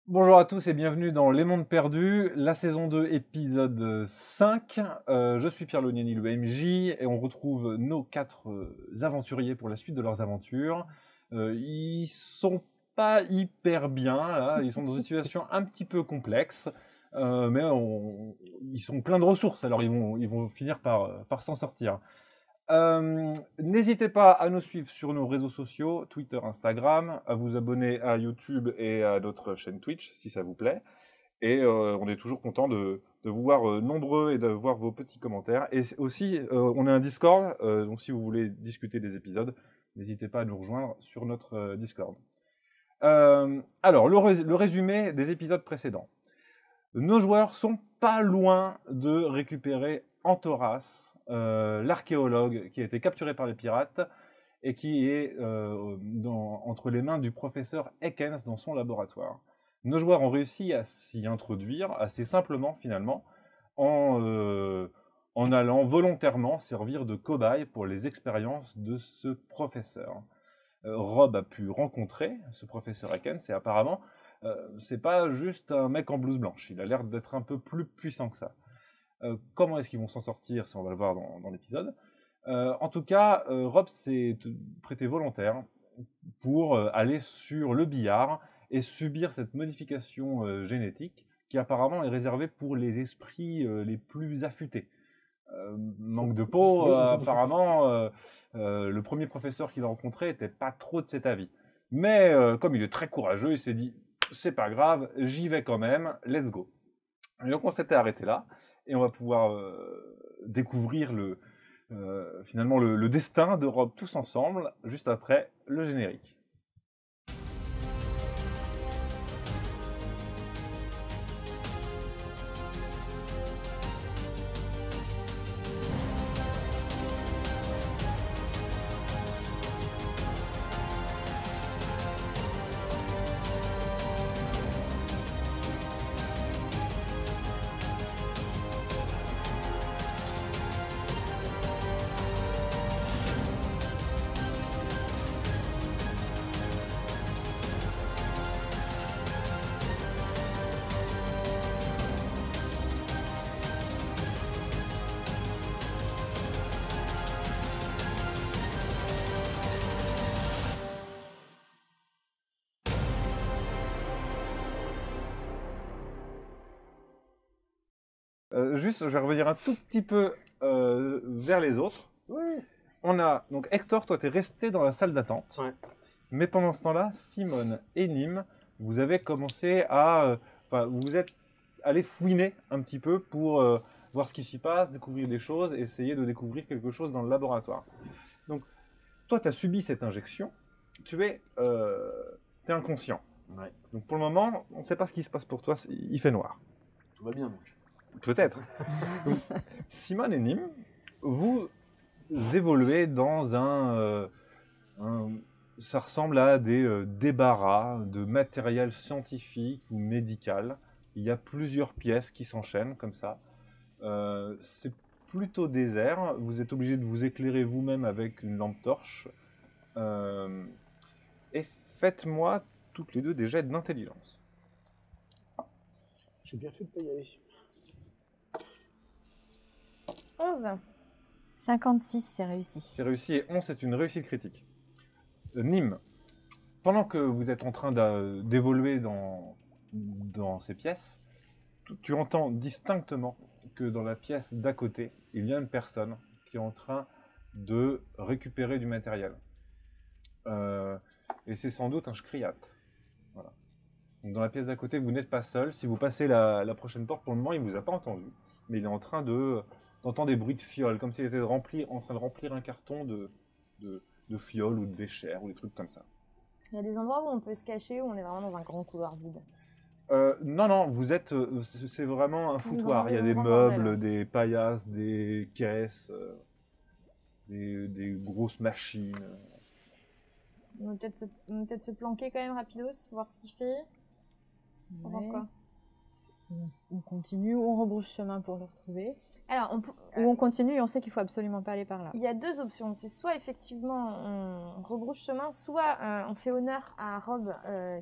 Bonjour à tous et bienvenue dans Les Mondes Perdus, la saison 2, épisode 5. Je suis Pierre Loniani, le MJ, et on retrouve nos quatre aventuriers pour la suite de leurs aventures. Ils sont pas hyper bien, là. Ils sont dans une situation un petit peu complexe, mais ils sont pleins de ressources, alors ils vont finir par s'en sortir. N'hésitez pas à nous suivre sur nos réseaux sociaux, Twitter, Instagram, à vous abonner à YouTube et à notre chaîne Twitch si ça vous plaît. Et on est toujours content de vous voir nombreux et de voir vos petits commentaires. Et aussi, on a un Discord, donc si vous voulez discuter des épisodes, n'hésitez pas à nous rejoindre sur notre Discord. Alors, le résumé des épisodes précédents. Nos joueurs sont pas loin de récupérer Antoras, l'archéologue qui a été capturé par les pirates et qui est entre les mains du professeur Ekens dans son laboratoire. Nos joueurs ont réussi à s'y introduire assez simplement finalement en allant volontairement servir de cobaye pour les expériences de ce professeur. Rob a pu rencontrer ce professeur Ekens et apparemment c'est pas juste un mec en blouse blanche, il a l'air d'être un peu plus puissant que ça. Comment est-ce qu'ils vont s'en sortir, ça on va le voir dans l'épisode. En tout cas, Rob s'est prêté volontaire pour aller sur le billard et subir cette modification génétique qui apparemment est réservée pour les esprits les plus affûtés. Manque de peau, apparemment, le premier professeur qu'il a rencontré n'était pas trop de cet avis. Mais comme il est très courageux, il s'est dit c'est pas grave, j'y vais quand même, let's go. Et donc on s'était arrêté là, et on va pouvoir découvrir finalement le destin de Rob tous ensemble, juste après le générique. Juste, je vais revenir un tout petit peu vers les autres. Oui. On a donc Hector, toi, tu es resté dans la salle d'attente. Ouais. Mais pendant ce temps-là, Simone et Nîmes, vous avez commencé à. Vous êtes allé fouiner un petit peu pour voir ce qui s'y passe, découvrir des choses, essayer de découvrir quelque chose dans le laboratoire. Donc, toi, tu as subi cette injection. Tu es inconscient. Ouais. Donc, pour le moment, on ne sait pas ce qui se passe pour toi. Il fait noir. Tout va bien donc. Peut-être. Donc, Simone et Nîmes, vous évoluez dans ça ressemble à des débarras de matériel scientifique ou médical. Il y a plusieurs pièces qui s'enchaînent comme ça. C'est plutôt désert. Vous êtes obligé de vous éclairer vous-même avec une lampe torche. Et faites-moi toutes les deux des jets d'intelligence. J'ai bien fait de pas y aller. 11. 56, c'est réussi. C'est réussi et 11, c'est une réussite critique. Nîmes, pendant que vous êtes en train d'évoluer dans ces pièces, tu entends distinctement que dans la pièce d'à côté, il y a une personne qui est en train de récupérer du matériel. Et c'est sans doute un Shkriat. Voilà. Donc dans la pièce d'à côté, vous n'êtes pas seul. Si vous passez la prochaine porte, pour le moment, il ne vous a pas entendu. Mais il est en train d'entendre des bruits de fioles, comme s'il était en train de remplir un carton de fioles ou de béchères ou des trucs comme ça. Il y a des endroits où on peut se cacher, où on est vraiment dans un grand couloir vide. Non, vous êtes. C'est vraiment un foutoir. Il y a des grand meubles, bordel. des paillasses, des caisses, des grosses machines. On va peut-être se planquer quand même rapidos, voir ce qu'il fait. On pense quoi? On continue, on rebrousse chemin pour le retrouver. Alors, Ou on continue et on sait qu'il faut absolument pas aller par là. il y a deux options. C'est soit effectivement on rebrousse chemin, soit on fait honneur à Rob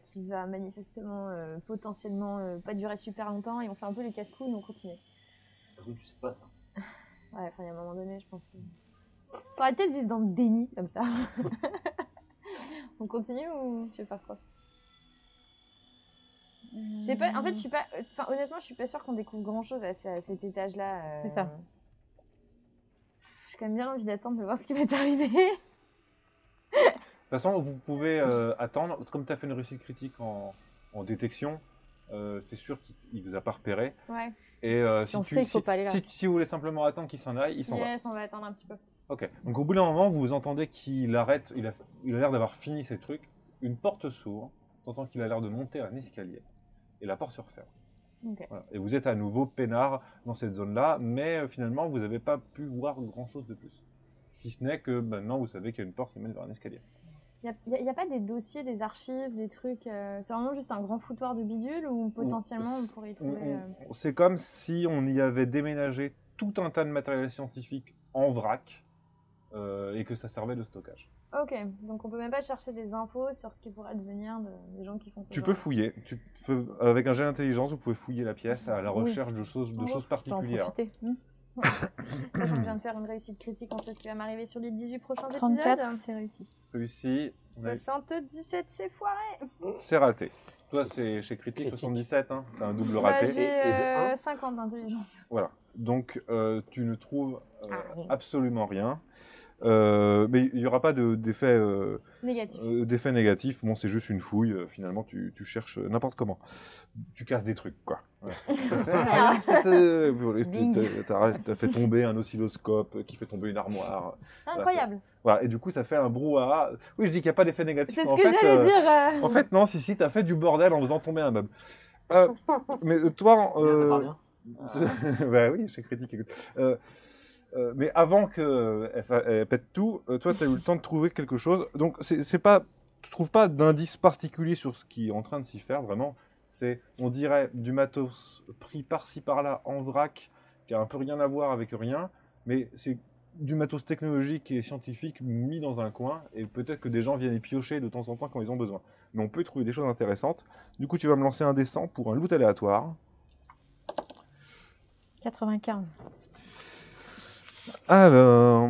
qui va manifestement, potentiellement pas durer super longtemps et on fait un peu les casse-couilles et on continue. Surtout que tu sais pas ça. Ouais, enfin, il y a un moment donné, je pense que. Faut arrêter de vivre dans le déni comme ça. On continue ou je sais pas quoi. Je sais pas, en fait, je suis pas. Enfin, honnêtement, je suis pas sûre qu'on découvre grand chose à cet étage-là. C'est ça. J'ai quand même bien envie d'attendre de voir ce qui va t'arriver. De toute façon, vous pouvez attendre. Comme tu as fait une réussite critique en détection, c'est sûr qu'il vous a pas repéré. Ouais. Et Si on sait qu'il faut pas aller là. si vous voulez simplement attendre qu'il s'en aille, il s'en va. Yes, on va attendre un petit peu. Ok. Donc au bout d'un moment, vous entendez qu'il arrête. Il a l'air d'avoir fini ses trucs. Une porte s'ouvre. T'entends qu'il a l'air de monter un escalier. Et la porte se referme. Ok. Voilà. Et vous êtes à nouveau peinard dans cette zone-là, mais finalement, vous n'avez pas pu voir grand-chose de plus. Si ce n'est que maintenant, vous savez qu'il y a une porte qui mène vers un escalier. Il n'y a pas des dossiers, des archives, des trucs. C'est vraiment juste un grand foutoir de bidule ou potentiellement on pourrait y trouver. C'est comme si on y avait déménagé tout un tas de matériel scientifique en vrac et que ça servait de stockage. Ok, donc on peut même pas chercher des infos sur ce qui pourrait devenir des gens qui font ça. Tu peux fouiller. Avec un jet d'intelligence, vous pouvez fouiller la pièce à la Oui. recherche de choses Faut en particulières. profiter. Ça, je viens de faire une réussite critique, on sait ce qui va m'arriver sur les 18 prochains 34, épisodes. c'est réussi. Réussi. On a- 77, c'est foiré. C'est raté. Toi, c'est chez Critique Critique. 77, hein, c'est un double Bah, raté. j'ai Et de un 50 d'intelligence. Voilà. Donc, tu ne trouves rien. absolument rien. Mais il n'y aura pas d'effet Négatif. négatif. Bon, c'est juste une fouille. Finalement, tu cherches n'importe comment. Tu casses des trucs, quoi. Ouais. Bing. T'as fait tomber un oscilloscope qui fait tomber une armoire. Incroyable. Voilà. Et du coup, ça fait un brouhaha. Oui, je dis qu'il n'y a pas d'effet négatif. C'est mais ce en que fait, j'allais dire. En fait, non, si, t'as fait du bordel en faisant tomber un meuble. Mais toi... Bien, ça part bien. Bah oui, chez Critique, écoute. Mais avant qu'elle pète tout, toi, tu as eu le temps de trouver quelque chose. Donc, c'est pas, tu trouves pas d'indice particulier sur ce qui est en train de s'y faire, vraiment. C'est, on dirait, du matos pris par-ci par-là en vrac, qui a un peu rien à voir avec rien, mais c'est du matos technologique et scientifique mis dans un coin, et peut-être que des gens viennent y piocher de temps en temps quand ils ont besoin. Mais on peut y trouver des choses intéressantes. Du coup, tu vas me lancer un dessin pour un loot aléatoire. 95. Alors,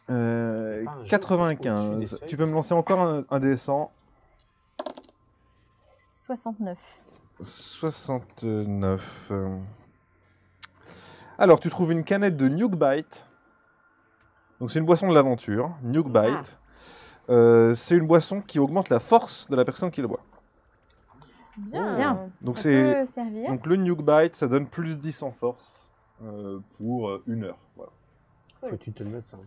un jeu au-dessus 95. des seuils. Tu peux me lancer encore un dessin. 69. 69. Alors, tu trouves une canette de Nuke Bite. Donc, c'est une boisson de l'aventure. Nuke Bite. C'est une boisson qui augmente la force de la personne qui le boit. Bien. Bien. Donc, Ça c'est peut servir. donc le Nuke Bite, ça donne plus 10 en force pour 1 heure. Voilà. Faut que tu te le notes, ça.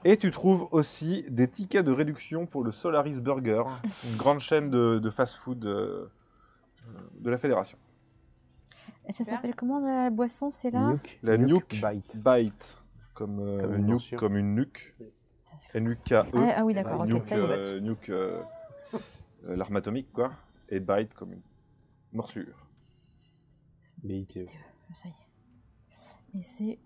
Et tu trouves aussi des tickets de réduction pour le Solaris Burger, une grande chaîne de fast-food de la Fédération. Et ça Super. s'appelle comment la boisson? C'est là La Nuke Bite. Bite, comme Comme une nuke, morsure. comme une nuque. Ça se- N-U-K-E. Ah oui, d'accord. Nuke, Ok, ça y est. Nuke, l'arme atomique, quoi. Et Bite comme une morsure. BITE. Ça y est. Et c'est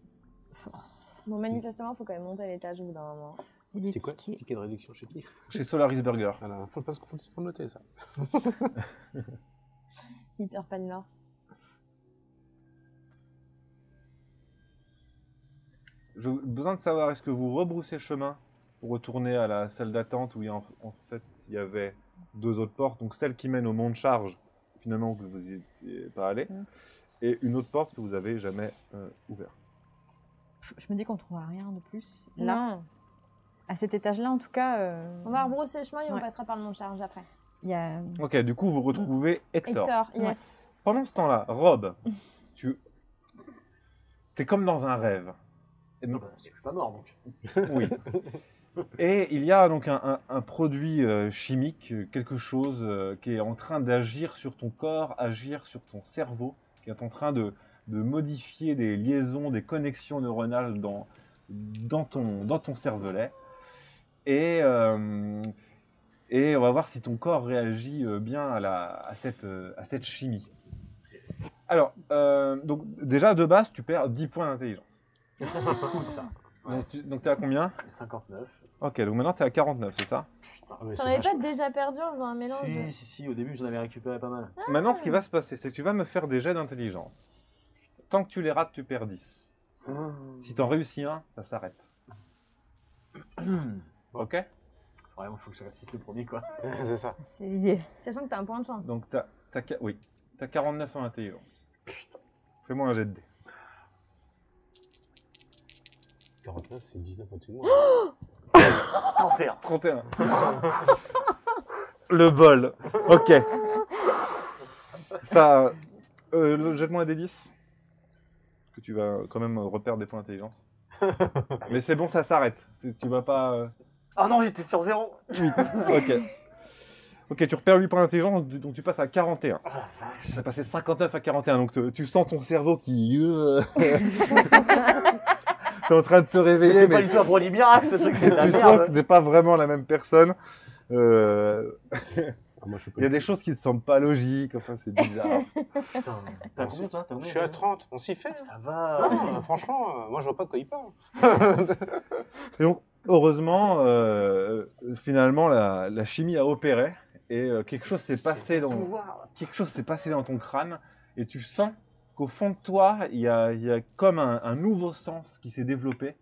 force. Bon, manifestement, il faut quand même monter à l'étage au bout d'un moment. Et des C'était quoi? tickets. Ticket de réduction chez qui? Chez Solaris Burger. Alors, faut le noter, ça. Hyper panina. J'ai besoin de savoir, est-ce que vous rebroussez chemin pour retourner à la salle d'attente où en fait il y avait 2 autres portes, donc celle qui mène au mont de charge, finalement vous n'y étiez pas allé, et une autre porte que vous avez jamais ouverte. Je me dis qu'on trouvera rien de plus. Là, Là, à cet étage-là, en tout cas, on va rebrosser le chemin et on Ouais. passera par le mont de charge après. il y a. Ok, du coup vous retrouvez Hector. Hector, yes. Pendant ce temps-là, Rob, t'es comme dans un rêve. Et Non, donc- bah, je suis pas mort, donc. Oui. Et il y a donc un produit chimique, quelque chose qui est en train d'agir sur ton corps, agir sur ton cerveau, qui est en train de modifier des liaisons, des connexions neuronales dans ton cervelet. Et on va voir si ton corps réagit bien à cette chimie. Alors, donc déjà de base, tu perds 10 points d'intelligence. Ça, c'est cool, ça. Ouais. Donc tu es à combien? 59. Ok, donc maintenant tu es à 49, c'est ça? Putain, ouais, T'en c'est avais pas vachement- déjà perdu en faisant un mélange de... Si, au début, j'en avais récupéré pas mal. Maintenant, ce qui va se passer, c'est que tu vas me faire des jets d'intelligence. Tant que tu les rates, tu perds 10. Si tu en réussis un, ça s'arrête. Ok? Vraiment, faut que je réussisse le premier, quoi. C'est ça. C'est l'idée. Sachant que t'as un point de chance. Donc oui, t'as 49 en intelligence. Putain. Fais-moi un jet de dés. 49, c'est 19 au-dessus de moi. 31. 31. Le bol. Ok. Ça, jette-moi un des 10. Que tu vas quand même reperdre des points d'intelligence. Mais c'est bon, ça s'arrête. Tu vas pas... Ah non, j'étais sur 0. 8. Ok. Ok, tu repères 8 points d'intelligence, donc tu passes à 41. Oh la vache. Tu as passé 59 à 41, donc tu sens ton cerveau qui... T'es en train de te Mais réveiller, c'est mais pas du tout un produit miracle, ce truc, c'est de la tu sens merde. que t'es pas vraiment la même personne. Ah, moi, je suis pas. Il y a des choses qui ne semblent pas logiques, enfin c'est bizarre. Putain, t'as combien, toi? Je suis à 30, on s'y fait. Hein. Ça va. Franchement, moi, je vois pas de quoi il parle. Et donc, heureusement, finalement, la chimie a opéré et quelque chose s'est passé dans ton crâne et tu sens qu'au fond de toi, il y a comme un nouveau sens qui s'est développé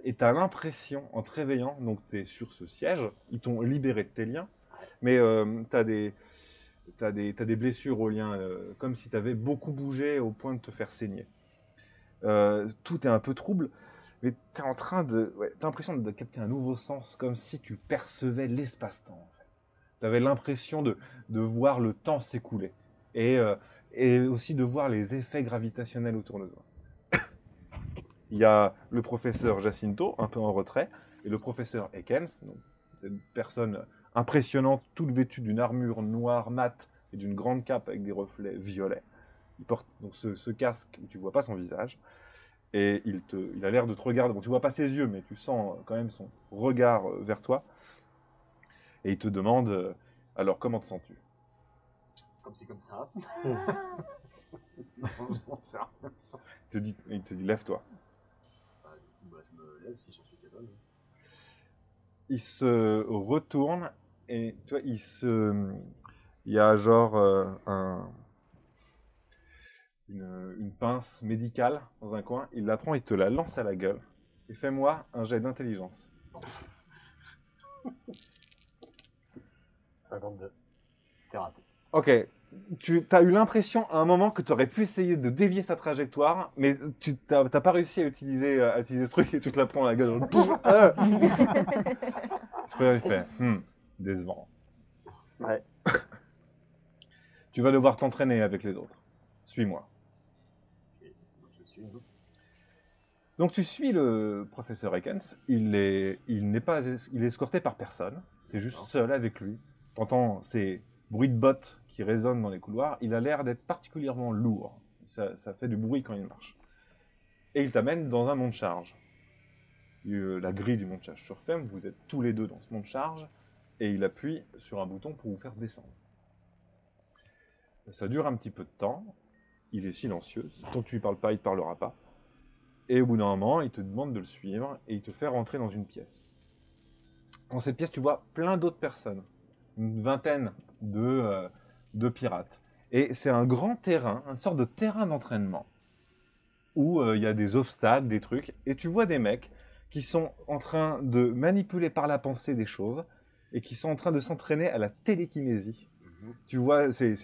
et tu as l'impression, en te réveillant, donc tu es sur ce siège, ils t'ont libéré de tes liens, mais tu as des blessures aux liens, comme si tu avais beaucoup bougé au point de te faire saigner. Tout est un peu trouble. Mais tu es en train de... Ouais, t'as l'impression de capter un nouveau sens, comme si tu percevais l'espace-temps, en fait. Tu avais l'impression de voir le temps s'écouler. Et aussi de voir les effets gravitationnels autour de toi. Il y a le professeur Jacinto, un peu en retrait, et le professeur Ekens, donc, c'est une personne impressionnante, toute vêtue d'une armure noire mate et d'une grande cape avec des reflets violets. Il porte donc ce casque où tu vois pas son visage. Et il a l'air de te regarder. Bon, tu vois pas ses yeux, mais tu sens quand même son regard vers toi. Et il te demande, alors comment te sens-tu? Comme c'est comme ça. Ça. Il te dit, lève-toi. Bah, je me lève si j'en suis capable. Il se retourne et tu vois, il y a genre une pince médicale dans un coin. Il la prend, il te la lance à la gueule. Et fais-moi un jet d'intelligence. 52. T'es raté. Ok, tu as eu l'impression à un moment que tu aurais pu essayer de dévier sa trajectoire, mais tu n'as pas réussi à utiliser ce truc et tu te la prends à la gueule. Ce que il fait, décevant. Ouais. Tu vas devoir t'entraîner avec les autres. Suis-moi. Je suis une autre. Donc tu suis le professeur Ekens. Il est escorté par personne. Tu es juste seul avec lui. Tu entends ces bruits de bottes qui résonnent dans les couloirs. Il a l'air d'être particulièrement lourd. Ça fait du bruit quand il marche. Et il t'amène dans un monte-charge. La grille du monte-charge se referme. Vous êtes tous les deux dans ce monte-charge. Et il appuie sur un bouton pour vous faire descendre. Ça dure un petit peu de temps. Il est silencieux. Tant que tu lui parles pas, il ne te parlera pas. Et au bout d'un moment, il te demande de le suivre et il te fait rentrer dans une pièce. Dans cette pièce, tu vois plein d'autres personnes. Une vingtaine de pirates. Et c'est un grand terrain, une sorte de terrain d'entraînement, où il y a des obstacles, des trucs. Et tu vois des mecs qui sont en train de manipuler par la pensée des choses et qui sont en train de s'entraîner à la télékinésie. Tu vois, c'est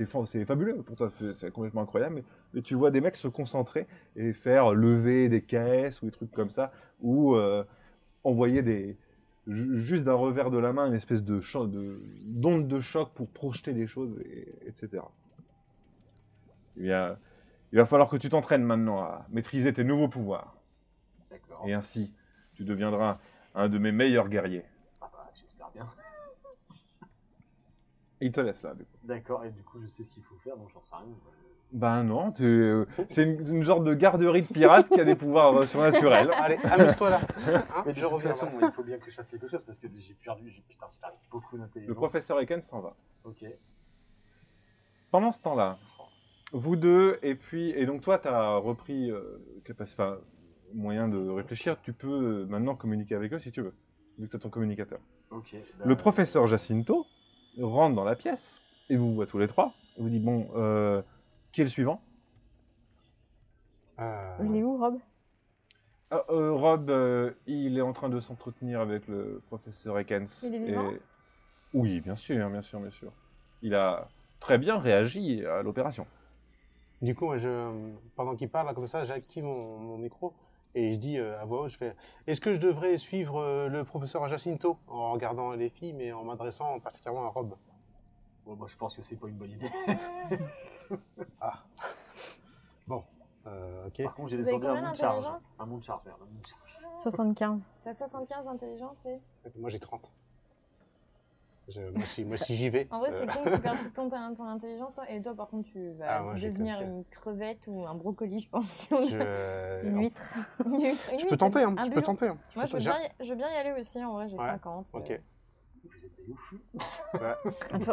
fabuleux pour toi, c'est complètement incroyable, mais tu vois des mecs se concentrer et faire lever des caisses ou des trucs comme ça, ou envoyer juste d'un revers de la main une espèce d'onde de choc pour projeter des choses, etc. Il va falloir que tu t'entraînes maintenant à maîtriser tes nouveaux pouvoirs. D'accord. Et ainsi, tu deviendras un de mes meilleurs guerriers. Ah bah, j'espère bien. Et il te laisse là, du coup. D'accord, et du coup, je sais ce qu'il faut faire, donc j'en sais rien. Ben non, c'est une sorte de garderie de pirates qui a des pouvoirs surnaturels. Allez, amuse-toi là. Hein, Mais de je toute reviens. façon, il faut bien que je fasse quelque chose parce que j'ai perdu beaucoup d'intelligence. Le professeur Eken s'en va. Ok. Pendant ce temps-là, Vous deux, et donc toi, tu as repris moyen de réfléchir. Tu peux maintenant communiquer avec eux si tu veux, vu que tu as ton communicateur. Ok. Le professeur Jacinto rentre dans la pièce et vous voit tous les trois. Il vous dit bon, qui est le suivant? Il est où, Rob? Rob, il est en train de s'entretenir avec le professeur Ekens. Il est vivant? Oui, bien sûr, bien sûr, bien sûr. Il a très bien réagi à l'opération. Du coup, moi, pendant qu'il parle là, comme ça, j'active mon micro et je dis à voix haute, je fais « Est-ce que je devrais suivre le professeur Jacinto en regardant les filles, mais en m'adressant particulièrement à Rob ?» Bon, moi, je pense que c'est pas une bonne idée. Ah. Bon, ok. Par contre, j'ai Vous avez descendu un combien monde de charge. d'intelligence? Un monde de charge, merde. Un monde de charge. 75. T'as 75 d'intelligence et... Moi, j'ai 30. Moi, si j'y vais. En vrai, c'est con que tu perds toute ton intelligence, toi. Et toi, par contre, tu vas Ah, moi, j'ai devenir comme ça. une crevette ou un brocoli, je pense. Si on- Je, Une huître. Une huître, je peux tenter, hein. un Je peux bulot. tenter. Hein. Moi, je veux bien y aller aussi, en vrai, j'ai Ouais, 50. Ok. Vous êtes des ouf. Bah,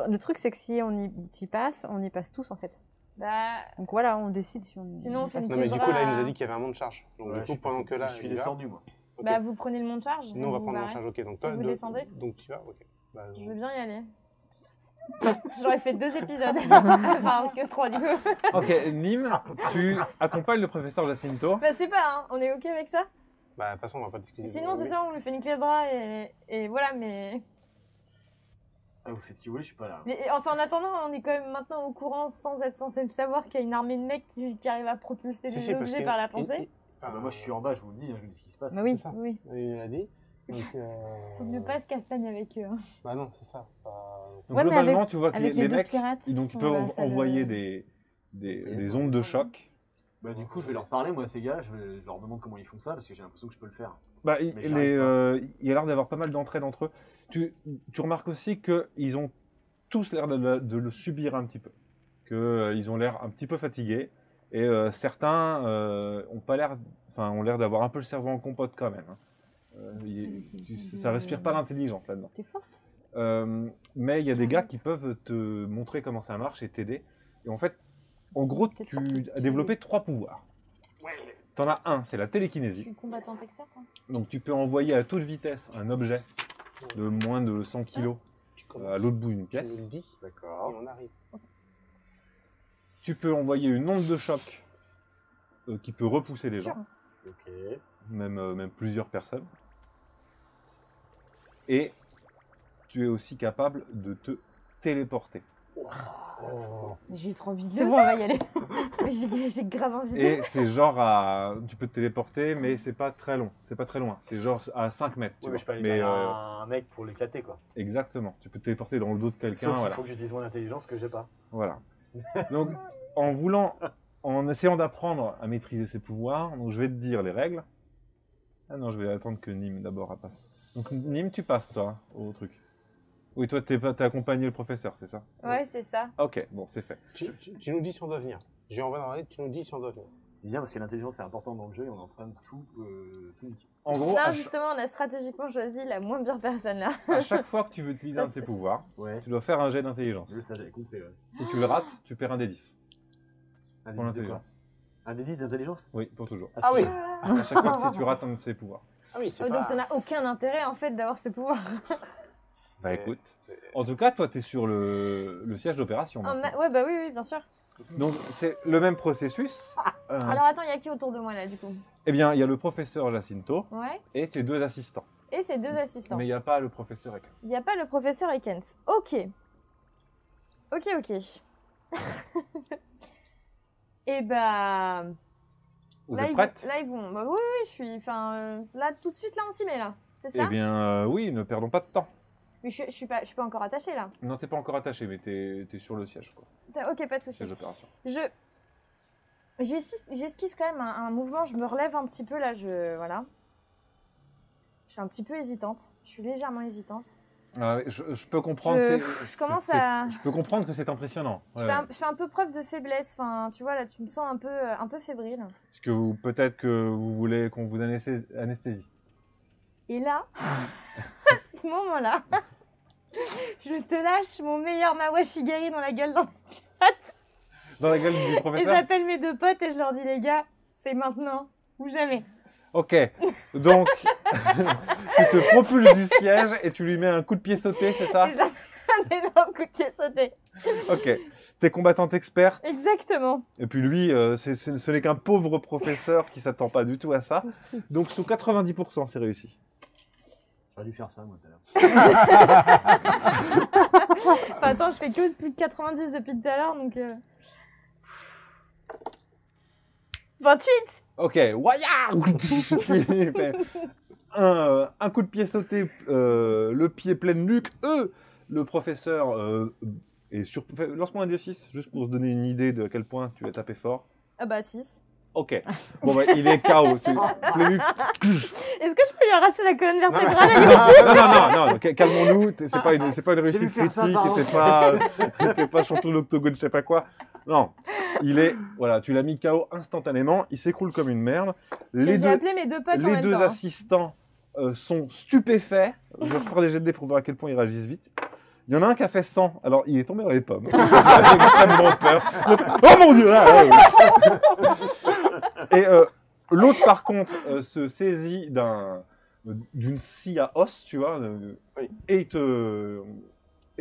Le truc, c'est que si on y passe, on y passe tous en fait. Bah, Donc voilà, on décide si on y Sinon, on fait passe. une non, mais du coup, Kezra là, il nous a à- dit qu'il y avait un monde de charge. Donc, Ouais, du je coup, suis pendant passé- que là, je suis il va, descendu, moi. ok. bah, vous prenez le monte charge. Nous, on va vous prendre le barrez. charge. Ok, donc toi, vous descendez donc tu vas. Ok. Bah, Je veux bien y aller. J'aurais fait 2 épisodes. Enfin, que 3 du coup. Ok, Nîmes, tu accompagnes le professeur Jacinto. Bah, je sais pas, hein. On est ok avec ça? Bah, de toute façon, on va pas discuter. Sinon, c'est ça, on lui fait une clé de bras et voilà, mais... Ah, vous faites ce que vous voulez, je suis pas là. mais... Enfin, en attendant, on est quand même maintenant au courant, sans être censé le savoir, qu'il y a une armée de mecs qui arrivent à propulser Si, les si, parce objets que par la pensée. Ah, bah, moi, je suis en bas, je vous le dis, hein, je vous dis ce qui se passe. Bah oui, C'est ça. oui. Il l'a dit. Donc, Faut ne pas se castagne avec eux. Hein. Bah non, c'est ça. Donc Ouais, mais globalement, avec- tu vois que avec les les deux mecs, pirates qui donc, sont ils peuvent dans la salle, envoyer des ondes de choc. Bah, du coup, je vais leur parler, moi, ces gars, je leur demande comment ils font ça, parce que j'ai l'impression que je peux le faire. Bah, Mais j'y arrive il y a l'air d'avoir pas mal d'entraide entre eux. Tu remarques aussi qu'ils ont tous l'air de le subir un petit peu. Qu'ils ont l'air un petit peu fatigués. Et certains ont l'air d'avoir un peu le cerveau en compote quand même. Hein. Ça respire pas l'intelligence là-dedans. T'es forte. Mais il y a des gars qui peuvent te montrer comment ça marche et t'aider. Et en fait, en gros, Peut-être tu pas. as développé 3 pouvoirs. T'en as un, c'est la Je télékinésie. suis combattante experte. Hein. Donc tu peux envoyer à toute vitesse un objet de moins de 100 kg à l'autre bout d'une Tu nous pièce. le dis, et D'accord. on arrive. Tu peux envoyer une onde de choc qui peut repousser les Sûr. gens, Ok. même plusieurs personnes. Et tu es aussi capable de te téléporter. Oh. J'ai trop envie de C'est le bon, on faire. va y aller. J'ai grave envie de le Et c'est genre tu peux te téléporter, mais c'est pas très long, c'est pas très loin. C'est genre à 5 mètres. Tu Ouais, mais vois. je peux aller Mais, vers un mec pour l'éclater, quoi. exactement. Tu peux te téléporter dans le dos de quelqu'un. Sauf qu'il Voilà. faut que j'utilise mon intelligence que j'ai pas. Voilà. Donc, en essayant d'apprendre à maîtriser ses pouvoirs, donc je vais te dire les règles. Ah non, je vais attendre que Nîmes d'abord elle passe. Donc Nîmes, tu passes toi au truc. Oui, toi t'as accompagné le professeur, c'est ça? Ouais, c'est ça. Ok, bon, c'est fait. Tu nous dis si on doit venir. J'ai envoyé dans la lettre, tu nous dis si on doit venir. C'est bien parce que l'intelligence est importante dans le jeu et on est en train de tout niquer. En gros, Là, justement, on a stratégiquement choisi la moins pire personne là. à chaque fois que tu veux utiliser Ça, un de ses c'est- pouvoirs, Ouais. tu dois faire un jet d'intelligence. Ça, j'avais compris, ouais. Si tu le rates, tu perds un des 10. Un Pour des 10 de quoi l'intelligence. Un des 10 d'intelligence? Oui, pour toujours. Ah oui. À chaque fois que si tu rates un de ses pouvoirs. Ah oui, c'est Oh, pas... donc ça n'a aucun intérêt en fait d'avoir ce pouvoir. Bah C'est- écoute. c'est- En tout cas, toi, t'es sur le siège d'opération. Oh, maintenant. ouais, bah oui, oui, bien sûr. Donc, c'est le même processus. Alors attends, il y a qui autour de moi là du coup? Eh bien, il y a le professeur Jacinto Ouais. et ses 2 assistants. Et ses 2 assistants. Mais il n'y a pas le professeur Ekens. Il n'y a pas le professeur Ekens. Ok. Ok. Et bah. Vous là, êtes ils prêtes? vont, là, ils vont. Bah oui, je suis. Enfin, là, tout de suite, là, on s'y met là. C'est ça? Eh bien, oui, ne perdons pas de temps. Mais je suis pas encore attachée là. Non, t'es pas encore attaché, mais t'es sur le siège, quoi. Ok, pas de souci. Siège d'opération. J'esquisse quand même un mouvement. Je me relève un petit peu là. Voilà. Je suis un petit peu hésitante. Je suis légèrement hésitante. Je peux comprendre. Je commence à. Je peux comprendre que c'est impressionnant. Je Ouais. fais un peu preuve de faiblesse. Enfin, tu vois, là, tu me sens un peu fébrile. Est-ce que peut-être que vous voulez qu'on vous anesthésie? Et là, à ce moment-là, je te lâche mon meilleur Mawashigari dans la gueule d'un pirate. dans la gueule du Et professeur. j'appelle mes 2 potes et je leur dis, les gars, c'est maintenant ou jamais. Ok, donc tu te propulses du siège et tu lui mets un coup de pied sauté, c'est ça? Et je leur donne un énorme coup de pied sauté. Ok, t'es combattante experte. Exactement. Et puis lui, ce n'est qu'un pauvre professeur qui s'attend pas du tout à ça. Donc sous 90%, c'est réussi. J'aurais dû faire ça, moi, tout à l'heure. Enfin, attends, je fais que plus de 90 depuis tout à l'heure, donc... 28. Ok, waya. Un coup de pied sauté, le pied plein de nuque. Le professeur est sur... Lance-moi un D6, juste pour se donner une idée de à quel point tu as tapé fort. Ah bah 6. Ok, bon bah, il est KO. Plein nuque. Est-ce que je peux lui arracher la colonne vertébrale avec Non, calmons-nous, c'est pas une J'ai vu réussite faire ça, critique, pardon. t'es pas champion de l'octogone, je sais pas quoi. Non, voilà, tu l'as mis KO instantanément, il s'écroule comme une merde. Et j'ai appelé mes 2 potes en Les même deux temps. assistants sont stupéfaits. Je vais refaire les jets de dés pour voir à quel point ils réagissent vite. Il y en a un qui a fait 100, alors il est tombé dans les pommes. J'ai extrêmement peur. Il a fait, oh mon dieu! Et l'autre, par contre, se saisit d'une scie à os, tu vois, Oui. et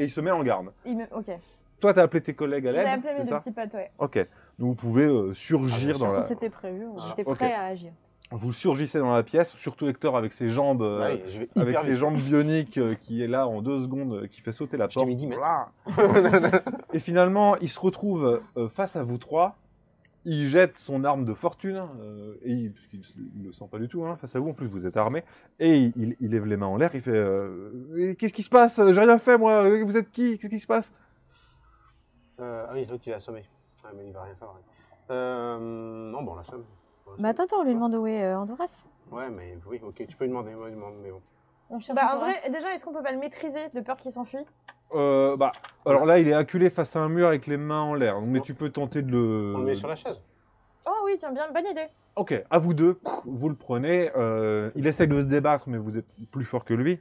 il se met en garde. Ok. Toi, t'as appelé tes collègues à J'ai l'aide, appelé mes c'est 2 ça? petits potes, ouais. Ok. Donc vous pouvez surgir De dans toute la... façon, c'était prévu, on était ok. prêts à agir. Vous surgissez dans la pièce, surtout Hector avec ses jambes, Ouais, je vais avec hyper ses vite. jambes bioniques qui est là en 2 secondes, qui fait sauter la Je t'ai porte. mis 10 mètres. Voilà. Et finalement, il se retrouve face à vous trois. Il jette son arme de fortune, puisqu'il ne le sent pas du tout, hein, face à vous, en plus vous êtes armé, et il lève les mains en l'air, il fait qu'est-ce qui se passe? J'ai rien fait moi, vous êtes qui? Qu'est-ce qui se passe? Ah oui, l'autre il a assommé. Ah, mais il va rien savoir. Non, bon, on l'assomme. Mais attends, on lui demande où est Andoras. Ouais, mais oui, ok, tu peux lui demander, moi, je demande, mais bon. On cherche Bah en Andoras. vrai, déjà, est-ce qu'on peut pas le maîtriser de peur qu'il s'enfuit? Alors là, il est acculé face à un mur avec les mains en l'air, mais tu peux tenter de le... On le met sur la chaise. Oh oui, tiens, bien, bonne idée. Ok, à vous deux, vous le prenez, il essaye de se débattre, mais vous êtes plus fort que lui.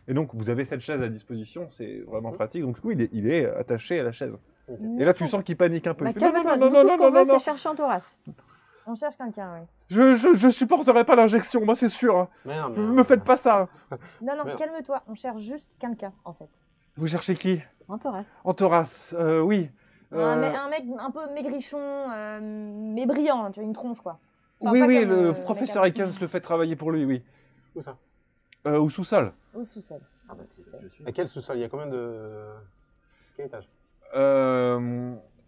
Et donc, vous avez cette chaise à disposition, c'est vraiment pratique. Donc, du coup, il est attaché à la chaise. Ok. Et là, tu sens qu'il panique un peu. Bah, Il fait, non, calme-toi, non, nous, non, tout non, ce qu'on non, veut, non, non. c'est chercher Andoras. On cherche quelqu'un, oui. Je supporterai pas l'injection, moi, c'est sûr. Mais non, mais, Me faites pas ça. Non, Merde. calme-toi. On cherche juste quelqu'un, en fait. Vous cherchez qui? Andoras. Antoras, oui. Un mec un peu maigrichon, mais brillant, hein, tu vois, une tronche, quoi. Enfin, Oui, pas oui, comme, le mec professeur avec- Ekens le fait travailler pour lui, oui. Où ça? Au sous-sol. Au sous-sol. Ah bah, c'est ça que je suis. À quel sous-sol? Il y a combien de. Quel étage?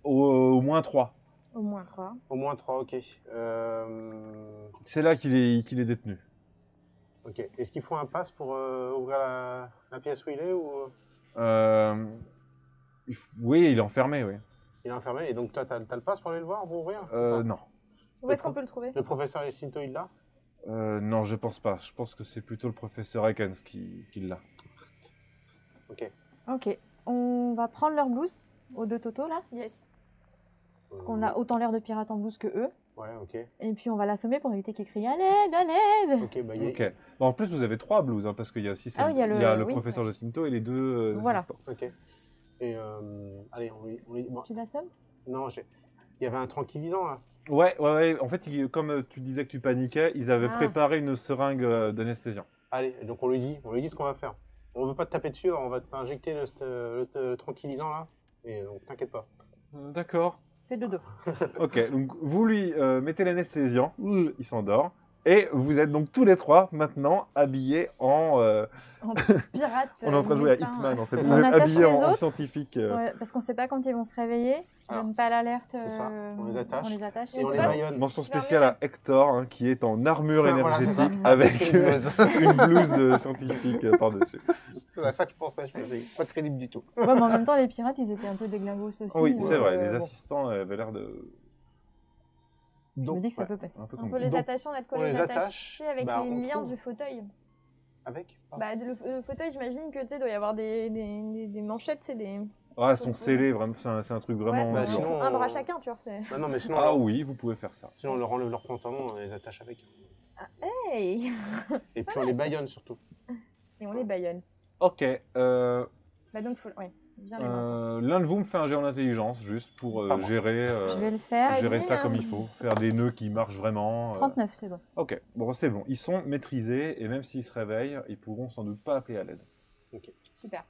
Au moins 3. Au moins 3. Au moins 3, ok. C'est là qu'il est détenu. Ok. Est-ce qu'il faut un pass pour ouvrir la pièce où il est ou Oui, il est enfermé, oui. il est enfermé? Et donc toi, t'as le pass pour aller le voir, pour ouvrir? Non. Où est-ce qu'on peut le trouver? Le professeur Jacinto, il l'a? Non, je pense pas. Je pense que c'est plutôt le professeur Ekens qui l'a. Ok. Ok, on va prendre leur blouse, aux 2 Toto là, Yes. parce qu'on a autant l'air de pirates en blouse que eux. Ouais, ok. Et puis on va l'assommer pour éviter qu'ils crient à l'aide, à l'aide. Ok, bah il y a. Ok. Bon, en plus, vous avez 3 blues, hein, parce qu'il y a aussi Ah oui, il y a le- oui, professeur Jacinto et les 2 Voilà. assistants. Ok. Et allez, on lui... bon, Tu l'assommes? non, il y avait un tranquillisant là. Ouais. En fait, comme tu disais que tu paniquais, ils avaient Ah. préparé une seringue d'anesthésiant. Allez, donc on lui dit ce qu'on va faire. On veut pas te taper dessus, alors on va t'injecter le tranquillisant là. Et donc t'inquiète pas. D'accord. Fais de dos. Ok, donc vous lui mettez l'anesthésiant, il s'endort. Et vous êtes donc tous les 3 maintenant habillés en... En pirate. on est en train de jouer à médecin, Hitman en fait. C'est Vous ça. êtes On attache habillés les en autres. scientifique. Ouais, parce qu'on sait pas quand ils vont se réveiller. Ils Alors, donnent pas l'alerte. c'est ça, on les attache. On les attache. Et on peut les pas- baïonne. Mention spéciale à Hector, hein, qui est en armure Ah, voilà, c'est ça. énergétique avec Une blouse. une blouse de scientifique par-dessus. C'est à ça que je pensais, pas crédible du tout. Ouais, mais en même temps, les pirates, ils étaient un peu déglingos aussi. Oui, c'est vrai, les bon, assistants avaient l'air de... Je me dis que ça ouais. peut passer. Un peu On comme peut vous. les Donc, attacher, on a de quoi on les les attache, attacher avec bah, les on liens trouve. du fauteuil. Avec Bah, le fauteuil, j'imagine que tu sais, doit y avoir des manchettes, c'est des. Ah, elles sont scellées, vraiment, c'est un truc vraiment... bah, il faut sinon, un bras on- chacun, tu vois. c'est- Ah non, mais sinon, Ah oui, vous pouvez faire ça. sinon on leur enlève leurs pantalons, on les attache avec. Hey. Et puis on les baïonne surtout. Et on les baïonne. Ok, Bah donc, faut... ouais. Bien les mains. L'un de vous me fait un jet en intelligence, juste pour Pas moi. gérer, Je vais le faire. gérer ça Vas-y, comme il faut. Faire des nœuds qui marchent vraiment. 39, c'est bon. Ok, bon, c'est bon. Ils sont maîtrisés, et même s'ils se réveillent, ils pourront sans doute pas appeler à l'aide. Super.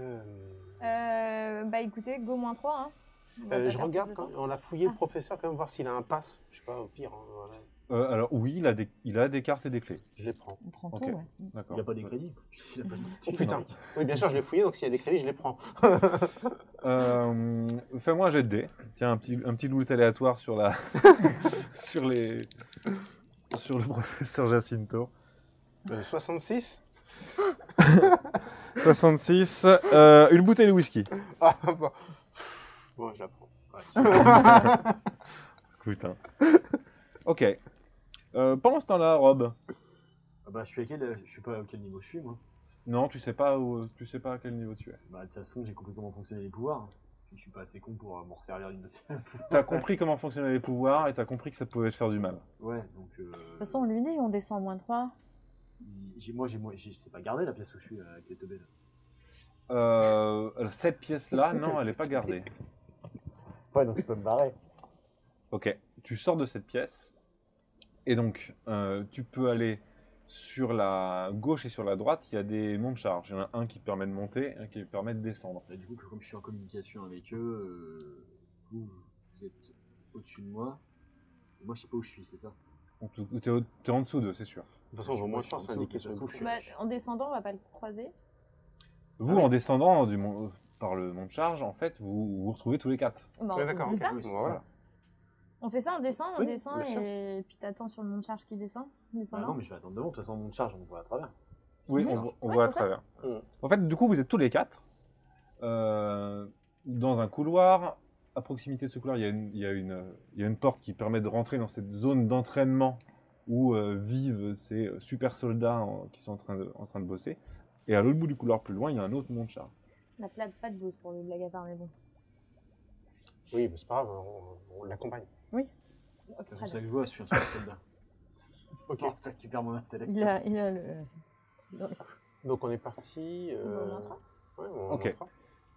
Euh, Bah écoutez, go -3. Hein. On va pas je perdre regarde, plus de temps. on a fouillé le Ah. professeur, quand même, voir s'il a un pass. Je sais pas, au pire. Hein, voilà. Alors oui, il a des cartes et des clés. Je les prends. On prend Ok. tout, ouais. D'accord. Il n'y a pas des crédits. Il a pas de- Oh putain. Oui, bien sûr, je l'ai fouillé, donc s'il y a des crédits, je les prends. Fais-moi un jet de dés. Tiens, un petit loot aléatoire sur la sur le professeur Jacinto. 66. 66. Une bouteille de whisky. Ah, bon. Bon, je la prends. Putain. Ok. Pendant ce temps-là, Rob. Ah bah, je sais pas à quel niveau je suis, moi. Non, tu sais pas à quel niveau tu es. Bah, de toute façon, j'ai compris comment fonctionnaient les pouvoirs. Puis je suis pas assez con pour m'en servir d'une deuxième fois. T'as compris comment fonctionnaient les pouvoirs et t'as compris que ça pouvait te faire du mal. Ouais, donc. De toute façon, on lui dit, on descend moins 3. Je sais pas garder la pièce où je suis avec les teubés. Cette pièce-là, non, elle est pas gardée. Ouais, donc je peux me barrer. Ok, tu sors de cette pièce et donc tu peux aller sur la gauche et sur la droite, il y a des monts de charge. Il y en a un qui permet de monter, un qui permet de descendre. Et du coup, comme je suis en communication avec eux, vous êtes au-dessus de moi. Et moi, je sais pas où je suis, c'est ça? Donc, t'es en dessous d'eux, c'est sûr. De toute façon, je vois moins de chance, c'est indiqué de sur toute le façon, boucher. je suis- Bah, en descendant, on va pas le croiser. Vous, en descendant par le mont de charge, en fait, vous vous retrouvez tous les quatre. Bah, Ouais, on d'accord, fait ok. ça. Oui, voilà. On fait ça, on descend, Oui, bien sûr. et puis t'attends sur le mont de charge qui descend. Bah Descendant. non, mais je vais attendre devant. De toute façon, mon charge, on me voit à travers. Oui, Oui. on Ouais, voit à c'est pour ça. travers. Mm. En fait, du coup, vous êtes tous les quatre dans un couloir. À proximité de ce couloir, il y a une porte qui permet de rentrer dans cette zone d'entraînement où vivent ces super soldats qui sont en train de bosser. Et à l'autre bout du couloir, plus loin, il y a un autre mont de charge. On a pas de bouse pour le blague à part, mais bon. Oui, mais c'est pas grave, on l'accompagne. Ok, C'est très pour ça bien. que je vois, je suis un super soldat. Ok. Oh, tu récupères mon intellect. Il a le. dans le cou. Donc on est parti. On va au moins 3. Ouais, on Ok. montrera.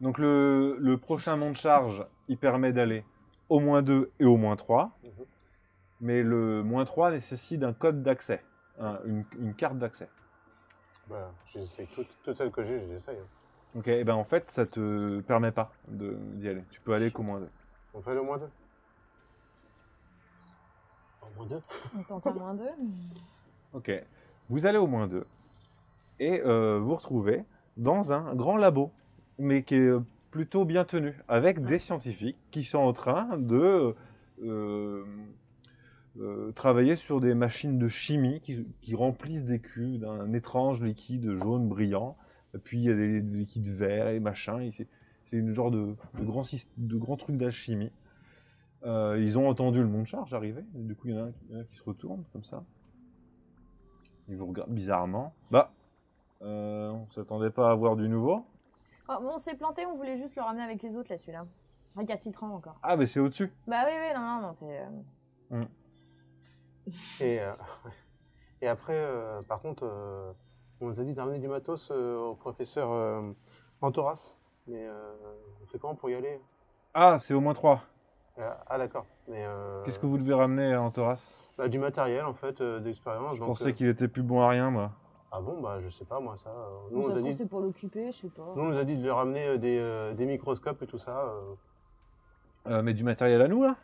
Donc le prochain mont de charge, il permet d'aller au -2 et au -3. Mhm. Mais le -3 nécessite un code d'accès, une carte d'accès. Bah, j'essaie toutes celles que j'ai, je les essaye. Hein. Ok, et ben en fait, ça te permet pas d'y aller. Tu peux aller qu'au -2. On fait le -2. Au -2. On tente un -2. Ok, vous allez au -2 et vous retrouvez dans un grand labo, mais qui est plutôt bien tenu, avec des scientifiques qui sont en train de travailler sur des machines de chimie qui remplissent des cuves d'un étrange liquide jaune brillant. Et puis il y a des liquides verts et machin. et c'est une genre de grand truc d'alchimie. Ils ont entendu le mont de charge arriver. Et du coup, il y en a un qui se retourne comme ça. Ils vous regardent bizarrement. Bah, on s'attendait pas à voir du nouveau. Oh, bon, on s'est planté, on voulait juste le ramener avec les autres, là, celui-là. Récalcitrant encore. Ah, mais c'est au-dessus. Bah oui, non, c'est... Et après, par contre, on nous a dit d'amener du matos au professeur Antoras. Mais on fait comment pour y aller? Ah, c'est au -3. Ah d'accord. Mais Qu'est-ce que vous devez ramener en Thoras? bah, du matériel en fait, d'expérience. Je donc, pensais qu'il était plus bon à rien, moi. Ah bon, bah je sais pas moi ça. Nous, Bon, on ça nous a se trouve, dit, c'est pour l'occuper, je sais pas. nous, on nous a dit de lui ramener des microscopes et tout ça. Mais du matériel à nous, là?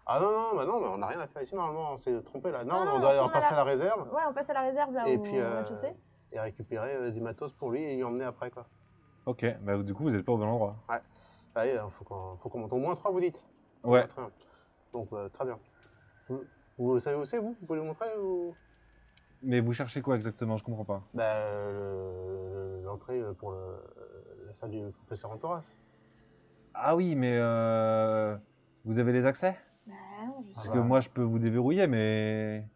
Ah non, bah non, mais on n'a rien à faire ici normalement, on s'est trompé là. Non, Non, on on doit retourne passer à à la réserve Ouais, on passe à la réserve, là, et au puis rez-de-chaussée. et récupérer du matos pour lui et lui emmener après quoi. Ok, bah du coup, vous n'êtes pas au bon endroit. Allez, faut qu'on monte au -3 vous dites. Ouais. Très bien. Donc très bien. Vous savez où c'est vous? Vous pouvez le montrer ou... Mais vous cherchez quoi exactement? Je comprends pas. Bah, l'entrée pour la salle du professeur Antoras. Ah oui, mais vous avez les accès? Bah non, je Parce sais que bah. moi, je peux vous déverrouiller, mais...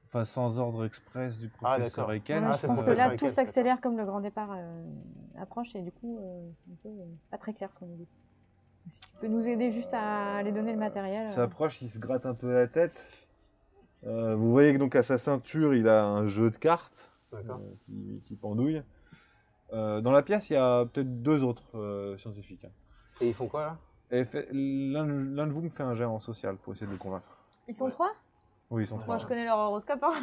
Enfin, sans ordre express du Ah, professeur d'accord. Eken. Voilà, Ah, je c'est pense le que professeur là, Eken, tout c'est s'accélère comme le grand départ approche et du coup, c'est pas très clair ce qu'on nous dit. Si tu peux nous aider juste à aller donner le matériel. Ça approche, il se gratte un peu la tête. Vous voyez que donc à sa ceinture, il a un jeu de cartes D'accord. qui pendouille. Dans la pièce, il y a peut-être 2 autres scientifiques. Hein. Et ils font quoi là? Et l'un de vous me fait un jet en social pour essayer de le convaincre. Ils sont Ouais. 3? Oui, ils sont Ouais. 3. Moi, je connais leur horoscope. Hein.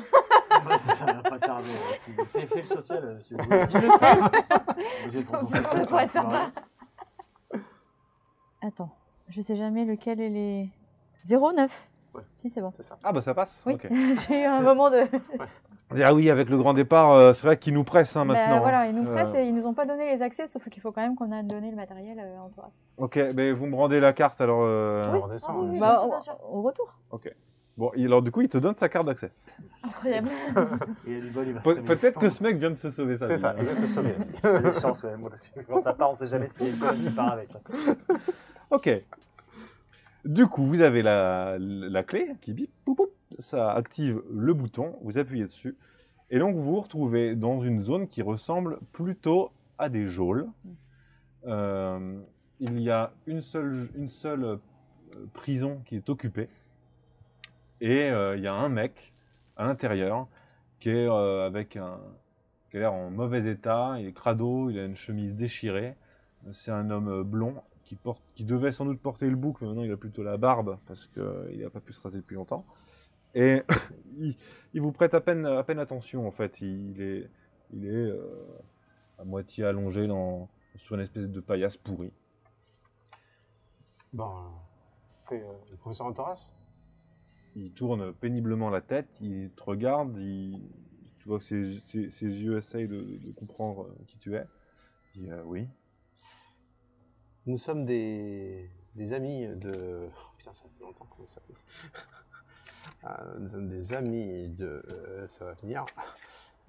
Ouais, ça va pas tarder. Fais le social, si vous voulez. Je le fais. J'ai trop Ça confiance, pourrait être ça va sympa. Attends, je sais jamais lequel est les... 0,9. Ouais. Si, c'est bon. C'est ça. Ah bah ça passe. Oui. Ok. J'ai eu un moment de... Ah oui, avec le grand départ, c'est vrai qu'ils nous pressent hein, Bah, maintenant. voilà, hein. ils nous pressent et ils nous ont pas donné les accès, sauf qu'il faut quand même qu'on a donné le matériel en Thoras. Ok, mais vous me rendez la carte alors. On redescend. Ah oui, oui. Bah, sûr, bien sûr. au retour. Ok. Bon, alors du coup, il te donne sa carte d'accès. Incroyable. Et le bol, il va se Peut-être que ce mec vient de se sauver ça. C'est ça, il vient de se sauver. Il y a des chances, ouais. Moi aussi. Quand ça part, on sait jamais s'il y a une bonne qui part avec. Ok. Du coup, vous avez la clé qui bip, poup, poup, ça active le bouton, vous appuyez dessus, et donc vous vous retrouvez dans une zone qui ressemble plutôt à des geôles. Il y a une seule prison qui est occupée, et il y a un mec à l'intérieur qui est qui a l'air en mauvais état, il est crado, il a une chemise déchirée. C'est un homme blond qui devait sans doute porter le bouc, mais maintenant il a plutôt la barbe parce qu'il n'a pas pu se raser depuis longtemps. Et il vous prête à peine attention en fait. Il est à moitié allongé sur une espèce de paillasse pourrie. Bon, le professeur Antoras? Il tourne péniblement la tête, il te regarde, tu vois que ses yeux essayent de comprendre qui tu es. Il dit oui. Nous sommes des amis de... Oh, putain, ça fait longtemps qu'on s'appelle. Nous sommes des amis de... ça va venir.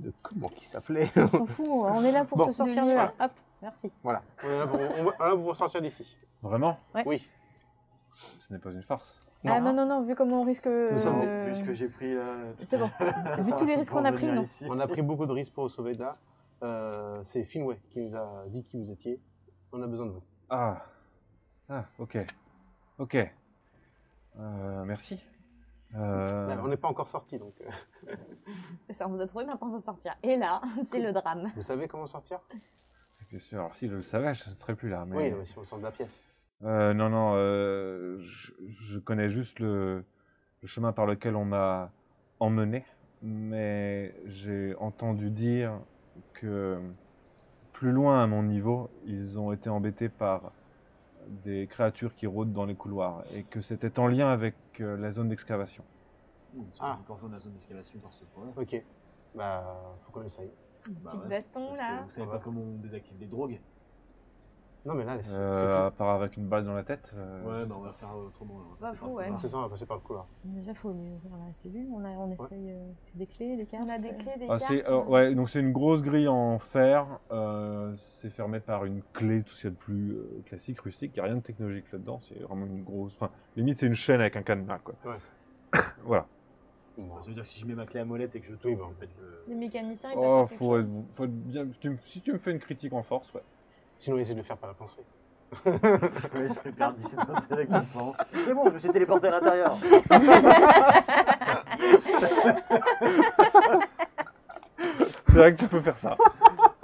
De comment qui s'appelait? On s'en fout, on est là pour Bon. te sortir de là. Hop, merci. Voilà, on est là pour vous sortir d'ici. Vraiment? Ouais. Oui. Ce n'est pas une farce. Ah non, vu comment on risque... Nous sommes Vu ce que j'ai pris là. C'est bon. Vu tous les risques qu'on a pris, non. On a pris beaucoup de risques pour vous sauver de là. C'est Finway qui nous a dit qui vous étiez. On a besoin de vous. Ah, ok. Ok. Merci. On n'est pas encore sorti, donc... Ça, on vous a trouvé, maintenant, il faut sortir. Et là, c'est le drame. Vous savez comment sortir? Bien sûr, alors si je le savais, je ne serais plus là. Mais... Oui, mais si on sort de la pièce. Non, je connais juste le chemin par lequel on m'a emmené, mais j'ai entendu dire que plus loin à mon niveau, ils ont été embêtés par des créatures qui rôdent dans les couloirs et que c'était en lien avec la zone d'excavation. Ah. Quand on a zone d'excavation par ce point-là. Ok. Bah, faut qu'on essaye. Petite ouais. baston, Parce là. que vous savez pas comment on désactive les drogues. Non, mais là, c'est À part avec une balle dans la tête. Ouais, je bah sais on va faire autrement. Là. On va Pas passer fou, par le ouais. couloir. c'est ça, on va passer par le couloir. Déjà, il faut ouvrir la cellule. On essaye... c'est des clés, des cartes. On a des clés, des Ah, cartes. ouais, donc c'est une grosse grille en fer. C'est fermé par une clé, tout ce qu'il y a de plus classique, rustique. Il n'y a rien de technologique là-dedans. C'est vraiment une grosse. Enfin, limite, c'est une chaîne avec un cadenas, quoi. Ouais. Voilà. Bon, Ça veut dire que si je mets ma clé à molette et que je Oui, tourne, bah. en fait, Les mécaniciens, ils peuvent Oh, faire quelque chose. faut être bien. Si tu me fais une critique en force, ouais. sinon, essaye de le faire par la pensée. je prépare 10 notes avec mon plan. C'est bon, je me suis téléporté à l'intérieur. C'est vrai que tu peux faire ça.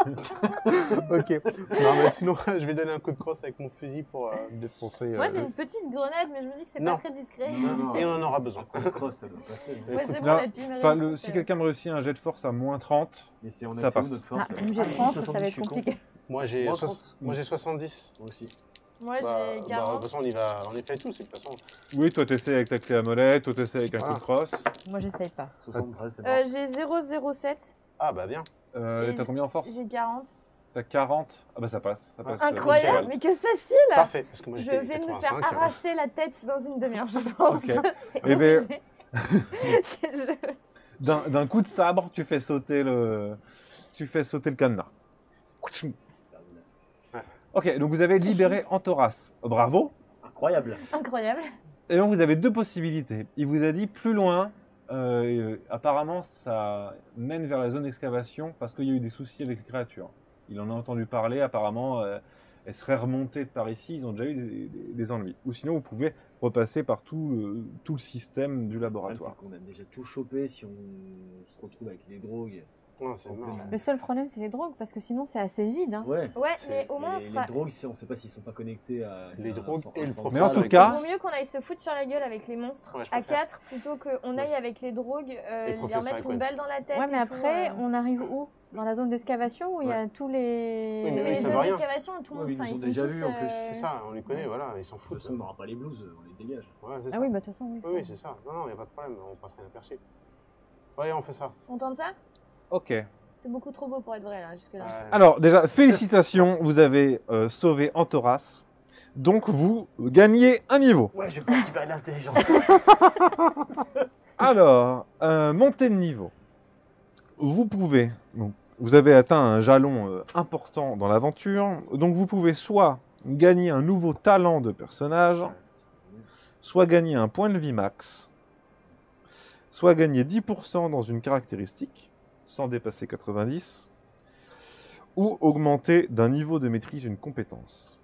Ok. Non, mais sinon, je vais donner un coup de crosse avec mon fusil pour défoncer. Moi, j'ai une petite grenade, mais je me dis que c'est Non. pas très discret. Non, Et on en aura besoin. Un coup de crosse, ça doit passer. Ouais, c'est bon, Là, la pime enfin, réussit, si quelqu'un me réussit un jet de force à moins 30, Mais c'est on Ça a passe. notre force. Ah, là. comme j'ai 30, ça va être compliqué. Moi, j'ai Moi, 60. Moi, j'ai 70. Moi aussi. Moi, Bah, j'ai de 40. toute façon, on y fait tous. De toute façon, oui, toi t'essaies avec ta clé à molette, toi t'essaies avec un Voilà. coup de crosse. Moi, j'essaye pas. 73, c'est bon. J'ai 0,07. ah bah bien. Et T'as combien en force? J'ai 40. T'as 40? Ah bah ça passe. Ça passe Incroyable, nickel. mais que se passe-t-il? Parfait. Parce que moi, Je j'ai fait vais me 85. faire arracher la tête dans une demi-heure, je pense. Ok. C'est Eh ben- obligé. C'est- D'un coup de sabre, tu fais sauter le cadenas. Ok, donc vous avez libéré Antoras. Bravo. Incroyable. Incroyable. Et donc vous avez deux possibilités. Il vous a dit plus loin, apparemment ça mène vers la zone d'excavation parce qu'il y a eu des soucis avec les créatures. Il en a entendu parler, apparemment elles seraient remontées par ici, ils ont déjà eu des ennuis. Ou sinon vous pouvez repasser par tout le système du Le problème, laboratoire. c'est qu'on a déjà tout chopé. Si on se retrouve avec les drogues, Non, c'est mort. Le seul problème, c'est les drogues, parce que sinon, c'est assez vide. Hein. Ouais. Ouais, c'est- mais au moins, on les, sera... les drogues, on sait pas s'ils sont pas connectés à. Les à drogues un- et un le centre. Mais en tout avec- cas- Il vaut mieux qu'on aille se foutre sur la gueule avec les monstres Ouais, je à préfère. 4 plutôt qu'on aille avec les drogues, leur professeur mettre une Equens. balle dans la tête. Ouais, mais et tout, après, on arrive où? Dans la zone d'excavation où il y a tous les... Oui, mais Mais eux, les ils savent zones rien. d'excavation, tout le monde, Ouais, ils enfin, nous ont sont déjà tous, vus, en plus. C'est ça, on les connaît, voilà, ils s'en De toute foutent. façon, on n'aura pas les blues, on les dégage. Ouais, c'est Ah ça. oui, bah de toute façon, oui. Oui, oui, c'est ça. Non, non, il n'y a pas de problème, on passe rien aperçu. Ouais, on fait ça. On tente ça? Ok. C'est beaucoup trop beau pour être vrai, là, jusque-là. Ouais. Alors, déjà, félicitations, vous avez sauvé Antoras. Donc, vous gagnez un niveau. Ouais, je vais pas récupérer l'intelligence. Alors, montée de niveau. Vous pouvez, donc, vous avez atteint un jalon important dans l'aventure, donc vous pouvez soit gagner un nouveau talent de personnage, soit gagner un point de vie max, soit gagner 10% dans une caractéristique, sans dépasser 90, ou augmenter d'un niveau de maîtrise une compétence.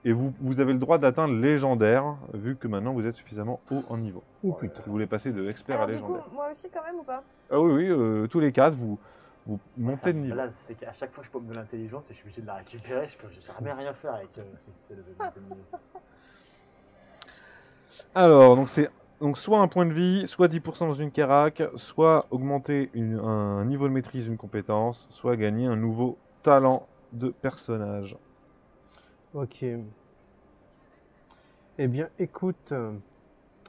Et vous avez le droit d'atteindre légendaire, vu que maintenant vous êtes suffisamment haut en niveau. Oh putain. Si vous voulez passer de expert Alors, à du coup, légendaire. moi aussi, quand même, ou pas? Ah oui, oui, tous les 4, vous montez Ça de me niveau. blase, c'est qu'à chaque fois que je pomme de l'intelligence et je suis obligé de la récupérer, je peux jamais rien faire avec ces levels de niveau. Alors, donc c'est soit un point de vie, soit 10% dans une carac, soit augmenter un niveau de maîtrise d'une compétence, soit gagner un nouveau talent de personnage. Ok. Eh bien, écoute,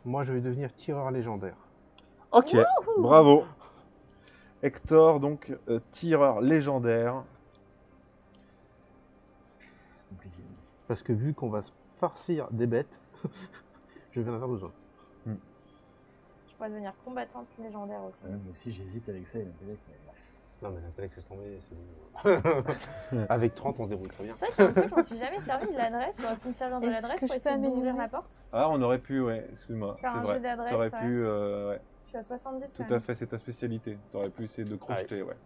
moi je vais devenir tireur légendaire. Ok, bravo. Hector, donc tireur légendaire. Compliqué. Parce que vu qu'on va se farcir des bêtes, je vais en avoir besoin. Je pourrais devenir combattante légendaire aussi. Ouais, moi aussi, j'hésite avec ça et l'intellect. mais bref. Non, mais l'intellect, c'est tombé, c'est bon. Avec 30, on se débrouille très bien. C'est vrai qu'il y a un truc, je me suis jamais servi de l'adresse. J'aurais pu me servir de Est-ce l'adresse que pour je peux essayer d'ouvrir améliorer la porte. Ah, on aurait pu, ouais, excuse-moi, Faire c'est un vrai. jet d'adresse, T'aurais ouais. pu, ouais, Je suis à 70 tout quand à même. fait, c'est ta spécialité. T'aurais pu essayer de crocheter, ouais.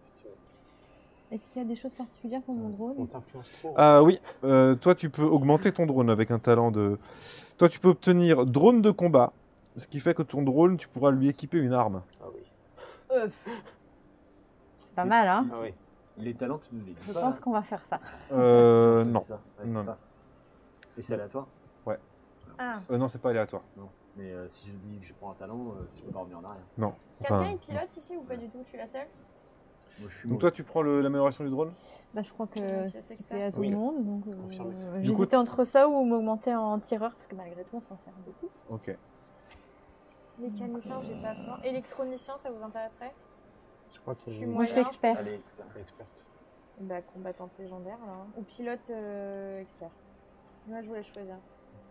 Est-ce qu'il y a des choses particulières pour mon On drone? t'influence trop. Ah oui, toi tu peux augmenter ton drone avec un talent de... Toi tu peux obtenir drone de combat, ce qui fait que ton drone, tu pourras lui équiper une arme. Ah oui. C'est pas mal, hein? Ah oui. Les talents, tu nous les dis Je pas, pense là. qu'on va faire ça. Si on Non. choisit ça. Ouais, c'est Non, ça. Et c'est aléatoire? Ah, Non, c'est pas aléatoire. Non. Mais si je dis que je prends un talent, si je peux pas revenir en arrière. Non. quelqu'un Enfin, est pilote ici ou pas du tout? Je suis la seule? Moi, je suis donc toi tu prends l'amélioration du drone? Bah, je crois que Ouais, c'est c'est expliqué à tout Oui. le monde. Donc, Confirmé. j'hésitais entre ça ou m'augmenter en tireur, parce que malgré tout, on s'en sert beaucoup. Ok. Mécanicien, j'ai pas besoin. Électronicien, ça vous intéresserait? Je crois qu'il Je y suis a Moi, je suis Moyen. expert. Allez, expert. une experte. Bah, combattante légendaire, alors. Ou pilote expert. Moi, je voulais choisir.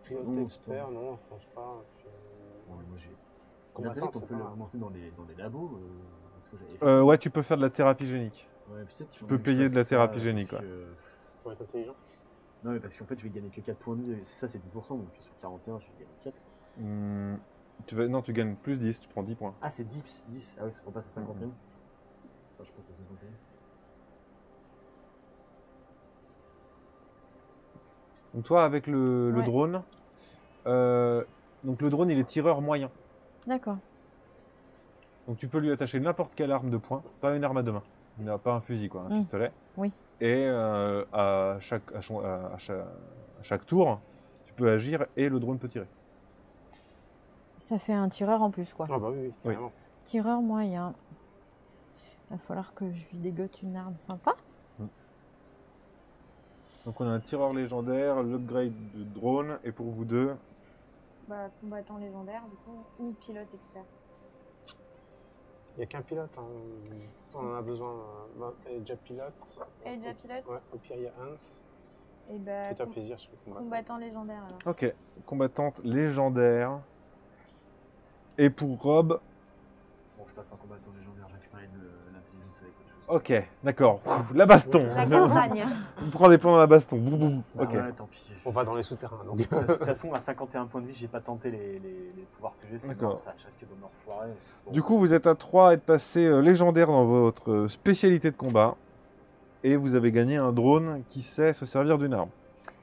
Pilote Non, expert, non, je pense pas. Ouais, moi, j'ai. Combattant, L'intellect, on c'est peut pas mal. l'augmenter dans les labos. L'autre fois, j'avais fait ça. Ouais, tu peux faire de la thérapie génique. Ouais, peut-être qu'il peux faudrait que je payer de la fasse thérapie ça, génique, parce ouais. que- Pour être intelligent. Non, mais parce qu'en fait, je vais gagner que 4 points de vie. C'est ça, c'est 10%. Donc sur 41, je vais gagner 4. Non, tu gagnes plus 10, tu prends 10 points. Ah, c'est 10. 10. Ah, ouais, c'est qu'on passe à 51. Enfin, je passe à 51. Donc toi, avec le Ouais. drone, donc le drone, il est tireur moyen. D'accord. Donc tu peux lui attacher n'importe quelle arme de poing, pas une arme à deux mains. Il n'a pas un fusil, quoi, un Mm. pistolet. Oui. Et à chaque tour, tu peux agir et le drone peut tirer. Ça fait un tireur en plus, quoi. Ah bah oui, carrément. Tireur moyen. Il va falloir que je lui dégote une arme sympa. Donc on a un tireur légendaire, l'upgrade de drone, et pour vous deux, Bah, combattant légendaire, du coup. Ou pilote expert. Il n'y a qu'un pilote, hein. On en a besoin. Elle est déjà pilote. Elle est déjà pilote? Ouais, au pire, il y a Hans. Et bah, Fais-toi plaisir sur le combat. combattant légendaire, alors. ok, combattante légendaire. Et pour Rob, Bon, je passe en combattant légendaire. Je récupère l'intelligence avec autre chose. ok, d'accord, la baston. La castagne. On prend des points dans la baston. Boum, boum. Ah Ok. ouais, tant pis. On va dans les souterrains, donc. De toute façon, à 51 points de vie, j'ai pas tenté les pouvoirs que j'ai. C'est D'accord. mort, ça risque de me refoirer. c'est bon. Du coup, vous êtes à 3 et de passer légendaire dans votre spécialité de combat. Et vous avez gagné un drone qui sait se servir d'une arme.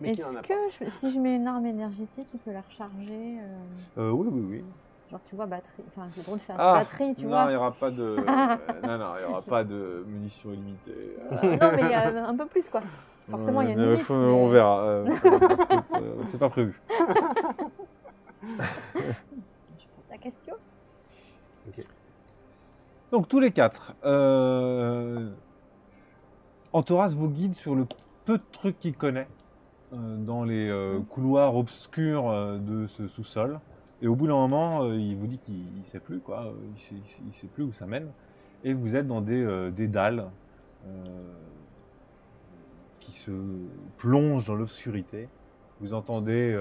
Mais qui en Est-ce a que si je mets une arme énergétique, il peut la recharger Oui, oui, oui. Genre, tu vois, batterie. Enfin, le drôle de faire Ah, batterie, tu non, vois. il n'y aura pas de... non, il y aura pas de munitions illimitées. Non, mais un peu plus, quoi. Forcément, il y a une Ouais, limite. On mais- verra. Écoute, c'est pas prévu. Je pose la question. Donc tous les quatre, Antoras vous guide sur le peu de trucs qu'il connaît dans les couloirs obscurs de ce sous-sol. Et au bout d'un moment, il vous dit qu'il ne sait plus, quoi. Il sait plus où ça mène. Et vous êtes dans des dalles qui se plongent dans l'obscurité. Vous entendez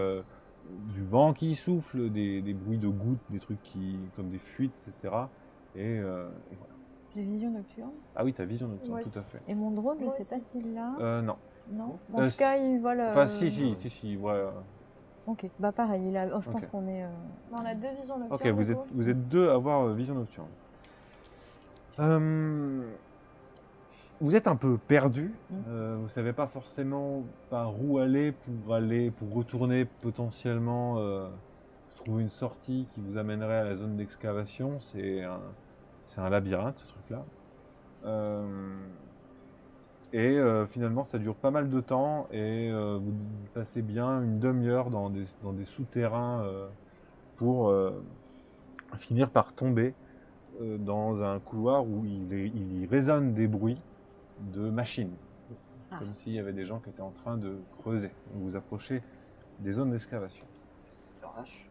du vent qui souffle, des bruits de gouttes, des trucs comme des fuites, etc. Et voilà. J'ai vision nocturne. Ah oui, t'as vision nocturne, Ouais, tout à fait. Et mon drone, je Moi sais pas aussi. s'il l'a. Non. Non. En tout cas, il vole. Enfin, si, ouais. Ok, bah pareil, je pense Ok. qu'on est. On a 2 visions nocturnes. Ok, du coup. vous êtes deux à avoir vision nocturne. Vous êtes un peu perdu. Vous savez pas forcément par où aller, pour retourner potentiellement trouver une sortie qui vous amènerait à la zone d'excavation. C'est un labyrinthe, ce truc-là. Finalement, ça dure pas mal de temps et vous passez bien une demi-heure dans des souterrains pour finir par tomber dans un couloir où il y résonne des bruits de machines, comme s'il y avait des gens qui étaient en train de creuser. Donc vous approchez des zones d'excavation. C'est vache.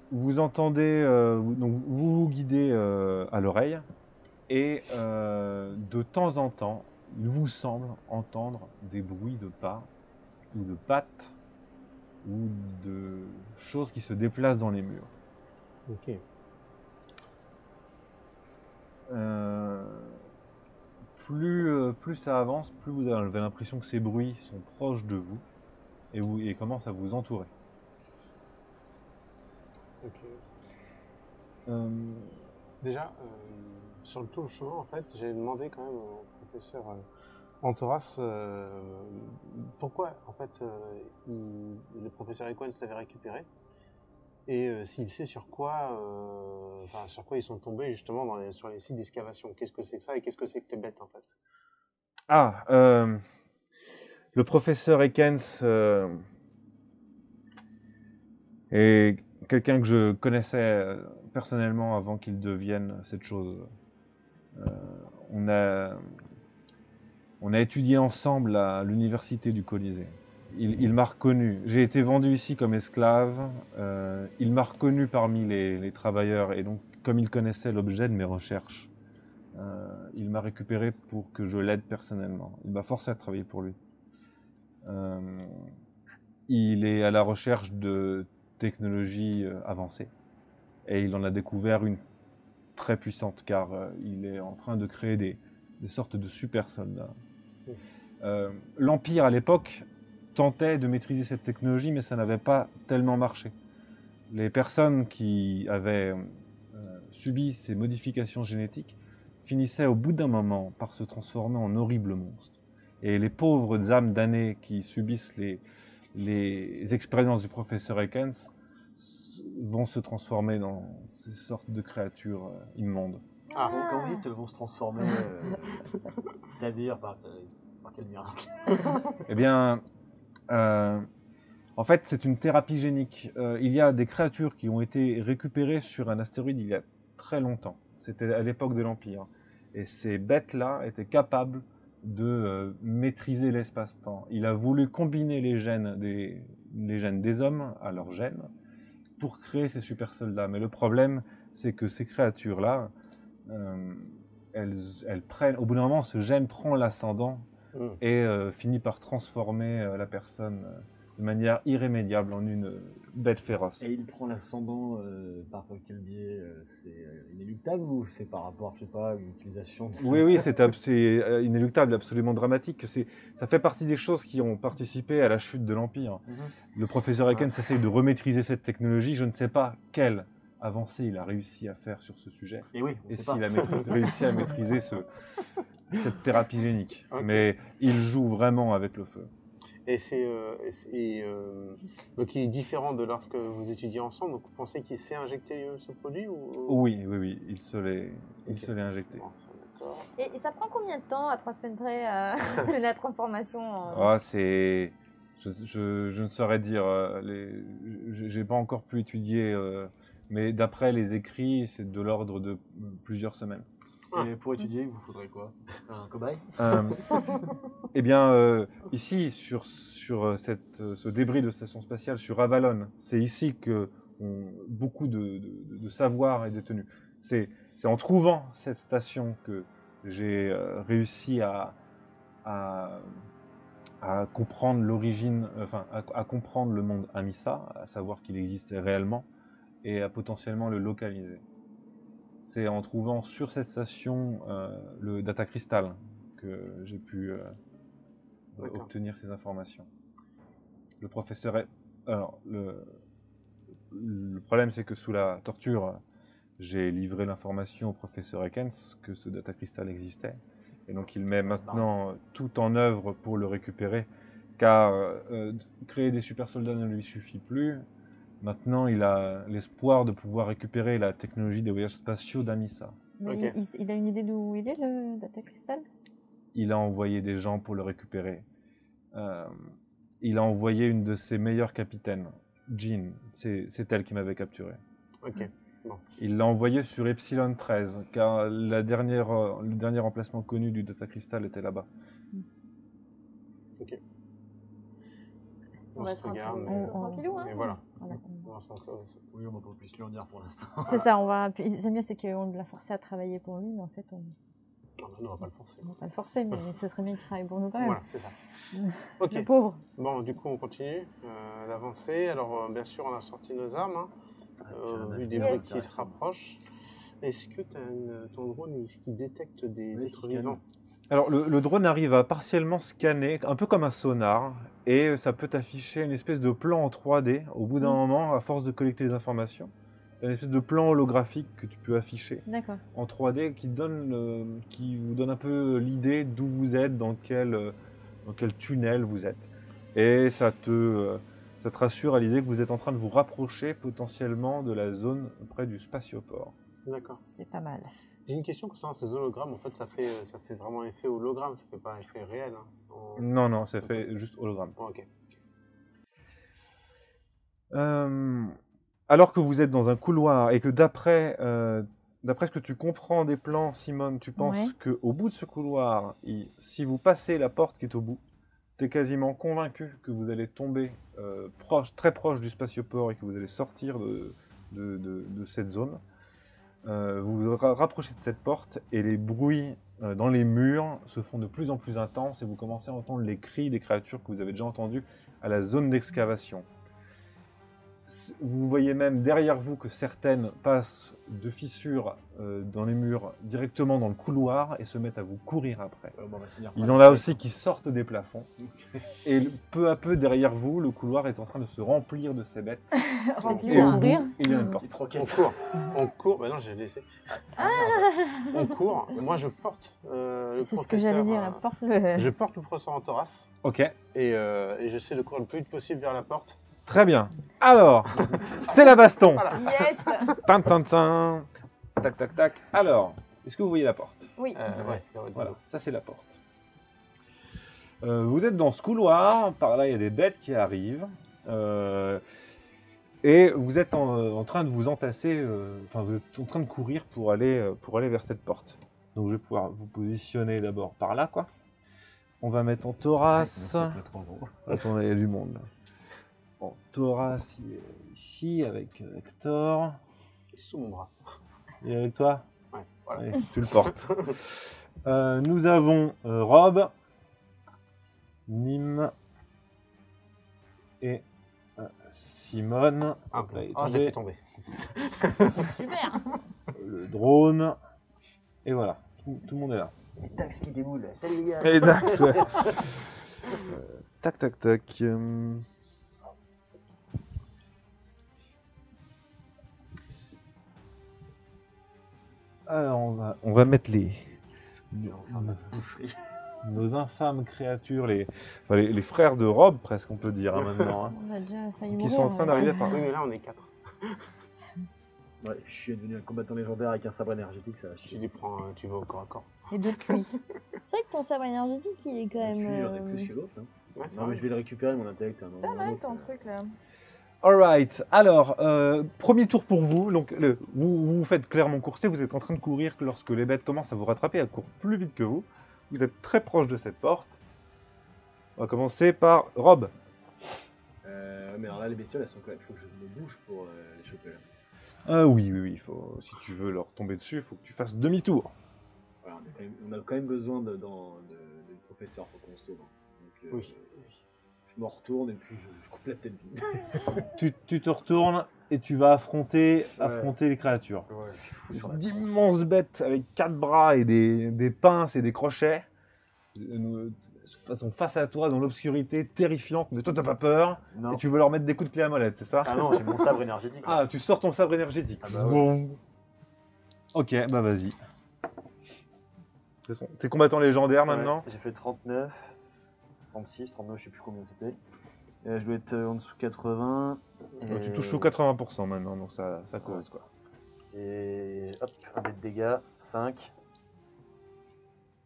Vous entendez, donc vous vous guidez à l'oreille et de temps en temps, il vous semble entendre des bruits de pas ou de pattes ou de choses qui se déplacent dans les murs. Ok. Plus ça avance, plus vous avez l'impression que ces bruits sont proches de vous et commencent à vous entourer. Ok. Déjà, sur le tour de chemin, en fait, j'ai demandé quand même au professeur Antoras pourquoi, en fait, le professeur Equans l'avait récupéré et s'il sait sur quoi ils sont tombés justement sur les sites d'excavation. Qu'est-ce que c'est que ça et qu'est-ce que c'est que les bêtes, en fait? Le professeur Ekens est quelqu'un que je connaissais personnellement avant qu'il devienne cette chose. On a étudié ensemble à l'université du Colisée. Il m'a reconnu. J'ai été vendu ici comme esclave. Il m'a reconnu parmi les travailleurs et donc, comme il connaissait l'objet de mes recherches, il m'a récupéré pour que je l'aide personnellement. Il m'a forcé à travailler pour lui. Il est à la recherche de technologies avancées et il en a découvert une très puissante car il est en train de créer des sortes de super soldats. L'Empire à l'époque tentait de maîtriser cette technologie mais ça n'avait pas tellement marché. Les personnes qui avaient subi ces modifications génétiques finissaient au bout d'un moment par se transformer en horribles monstres. Et les pauvres âmes damnées qui subissent les expériences du professeur Ekens vont se transformer dans ces sortes de créatures immondes. Ah, quand vous dites vont se transformer, c'est-à-dire par quel miracle? Eh bien, en fait, c'est une thérapie génique. Il y a des créatures qui ont été récupérées sur un astéroïde il y a très longtemps. C'était à l'époque de l'Empire. Et ces bêtes-là étaient capables de maîtriser l'espace-temps. Il a voulu combiner les gènes des hommes à leurs gènes pour créer ces super soldats. Mais le problème, c'est que ces créatures-là, elles prennent, au bout d'un moment, ce gène prend l'ascendant et finit par transformer la personne de manière irrémédiable en une bête féroce. Et il prend l'ascendant par quel biais? C'est inéluctable ou c'est par rapport, je sais pas, à une utilisation Oui, c'est inéluctable, absolument dramatique. Ça fait partie des choses qui ont participé à la chute de l'Empire. Le professeur Ekens essaye de remaîtriser cette technologie. Je ne sais pas quelle avancée il a réussi à faire sur ce sujet. Et s'il a réussi à maîtriser cette thérapie génique. Okay. Mais il joue vraiment avec le feu. Et donc il est différent de lorsque vous étudiez ensemble. Donc vous pensez qu'il s'est injecté ce produit ou... Oui, il se l'est injecté. Bon, d'accord. Et ça prend combien de temps, à 3 semaines près, la transformation en... Ah, c'est... Je ne saurais dire. J'ai pas encore pu étudier, mais d'après les écrits, c'est de l'ordre de plusieurs semaines. Et pour étudier, il vous faudrait quoi? Un cobaye? Eh bien, ici, sur ce débris de station spatiale, sur Avalon, c'est ici que beaucoup de savoir est détenu. C'est en trouvant cette station que j'ai réussi à comprendre l'origine, à comprendre le monde Amissa, à savoir qu'il existait réellement, et à potentiellement le localiser. C'est en trouvant sur cette station le data crystal que j'ai pu obtenir ces informations. Le professeur est... Alors, le problème, c'est que sous la torture, j'ai livré l'information au professeur Ekens que ce data crystal existait. Et donc, il met maintenant tout en œuvre pour le récupérer, car créer des super soldats ne lui suffit plus. Maintenant, il a l'espoir de pouvoir récupérer la technologie des voyages spatiaux d'Amissa. Mais il a une idée d'où il est, le Data Crystal? Il a envoyé des gens pour le récupérer. Il a envoyé une de ses meilleures capitaines, Jean. C'est elle qui m'avait capturé. Ok. Bon. Il l'a envoyé sur Epsilon 13, car le dernier emplacement connu du Data Crystal était là-bas. Ok. On va se rentrer regarde, au vaisseau tranquillou, hein. Et voilà. Voilà. On va se rentrer au vaisseau. Oui, on va pas plus lui en dire pour l'instant. C'est ça, on va. C'est mieux, c'est qu'on l'a forcé à travailler pour lui, mais en fait, on Non, on va pas le forcer. va pas le forcer, mais ce serait bien qu'il travaille pour nous quand même. Voilà, c'est ça. Ok. Le pauvre. Bon, du coup, on continue d'avancer. Alors, bien sûr, on a sorti nos armes, hein, vu des bruits qui se rapprochent. Est-ce que ton drone, est-ce qu'il détecte des êtres vivants? Alors, le drone arrive à partiellement scanner, un peu comme un sonar, et ça peut afficher une espèce de plan en 3D. Au bout d'un moment, à force de collecter les informations, une espèce de plan holographique que tu peux afficher D'accord. en 3D qui vous donne un peu l'idée d'où vous êtes, dans quel tunnel vous êtes. Et ça te rassure à l'idée que vous êtes en train de vous rapprocher potentiellement de la zone près du spatioport. D'accord. C'est pas mal. J'ai une question concernant ces hologrammes. En fait, ça fait vraiment effet hologramme, ça fait pas effet réel. Hein. Non, ça fait juste hologramme. Oh, ok. Alors que vous êtes dans un couloir et que d'après ce que tu comprends des plans, Simone, tu penses qu'au bout de ce couloir, si vous passez la porte qui est au bout, tu es quasiment convaincu que vous allez tomber très proche du spatioport et que vous allez sortir de cette zone. Vous vous rapprochez de cette porte et les bruits dans les murs se font de plus en plus intenses et vous commencez à entendre les cris des créatures que vous avez déjà entendues à la zone d'excavation. Vous voyez même derrière vous que certaines passent de fissures dans les murs directement dans le couloir et se mettent à vous courir après. Il y en a aussi qui sortent des plafonds. Et peu à peu derrière vous, le couloir est en train de se remplir de ces bêtes. Et au bout, il y a une porte. On court. Bah non, j'ai laissé. On court. Moi, je porte le professeur. C'est ce que j'allais dire. Je porte le professeur en thorax. Ok. Et j'essaie de courir le plus vite possible vers la porte. Très bien. Alors, c'est la baston. Voilà. Yes. Tin, tin, tin. Tac, tac, tac. Alors, est-ce que vous voyez la porte? Oui. Ouais. Voilà, ça c'est la porte. Vous êtes dans ce couloir, par là il y a des bêtes qui arrivent, et vous êtes en train de vous entasser, vous êtes en train de courir pour aller vers cette porte. Donc je vais pouvoir vous positionner d'abord par là, quoi. On va mettre en thorax. Attendez, il y a du monde là. En thorax, il est ici avec Hector. Sous mon bras. Et avec toi? Ouais, voilà. Ouais, tu le portes. Nous avons Rob, Nîmes et Simone. Ah, Donc là, il est je l'ai fait tomber. Super. Le drone. Et voilà, tout le monde est là. Et Dax qui déboule. Salut les gars. Et Dax, ouais. Tac, tac, tac. Alors, on va mettre les nos infâmes créatures, les frères de Rob, presque, on peut dire, hein, maintenant, hein, On a déjà failli qui mourir. sont en train d'arriver par Oui, mais là, on est 4. Ouais, je suis devenu un combattant légendaire avec un sabre énergétique, ça va Tu chier. les prends, tu vas au corps à corps. Et depuis. C'est vrai que ton sabre énergétique, il est quand même. Celui, j'en ai plus que l'autre. Hein. Ouais, c'est Non, mais vrai. je vais le récupérer, mon intellect. À un moment Pas ou à un mal autre, ton truc là. Alright, alors, premier tour pour vous. Donc, vous faites clairement courser, vous êtes en train de courir lorsque les bêtes commencent à vous rattraper, elles courent plus vite que vous. Vous êtes très proche de cette porte. On va commencer par Rob. Mais alors là, les bestioles, elles sont quand même. Il faut que je me bouge pour les choper là. Oui, il faut, si tu veux leur tomber dessus, il faut que tu fasses demi-tour. Voilà, on a quand même besoin du professeur pour qu'on se sauve. Donc, Oui. je me retourne et puis je coupe la tête vide. Tu te retournes et tu vas affronter les créatures. Ouais. Je suis fou sur la D'immenses bêtes avec 4 bras et des pinces et des crochets sont face à toi dans l'obscurité terrifiante, mais toi t'as pas peur Non. et tu veux leur mettre des coups de clé à molette, c'est ça? Ah non, j'ai mon sabre énergétique. Ah, tu sors ton sabre énergétique. Ah bah ouais. Bon. Ok, bah vas-y. T'es combattant légendaire maintenant? J'ai fait 39, 36, 39, je sais plus combien c'était. Je dois être en dessous de 80. Donc, tu touches aux 80% maintenant, donc ça cause quoi. Et hop, un dé de dégâts, 5.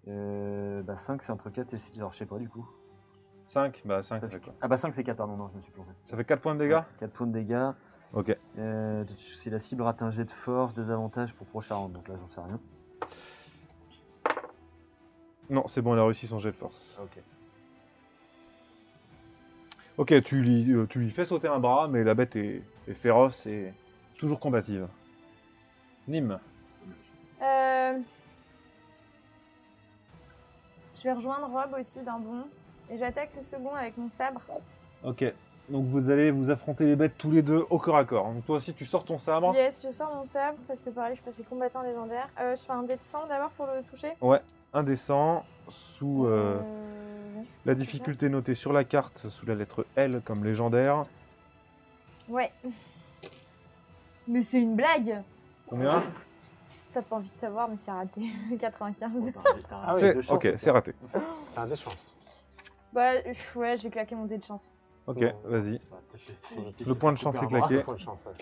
5 c'est entre 4 et 6, alors je sais pas du coup. 5, bah 5 Parce c'est que- quoi? Ah bah 5 c'est 4, pardon, non, je me suis planté. Ça fait 4 points de dégâts? 4 points de dégâts. Ok. Si la cible rate un jet de force, des avantages pour prochain round, donc là j'en sais rien. Non, c'est bon, elle a réussi son jet de force. Ok. Ok, tu lui fais sauter un bras, mais la bête est féroce et toujours combative. Nîmes. Je vais rejoindre Rob aussi d'un bond. Et j'attaque le second avec mon sabre. Ok, donc vous allez vous affronter les bêtes tous les deux au corps à corps. Donc toi aussi tu sors ton sabre. Yes, je sors mon sabre parce que pareil, je passais combattant légendaire. Je fais un dé de 100 d'abord pour le toucher. Indécent, sous Ouais, je la fais difficulté notée sur la carte, sous la lettre L comme légendaire. ça. Ouais. Mais c'est une blague. Combien? T'as pas envie de savoir, mais c'est raté. 95. Ah oui, Ok, c'est raté. T'as des chances. Bah ouais, je vais claquer mon dé de chance. Ok, vas-y. Le point de chance est claqué. Point de chance, ouais.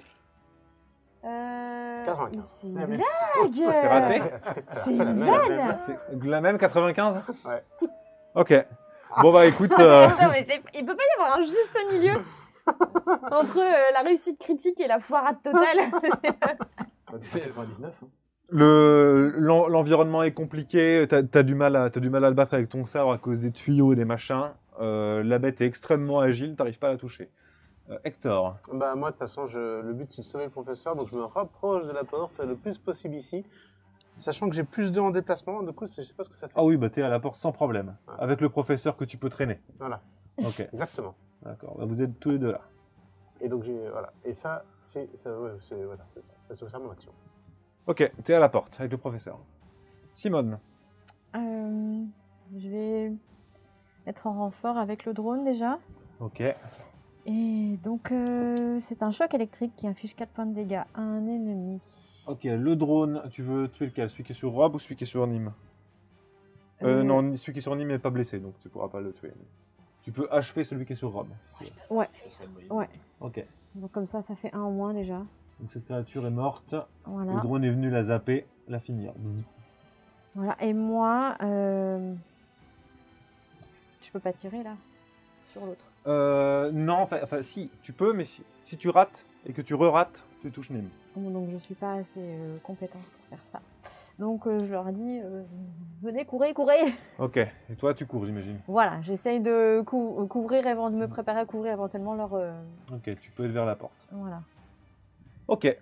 95. 95. C'est une Ouais, mais- blague. C'est raté? C'est La une même, la vanne. C'est la même 95? Ouais. Ok. Bon bah écoute, Attends, mais il peut pas y avoir un juste milieu entre la réussite critique et la foirade totale. Tu fais 99. Hein. l'environnement est compliqué, t'as du mal à le battre avec ton sabre à cause des tuyaux et des machins. La bête est extrêmement agile, t'arrives pas à la toucher. Hector. Bah moi de toute façon le but c'est de sauver le professeur, donc je me rapproche de la porte le plus possible ici, sachant que j'ai plus 2 en déplacement, du coup je sais pas ce que ça fait. Ah oui, bah t'es à la porte sans problème, Ouais. avec le professeur que tu peux traîner. Voilà, Ok, exactement. d'accord, bah vous êtes tous les deux là. Et donc voilà, et ça c'est voilà, c'est ça mon action. Ok, t'es à la porte avec le professeur. Simone. Je vais être en renfort avec le drone déjà. Ok. Et donc, c'est un choc électrique qui inflige 4 points de dégâts à un ennemi. Ok, le drone, tu veux tuer lequel? Celui qui est sur Rob ou celui qui est sur Nîmes? Euh, Non, celui qui est sur Nîmes n'est pas blessé, donc tu pourras pas le tuer. Tu peux achever celui qui est sur Rob. Ouais. Ok. Donc, comme ça fait un en moins déjà. Donc cette créature est morte. Le Voilà. drone est venu la zapper, la finir. Bzz. Voilà. Et moi, je peux pas tirer là sur l'autre. Non, enfin si, tu peux, mais si tu rates et que tu re-rates, tu touches Nîmes. Donc, je suis pas assez compétente pour faire ça. Donc, je leur dis, venez, courez. Ok, et toi tu cours, j'imagine. Voilà, j'essaye de couvrir, de me préparer à couvrir éventuellement leur... Ok, tu peux être vers la porte. Voilà. Ok.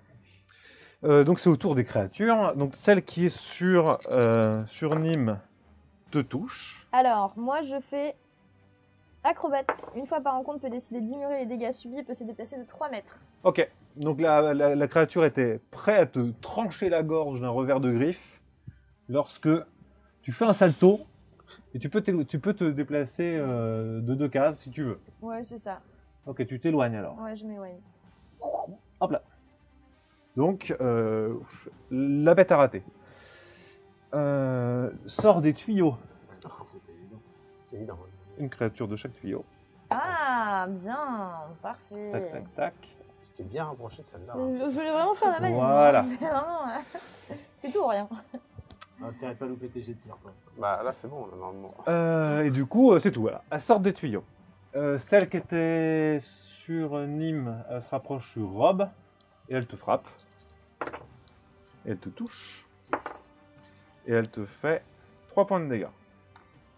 Donc c'est au tour des créatures. Donc celle qui est sur Nîmes te touche. Alors, moi je fais acrobate. Une fois par rencontre, peut décider d'ignorer les dégâts subis et peut se déplacer de 3 mètres. Ok. Donc la créature était prête à te trancher la gorge d'un revers de griffe lorsque tu fais un salto et tu peux te déplacer de 2 cases si tu veux. Ouais, c'est ça. Ok, tu t'éloignes alors. Ouais, je m'éloigne. Hop là. Donc, la bête a raté. Sort des tuyaux. C'est évident. Une créature de chaque tuyau. Ah, bien, parfait. Tac, tac, tac. C'était bien rapproché de celle-là. Je voulais vraiment faire la manip. Voilà. C'est vraiment, c'est tout ou rien. Ah, t'arrêtes pas à louper tes jets de tir, toi. Bah là, c'est bon, là, normalement. Et du coup, c'est tout. Voilà. Elle sort des tuyaux. Celle qui était sur Nîmes, elle se rapproche sur Rob. Et elle te frappe. Et elle te touche. Et elle te fait 3 points de dégâts.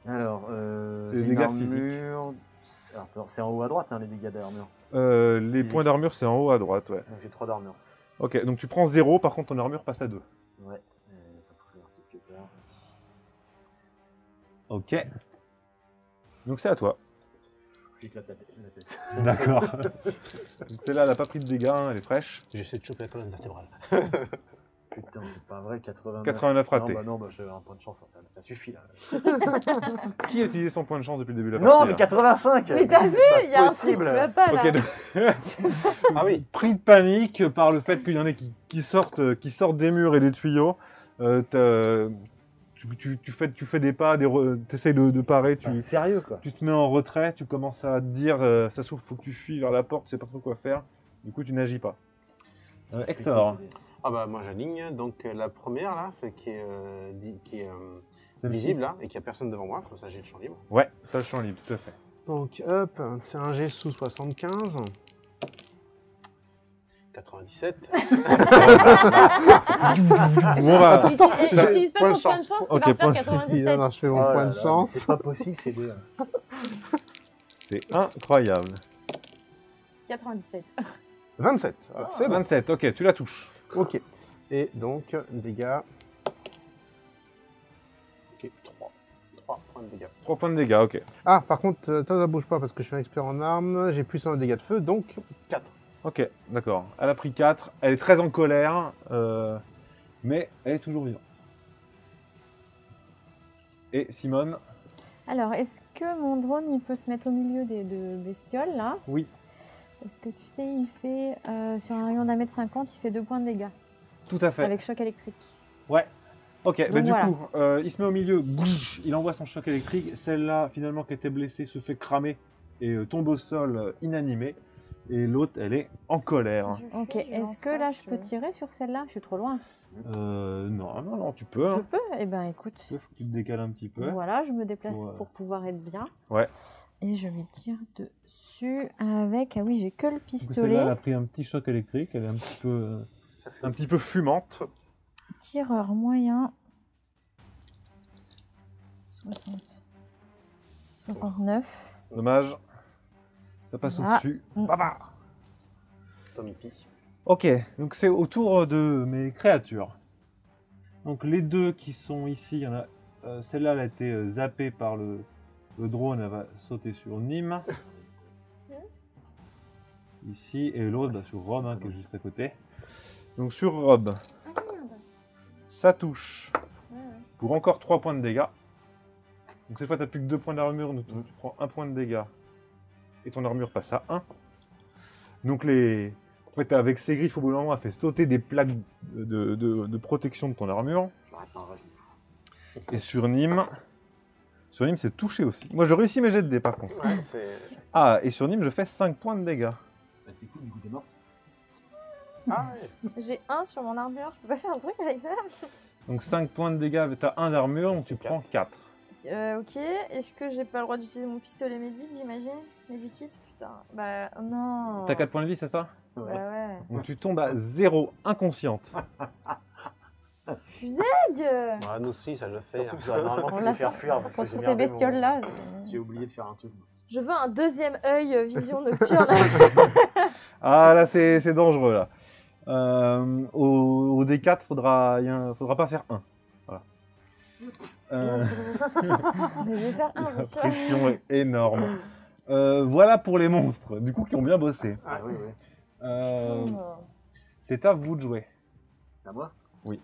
Alors, C'est des j'ai une dégâts armure. Attends, c'est en haut à droite, hein, les dégâts d'armure. Les Physique. points d'armure, c'est en haut à droite, ouais. Donc j'ai 3 d'armure. Ok, donc tu prends 0, par contre ton armure passe à 2. Ouais. Attends, faut que je regarde quelque part. Ok. Donc c'est à toi. J'éclate la tête. D'accord. Donc celle-là, elle n'a pas pris de dégâts, hein, elle est fraîche. J'essaie de choper la colonne vertébrale. Putain, c'est pas vrai, 89. 89 ratés. Non, bah j'ai un point de chance, hein, ça suffit là. Qui a utilisé son point de chance depuis le début de la Non, partie mais là 85 Mais t'as vu, il y a un truc qui possible. va pas là. Ok, donc- Ah oui. pris de panique par le fait qu'il y en ait qui sortent des murs et des tuyaux, tu fais des pas, tu essaies de parer, Sérieux quoi. tu te mets en retrait, tu commences à te dire ça s'ouvre, faut que tu fuis vers la porte, tu sais pas trop quoi faire. Du coup, tu n'agis pas. Hector, Ah bah moi j'aligne. Donc la première là, c'est qui est celle-ci. visible là et qu'il n'y a personne devant moi. Comme ça j'ai le champ libre. Ouais, t'as le champ libre, tout à fait. Donc hop, c'est un G sous 75. 97. On va. Utilise pas Point ton de point de chance. chance, tu Ok, vas point faire de- 97. Non, non, je fais mon Oh point là de là, chance. mais c'est pas possible ces deux. C'est incroyable. 97. 27. Voilà, c'est bon. 27, ok, tu la touches. Ok. Et donc, dégâts. Ok, 3 points de dégâts. 3 points de dégâts, ok. Ah, par contre, toi, ça bouge pas parce que je suis un expert en armes. J'ai plus un dégâts de feu, donc 4. Ok, d'accord. Elle a pris 4, elle est très en colère, mais elle est toujours vivante. Et Simone? Alors, est-ce que mon drone, il peut se mettre au milieu des deux bestioles, là? Oui. Est-ce que tu sais, il fait, sur un rayon d'1 m 50, il fait 2 points de dégâts, Tout à fait. avec choc électrique. Ouais. Ok, Donc bah du voilà. coup, il se met au milieu, bouge, il envoie son choc électrique. Celle-là, finalement, qui était blessée, se fait cramer et tombe au sol inanimée. Et l'autre, elle est en colère. Ok, est-ce que là, je peux tirer sur celle-là? Je suis trop loin. Non, tu peux. Je Hein. peux? Eh ben, écoute. Tu peux, faut que tu te décales un petit peu. Voilà, je me déplace Ouais. pour pouvoir être bien. Ouais. Et je vais tirer dessus avec... Ah oui, j'ai que le Du coup, celle-là, pistolet. elle a pris un petit choc électrique, elle est un petit peu fumante. Tireur moyen. 60. 69. Dommage. Ça passe Ah. au-dessus. Baba. Tommy P. Ok, donc c'est au tour de mes créatures. Donc les deux qui sont ici, il y en a. Celle-là, elle a été zappée par le drone, elle va sauter sur Nîmes. Ici, et l'autre bah, sur Rob, hein, qui est juste à côté. Donc sur Rob, ça touche pour encore 3 points de dégâts. Donc cette fois, tu n'as plus que 2 points d'armure, donc tu prends 1 point de dégâts. Et ton armure passe à 1. Donc en fait, avec ses griffes, au bout d'un moment, elle fait sauter des plaques de protection de ton armure. Je l'arrête pas, je m'en fous. Et sur Nîmes, c'est touché aussi. Moi, je réussis mes jets de dés, par contre. Ouais, c'est. Ah, et sur Nîmes, je fais 5 points de dégâts. Bah, c'est cool, du coup t'es morte. Ah ouais. J'ai 1 sur mon armure, je peux pas faire un truc avec ça? Donc 5 points de dégâts, t'as 1 d'armure, donc tu prends 4. Ok, est-ce que j'ai pas le droit d'utiliser mon pistolet médic, j'imagine? Medikit, putain. Bah non. T'as 4 points de vie, c'est ça? Bah ouais. Donc tu tombes à 0, inconsciente. Je suis deg. Ah, nous aussi, ça le fait. Surtout que j'aurais normalement On pu l'a le faire fait. fuir parce que Contre j'ai ces merdé bestioles-là. J'ai oublié de faire un truc. Je veux un deuxième œil vision nocturne. Ah là, c'est dangereux là. Au D4, faudra pas faire 1. Voilà. Mais je vais faire 1, La c'est sûr. pression est énorme. Voilà pour les monstres, du coup, qui ont bien bossé. Ah oui, oui. C'est à vous de jouer. C'est à moi? Oui.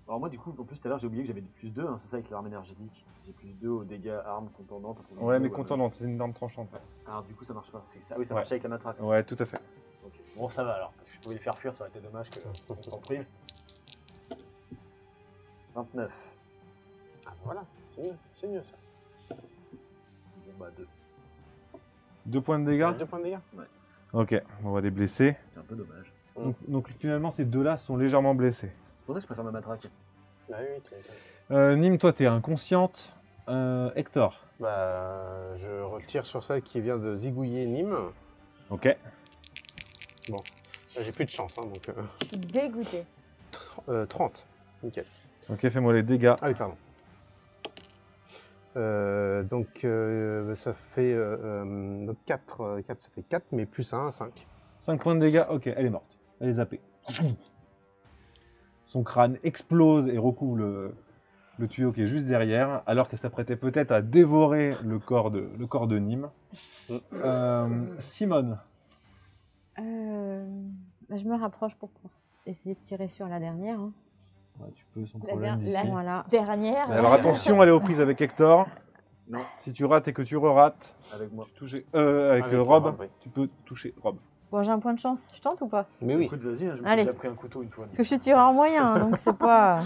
Alors moi du coup, en plus tout à l'heure j'ai oublié que j'avais plus 2, hein, c'est ça avec l'arme énergétique. J'ai plus 2 aux dégâts armes contendantes. Ouais, mais contondante, c'est une arme tranchante. Alors du coup ça marche pas. Ça, oui, ça Ouais. marchait avec la matraxe. Ouais, tout à fait. Ok. Bon ça va alors, parce que je pouvais les faire fuir, ça aurait été dommage qu'on s'en prive. 29. Ah, voilà, c'est mieux ça. Bah, 2. 2 points de dégâts. 2 points de dégâts. Ok, on va les blesser. C'est un peu dommage. Donc finalement, ces deux-là sont légèrement blessés. C'est pour ça que je préfère ma matraque. Bah oui, tu m'étonnes. Nîmes, toi, t'es inconsciente. Hector. Bah, je retire sur celle qui vient de zigouiller Nîmes. Ok. Là, j'ai plus de chance, hein, donc Je suis dégoûtée. 30. Nickel. Ok, fais-moi les dégâts. Ah oui, pardon. Ça fait 4, ça fait 4, mais plus 1, 5. 5 points de dégâts. Ok, elle est morte. Elle est zappée. Son crâne explose et recouvre le tuyau qui est juste derrière, alors qu'elle s'apprêtait peut-être à dévorer le corps de Nîmes. Simone. Bah, je me rapproche pour essayer de tirer sur la dernière. Hein. Ouais, tu peux sans La problème der- d'ici. Voilà. Dernière. Alors attention, elle est aux prises avec Hector. Non, Si tu rates et que tu re-rates, avec moi. tu touches avec Avec Rob, Rob, oui. tu peux toucher Rob. Bon, j'ai un point de chance. Je tente ou pas? Mais oui. Écoute, vas-y, hein, je me suis Allez. déjà pris un couteau une fois. Parce que je suis tireur en moyen, hein, donc c'est pas...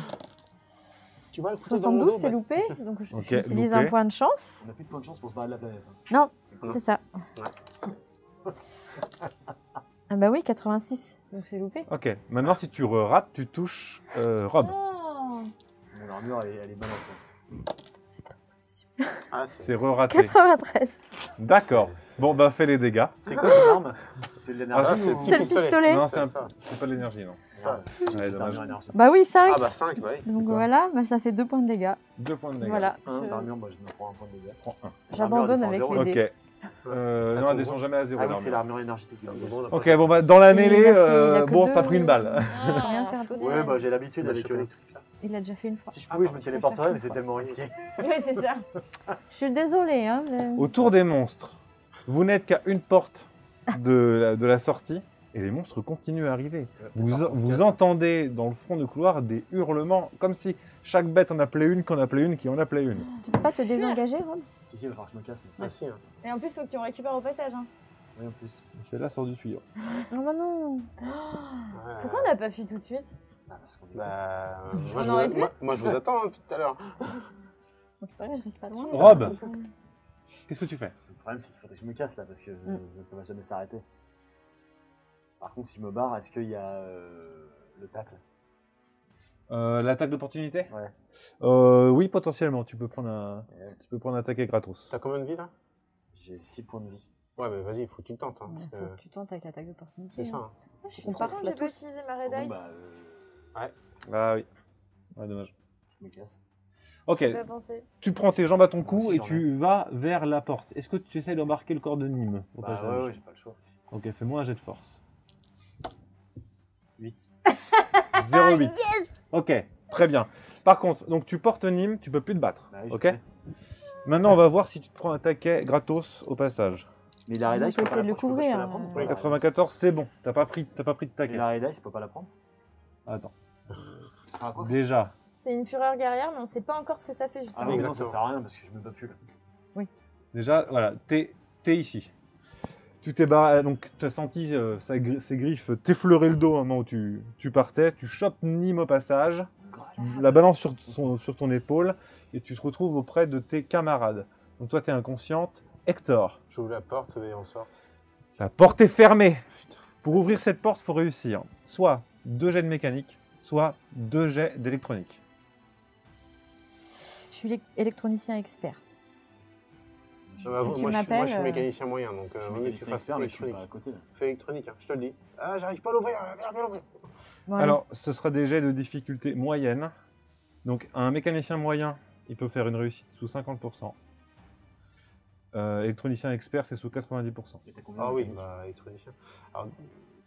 Tu vois le couteau dans mon 72, dos, c'est bah, loupé, donc Ok, j'utilise loupé. un point de chance. On a plus de points de chance pour se barrer de la planète. hein. Non, Non. c'est ça. Ah bah oui, 86, donc c'est loupé. Ok, maintenant si tu re-rates, tu touches Rob. Oh, Mon armure, elle est balance. c'est pas possible. Ah, C'est re-raté. 93. D'accord. Bon, bah fais les dégâts. C'est quoi ton arme? C'est de Ah, l'énergie ça, c'est le ou- petit C'est le pistolet. Non, C'est c'est ça. pas de l'énergie, non. Ça. J'ai Ouais, une petite dommage. armure énergétique. Bah oui, 5. Ah bah 5, bah oui. Donc D'accord. voilà, bah, ça fait 2 points de dégâts. 2 points de dégâts. Voilà, Un je- d'armure, moi je me prends un point de dégâts. Prends un. j'abandonne avec L'armure les Ok. dés. Ça Non, tombe elle descend jamais à 0. Ah oui, c'est l'armure énergétique. Ok, bon, bah dans la Il mêlée, a fait- il a que bon, deux. t'as pris une balle. Rien faire un peu de Ouais, bah j'ai l'habitude Bah, avec je sais pas. l'électrique. là. Il l'a déjà fait une fois. Si je pouvais, je me pardon, téléporterais, mais je c'est peux tellement risqué. Oui, c'est ça. Je suis désolée. Hein, mais- Autour des monstres, vous n'êtes qu'à une porte de la sortie et les monstres continuent à arriver. Vous entendez dans le fond du couloir des hurlements, comme si chaque bête en appelait une, qu'on appelait une, qui en appelait une. Tu peux pas te désengager, Rob? Si, il va falloir que je me casse. Mais... Ah si, hein. Et en plus, faut que tu en récupères au passage. Hein. Oui, en plus. Celle-là sort du tuyau. Non, bah non. Ouais. Pourquoi on n'a pas fui tout de suite? Ah, parce qu'on est... Bah, On aurait pu. moi, je vous attends hein, tout à l'heure. Bon, c'est pas grave, je reste pas loin. Rob, qu'est-ce que tu fais? Le problème, c'est qu'il faudrait que je me casse là, parce que ça va jamais s'arrêter. Par contre, si je me barre, est-ce qu'il y a le tacle? L'attaque d'opportunité? Ouais. Oui, potentiellement. Tu peux prendre un attaquer gratos. T'as combien de vie là? J'ai 6 points de vie. Ouais, mais vas-y, faut que tu le tentes. Hein, parce Il que... faut que tu tentes avec l'attaque d'opportunité. C'est ça. hein. Hein. Ah, je suis On trop part contente, là j'ai pas tous. utilisé ma Red Bon, Ice. bah, Ah oui. Ouais, dommage. je me casse. Ok, J'ai pas pensé. tu prends tes jambes à ton cou Moi aussi, et j'en tu vas vers la porte. Est-ce que tu essaies d'embarquer le corps de Nîmes au Bah passage? ouais, j'ai pas le choix. Ok, fais-moi un jet de force. 8. 0,8. Ok, très bien. Par contre, donc tu portes Nîmes, tu peux plus te battre. Bah oui, ok. je sais. Maintenant, on va voir si tu te prends un taquet gratos au passage. Mais la Red On Ice, peut je peux pas essayer de la le prendre, je peux pas couvrir, la prendre, hein. ou pas, la Red Ice 94, c'est bon. T'as pas pris de Et taquet. la Red Ice, je peux pas la prendre. Attends. Ça sert à quoi? Déjà, C'est une fureur guerrière, mais on sait pas encore ce que ça fait Ah justement. mais non, ça Exactement. sert à rien parce que je me bats plus là. voilà, t'es ici. Tu t'es barré, donc tu as senti ses griffes t'effleurer le dos au moment où tu partais. Tu chopes Nîmes au passage, tu la balances sur ton épaule et tu te retrouves auprès de tes camarades. Donc toi, tu es inconsciente. Hector, J'ouvre la porte et on sort. la porte est fermée. Pour ouvrir cette porte, il faut réussir soit 2 jets de mécanique, soit 2 jets d'électronique. Je suis électronicien expert. Moi, tu je m'appelles, suis mécanicien moyen, donc Je suis vaut mieux que tu mécanicien fasses expert, mais je suis électronique. pas à côté là. Fais électronique, hein, je te le dis. Ah, j'arrive pas à l'ouvrir, viens l'ouvrir. Bon, allez. Alors, ce sera des jets de difficulté moyenne. Donc, un mécanicien moyen, il peut faire une réussite sous 50%. Électronicien expert, c'est sous 90%. Et t'as combien Ah de oui, mécanique? bah électronicien. Alors,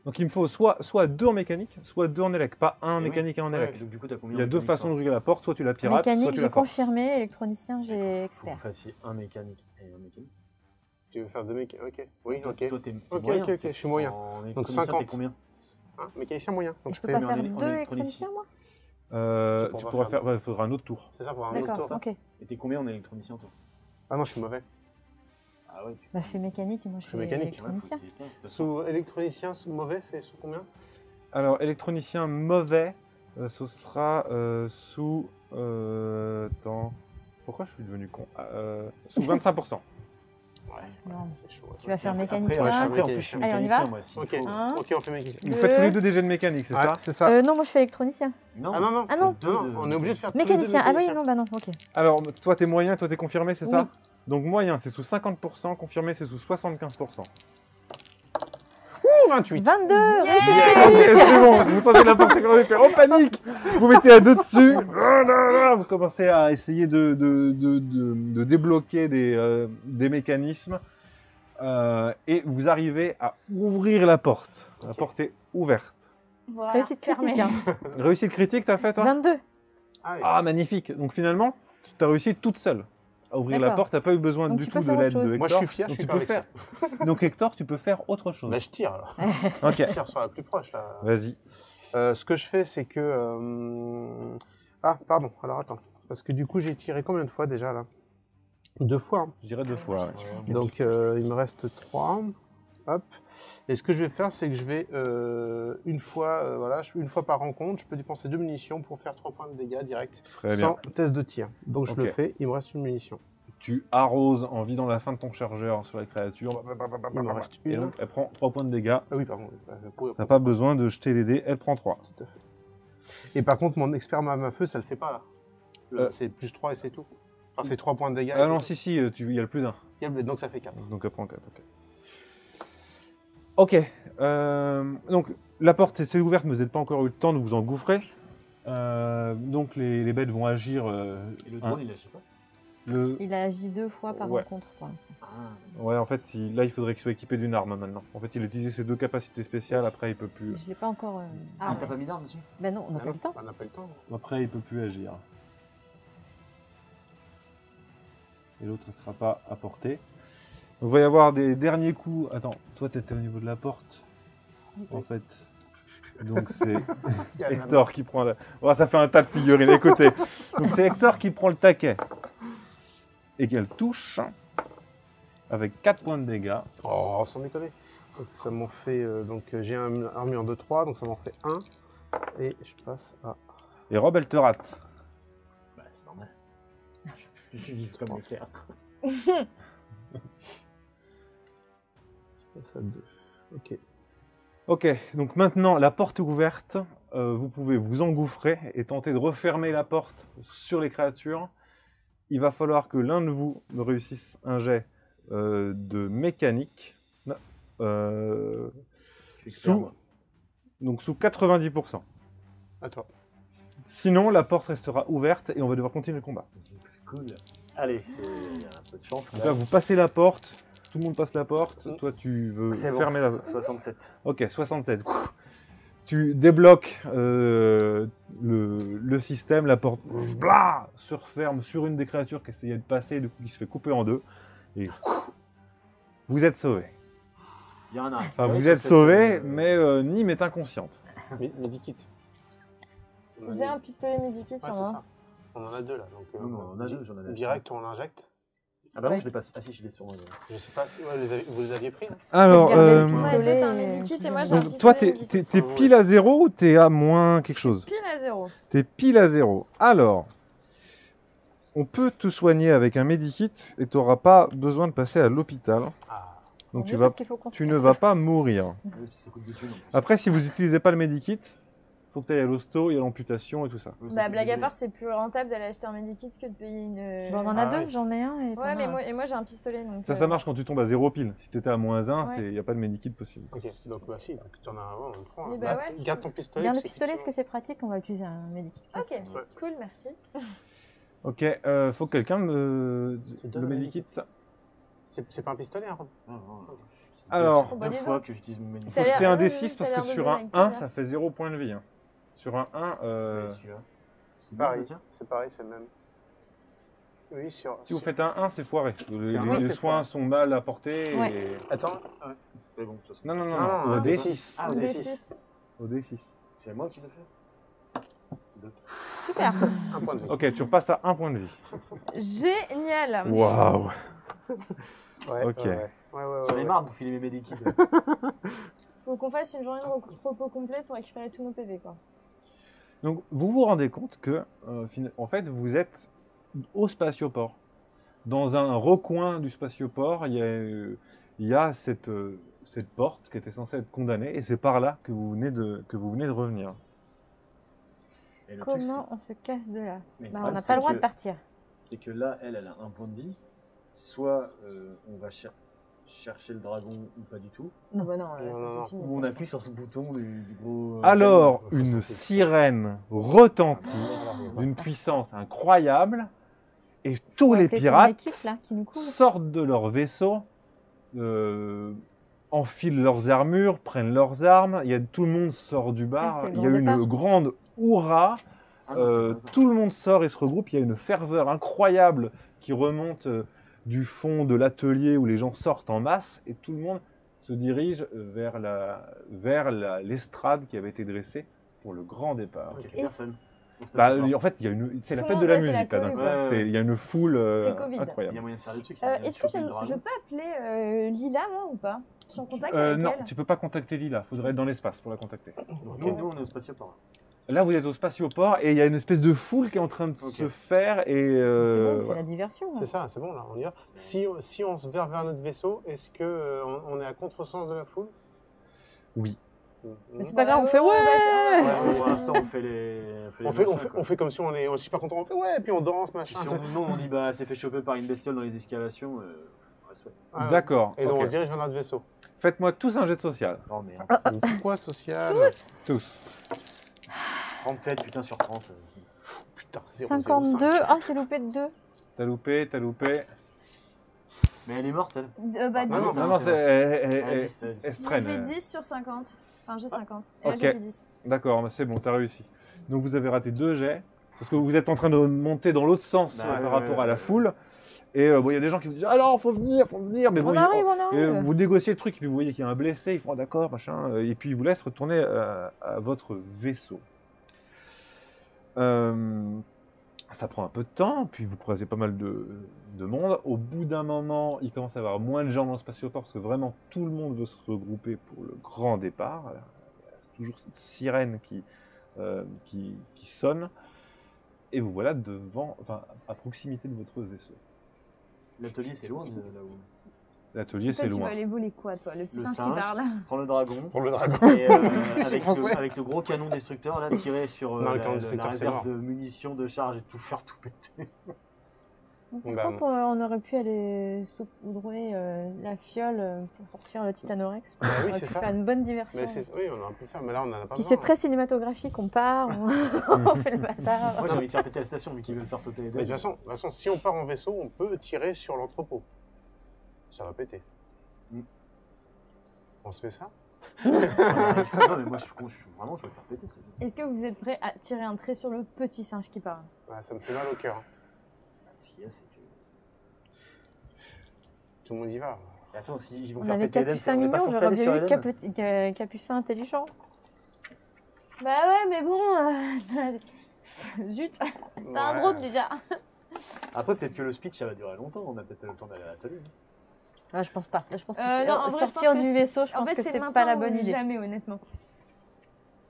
Donc, il me faut soit 2 en mécanique, soit 2 en élec. Pas un Eh oui. mécanique et un Ouais, élec. donc du coup, t'as combien Il y a en 2 mécanique, façons toi d'ouvrir la porte, soit tu la pirates, soit Mécanique, tu j'ai la forces. confirmé. Électronicien, j'ai Faut que expert. vous fassiez un mécanique et un mécanique. tu veux faire 2 mécaniques? Ok. Oui, Toi, ok. toi, t'es Ok, moyen. ok, je suis moyen. En Donc électronicien, 50. t'es combien? Hein, mécanicien moyen. Donc Et je je peux fais. pas mais faire en 2 électronicien. électroniciens, moi? Tu Tu pourras pourras faire- faire. Il faudra un autre tour. C'est ça pour un autre D'accord, tour. ok. Et t'es combien en électronicien, toi? Ah non, je suis mauvais. Ah ouais, Bah, fais mécanique et moi je Je fais fais mécanique. ouais, faut électronicien. essayer ça. De toute façon, Sous électronicien, sous mauvais, c'est sous combien? Alors, électronicien mauvais, ce sera sous. Attends. Pourquoi je suis devenu con? Sous 25%. Ouais, Non. c'est chaud. Ouais. Tu vas faire Après, mécanicien. ouais, je suis Après, en plus, je suis Allez, on y va mécanicien, moi. s'il Ok, faut. Un. ok, on fait mécanicien. Vous faites tous les deux des jets de mécanique, c'est Ouais, ça? c'est ça. Non, moi je fais électronicien. Non, Ah non, non. Ah non. Non, on est obligé de faire tous les deux Mécanicien. Ah bah oui, mécaniciens. non, bah non, ok. Alors, toi, t'es moyen, toi, t'es confirmé, c'est Oui. ça? Donc, moyen, c'est sous 50%, confirmé, c'est sous 75%. Ouh, 28. 22. Ok, c'est bon, vous sentez la porte quand même faire en panique. Vous mettez à deux dessus. Vous commencez à essayer de débloquer des mécanismes. Et vous arrivez à ouvrir la porte. La porte est ouverte. Voilà, Réussite fermé. critique. Hein. Réussite critique, t'as fait, toi? 22. Ah, oui. Ah, magnifique. Donc, finalement, tu as réussi toute seule à ouvrir la D'accord. porte. T'as pas eu besoin Donc, du tu tout peux de faire l'aide autre de chose. Hector. Moi, je suis fier, Donc, je suis tu pas peux vexé. faire. Donc, Hector, tu peux faire autre chose. Bah, je tire alors. Ok, Je tire sur la plus proche là. vas-y. Ce que je fais, c'est que. Ah, pardon. Alors attends. Parce que du coup, j'ai tiré combien de fois déjà là? 2 fois. Hein. Je dirais 2 fois. ouais. Donc, il me reste 3. Hop. Et ce que je vais faire, c'est que je vais une fois, voilà, une fois par rencontre, je peux dépenser 2 munitions pour faire 3 points de dégâts direct, Très bien. sans test de tir. Donc je Ok. le fais. Il me reste une munition. Tu arroses en vidant la fin de ton chargeur sur la créature. Il me reste Et une. donc, elle prend 3 points de dégâts. Ah oui, pardon. T'as pas besoin de jeter les dés, elle prend 3. Tout à fait. Et par contre, mon expert arme à feu, ça le fait pas là. C'est plus 3 et c'est tout. Enfin, c'est 3 points de dégâts. et Ah c'est non, tout. si, il y a le plus 1. Donc ça fait 4. Donc elle prend 4, ok. Ok, donc la porte s'est ouverte, mais vous n'avez pas encore eu le temps de vous engouffrer. Donc les bêtes vont agir. Et le drone, il agit pas. Il a agi 2 fois par Ouais. rencontre pour l'instant. Ah, Ouais, en fait, là, il faudrait qu'il soit équipé d'une arme maintenant. En fait, il a utilisé ses 2 capacités spéciales, après, il peut plus. Je l'ai pas encore. ah t'as pas mis d'arme dessus? Ben non, on n'a pas eu le temps. On n'a pas le temps. Après, il peut plus agir. Et l'autre ne sera pas à portée. Donc, il va y avoir des derniers coups. Attends, toi, tu étais au niveau de la porte, en fait. Donc, c'est Il y a la Hector qui prend la... Oh, ça fait un tas de figurines, écoutez. Donc, c'est Hector qui prend le taquet. Et qu'elle touche avec 4 points de dégâts. Oh, sans déconner. Donc ça m'en fait. Donc j'ai un armure de 3, donc ça m'en fait 1. Et je passe à. Et Rob, elle te rate. Bah, c'est normal. Je suis vif comme l'éclair. Je passe à 2. Ok. Ok, donc maintenant, la porte est ouverte. Vous pouvez vous engouffrer et tenter de refermer la porte sur les créatures. Il va falloir que l'un de vous me réussisse un jet de mécanique. Donc sous 90%. À toi. Sinon, la porte restera ouverte et on va devoir continuer le combat. Cool. Allez, il y a un peu de chance. Donc là, vous passez la porte, tout le monde passe la porte. Toi, tu veux C'est bon. fermer la... 67. Ok, 67. Tu débloques le système, la porte blah, se referme sur une des créatures qui essayait de passer, du coup qui se fait couper en deux. Et vous êtes sauvé. Il y en a. Enfin, vous êtes sauvé, mais Nîmes est inconsciente. Medikit. J'ai un pistolet médiqué sur Ouais, c'est moi. ça. On en a 2 là. Donc, Non, on a 2, j'en avais acheté. direct, on l'injecte. Ah bah non, Ouais. je l'ai pas. Ah si, je l'ai sur moi. Je sais pas si vous les aviez pris. Hein. Alors, Garder le Ouais, toi pistolet t'as un et- medikit et moi j'ai un donc, pistolet toi, médiqué. t'es pile à 0 ou t'es à moins quelque chose? Pile à 0. T'es pile à 0. Alors, on peut te soigner avec un medikit et tu n'auras pas besoin de passer à l'hôpital. Ah. Donc Mieux parce qu'il faut qu'on se tu ne casse. vas pas mourir. Oui, puis ça coûte des thunes. en plus. Après, si vous n'utilisez pas le medikit, il faut que tu ailles à l'hosto, il y a l'amputation et tout ça. Oui, ça Bah, coûte blague des à blés. part, c'est plus rentable d'aller acheter un medikit que de payer une. Bon, on en a Ah 2, ouais. j'en ai un et t'en Ouais, as mais un. moi j'ai un pistolet donc. Ça marche quand tu tombes à 0 pile. Si tu étais à moins 1, Ouais. il n'y a pas de medikit possible. Ok, donc bah si, donc tu en as un, on le prend. Eh hein. bah ouais. Garde ton pistolet. Garde le parce pistolet, parce que effectivement- c'est pratique, on va utiliser un medikit. Ok, classique. Ouais. cool, merci. Ok, faut que quelqu'un me... Tu donnes Le le medikit. medikit. C'est pas un pistolet, hein, Rob? Non, non. Alors, Oh, bah, Deux dis fois donc. que j'utilise mon il faut T'as l'air- jeter un oui, D6 oui, parce t'as que l'air de sur bien un avec 1, plaisir. ça fait 0 point de vie. Hein. Sur un 1, C'est Pareil, bien, tiens. c'est pareil, c'est le même. Oui, sur. si vous faites un 1, c'est foiré. Les, un les 1, c'est soins foiré. sont mal apportés. Ouais. Et... Attends, C'est bon, ça, c'est- Non, non, non, Non, non, non, au non, D6. Ah, au Des D6. 6. Au D6. C'est à moi qui le fait. Super. un point de vie. Ok, tu repasses à 1 point de vie. Génial. Waouh. Ouais, Ok. Ouais, ouais, J'en ai ouais. marre de vous filer mes médikits. Faut qu'on fasse une journée de repos complète pour récupérer tous nos PV quoi. Donc, vous vous rendez compte que, en fait, vous êtes au spatioport. dans un recoin du spatioport, il y a cette porte qui était censée être condamnée, et c'est par là que vous venez de revenir. Et le truc, Comment on se casse de là Mais le Bah, on problème, n'a c'est pas le droit que- de partir. c'est que là, elle a un point de vie. Soit on va chercher le dragon ou pas du tout. Non, bah non, Non, ça non, non. c'est fini. Ou on ça. appuie sur ce bouton du gros. Alors, faut une s'en sirène retentit d'une puissance incroyable, et tous On les appelle ton pirates équipe, là, qui nous couvre. sortent de leur vaisseau, enfilent leurs armures, prennent leurs armes. Tout le monde sort du bar. c'est le Il y a grand une départ. grande hurrah. Ah non, c'est pas Tout le monde sort et se regroupe. Il y a une ferveur incroyable qui remonte du fond de l'atelier où les gens sortent en masse, et tout le monde se dirige vers l'estrade qui avait été dressée pour le grand départ. Ok, Et personne. Bah, en fait, c'est la Tout fête le de la monde, ouais, c'est musique la là, d'un Covid, coup. ouais. Il y a une foule C'est Covid. Il y a incroyable. moyen de faire des trucs. Est-ce que je peux appeler Lila, moi, ou pas? Je suis en contact avec Non, elle. tu peux pas contacter Lila. Faudrait être dans l'espace pour la contacter. Nous, on est au spatioport. Là, vous êtes au spatioport et il y a une espèce de foule qui est en train de Ok. se faire, et C'est bon, c'est voilà. la diversion. C'est ça, c'est bon là, on y va. Si on se verre vers notre vaisseau, est-ce que on est à contresens de la foule? Oui. Mais c'est pas grave, on fait ouais. Ouais, pour l'instant, on fait les. On fait comme si on est super content, on fait ouais, puis on danse, Si machin. on dit bah c'est fait choper par une bestiole dans les excavations. Ouais. Ah, D'accord. Et donc ok. on se dirige vers notre vaisseau. Faites-moi tous un jet de social. Oh merde. Quoi social? Tous. 37 putain sur 30. Putain, 0,05. 52. Ah, c'est loupé de 2. T'as loupé. Mais elle est morte elle. Bah, 10. non, Non, non, c'est elle se J'ai fait traîne. 10 sur 50. Enfin, j'ai 50. Et là, Ok. j'ai fait 10. D'accord, c'est bon, t'as réussi. Donc vous avez raté 2 jets, parce que vous êtes en train de monter dans l'autre sens Bah, par ouais, rapport ouais, à la ouais. foule. Et bon, il y a des gens qui vous disent « Alors, faut venir !» Mais bon, On arrive, on arrive. vous négociez le truc, et puis vous voyez qu'il y a un blessé, ils font « D'accord, machin », et puis ils vous laissent retourner à votre vaisseau. Ça prend un peu de temps, puis vous croisez pas mal de monde. Au bout d'un moment, il commence à y avoir moins de gens dans le spatioport, parce que vraiment tout le monde veut se regrouper pour le grand départ. C'est toujours cette sirène qui sonne, et vous voilà à proximité de votre vaisseau. L'atelier c'est loin de là où. L'atelier, Toi, c'est tu vas loin. aller voler quoi, toi? Le petit Le singe qui singe. parle. Prends le dragon. Pour le dragon. Et J'y pensais. avec le gros canon destructeur là, tirer sur Non, le la canon destructeur, c'est réserve mort. de munitions, de charge et tout faire tout péter. Bah, Quand on aurait pu aller saupoudrer la fiole pour sortir le Titanorex, Bah oui, on aurait c'est pu ça. faire une bonne diversion. Mais oui, on aurait pu le faire, mais là on en a pas Puis besoin. c'est très cinématographique, on part, on fait le bazar. Moi j'ai envie de faire péter la station vu qu'ils veulent faire sauter les deux. Mais de toute façon, si on part en vaisseau, on peut tirer sur l'entrepôt. Ça va péter. Mm. On se fait ça? Non mais moi je veux faire péter ce truc. Est-ce que vous êtes prêts à tirer un trait sur le petit singe qui parle? Ouais, ça me fait mal au cœur. Ce qu'il y a c'est que. Tout le monde y va. Attends, s'ils vont On faire avait péter Eden, Capucin on est mignon, pas censé j'aurais aller sur bien eu Eden. Capucin intelligent. Bah ouais, mais bon. Zut, t'as un Ouais. drone déjà. Après peut-être que le speech ça va durer longtemps, on a peut-être le temps d'aller à l'atelier. Ah, je pense pas. Là, je pense que Non, en vrai, je sortir pense que du vaisseau, je en pense fait, que c'est c'est maintenant pas la ou bonne idée. jamais, honnêtement.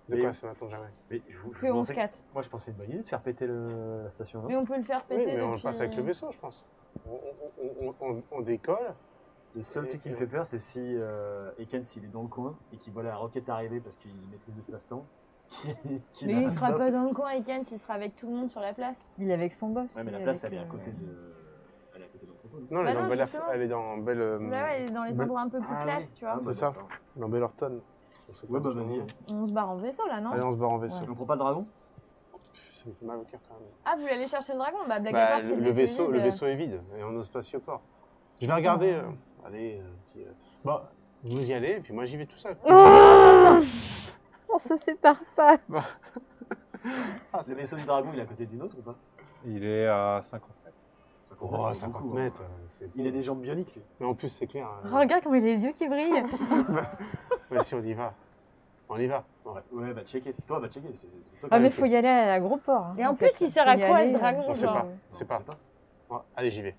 De Mais- quoi ça m'attend jamais? Mais Que on se casse. Moi je pensais une bonne idée de faire péter la station. Mais on peut le faire Oui, péter mais on depuis... le passe avec le vaisseau, je pense. On décolle. Le seul truc qui me fait peur, c'est si Eken s'il est dans le coin et qu'il voit la roquette arriver parce qu'il maîtrise l'espace-temps. Mais il sera pas dans le coin, Eken, il sera avec tout le monde sur la place. Il est avec son boss. Ouais, mais la il est place avec, elle est à côté de. Elle est à côté de l'entrepôt. Non, Bah elle est non, dans Belle, justement. elle est dans Belle, Bah ouais, dans les Belle- endroits un peu plus Ah classe, oui. tu vois. Ah, c'est bah, ça. d'accord. dans Bellerton. Ouais, bah vas-y. On se barre en vaisseau, là, non? Allez, on se barre en vaisseau. On prend pas le dragon? Ça me fait mal au cœur quand même. Ah, vous voulez aller chercher le dragon? Bah, blague à Bah, part, c'est le vide. vaisseau est vide et on est au spatioport. Je vais regarder. Allez, petit. Bon, vous y allez et puis moi j'y vais tout seul. On se sépare pas. Ah, c'est le vaisseau du dragon, il est à côté d'une autre ou pas? Il est à 50 mètres. Oh, 50 mètres, c'est Il a des jambes bioniques lui. Mais en plus, c'est clair. Regarde comme il a les yeux qui brillent. Mais si on y va. On y va. Ouais, va checker. Toi, va checker. C'est toi qui Ah, mais as faut y aller à l'agroport. hein, Et en en plus, fait. il sert à Faut y quoi, aller, ce dragon, On sait genre pas. C'est pas. Ouais, allez, j'y vais.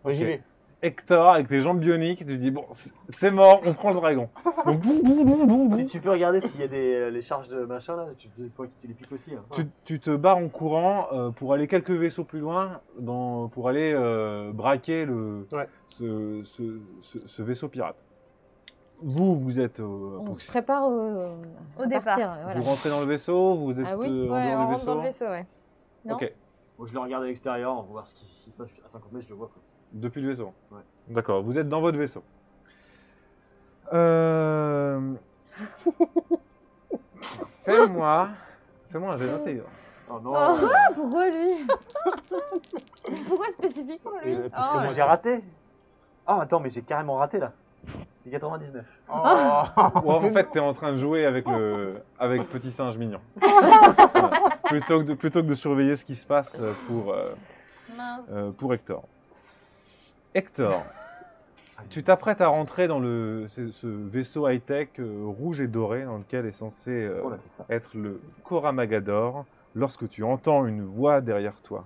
Moi, j'y Ok. vais. Hector, avec tes jambes bioniques, tu dis bon, c'est mort, on prend le dragon. Donc, Si tu peux regarder s'il y a les charges de machin là, tu les piques aussi. Hein. tu te barres en courant pour aller quelques vaisseaux plus loin, pour aller braquer Ouais. ce vaisseau pirate. Vous êtes On se prépare Au départ. partir, voilà. vous rentrez dans le vaisseau, vous êtes Ah oui, en Ouais, dehors on du rentre dans le vaisseau. vaisseau, ouais. Non. Ok, Moi, je le regarde à l'extérieur, on va voir ce qui se passe à 50 mètres, je le vois. Quoi. depuis le vaisseau. Ouais. D'accord, vous êtes dans votre vaisseau. Fais-moi un jet d'intégration. Oh non Pourquoi lui Pourquoi spécifiquement lui Et, parce que Oh, moi, j'ai raté. Ah attends, mais j'ai carrément raté là. J'ai 99. Oh. Ouais, en fait, t'es en train de jouer avec Petit Singe Mignon. Voilà. Plutôt que de surveiller ce qui se passe mince. pour Hector. Hector, tu t'apprêtes à rentrer dans ce vaisseau high-tech rouge et doré dans lequel est censé On a fait ça. être le Koramagador lorsque tu entends une voix derrière toi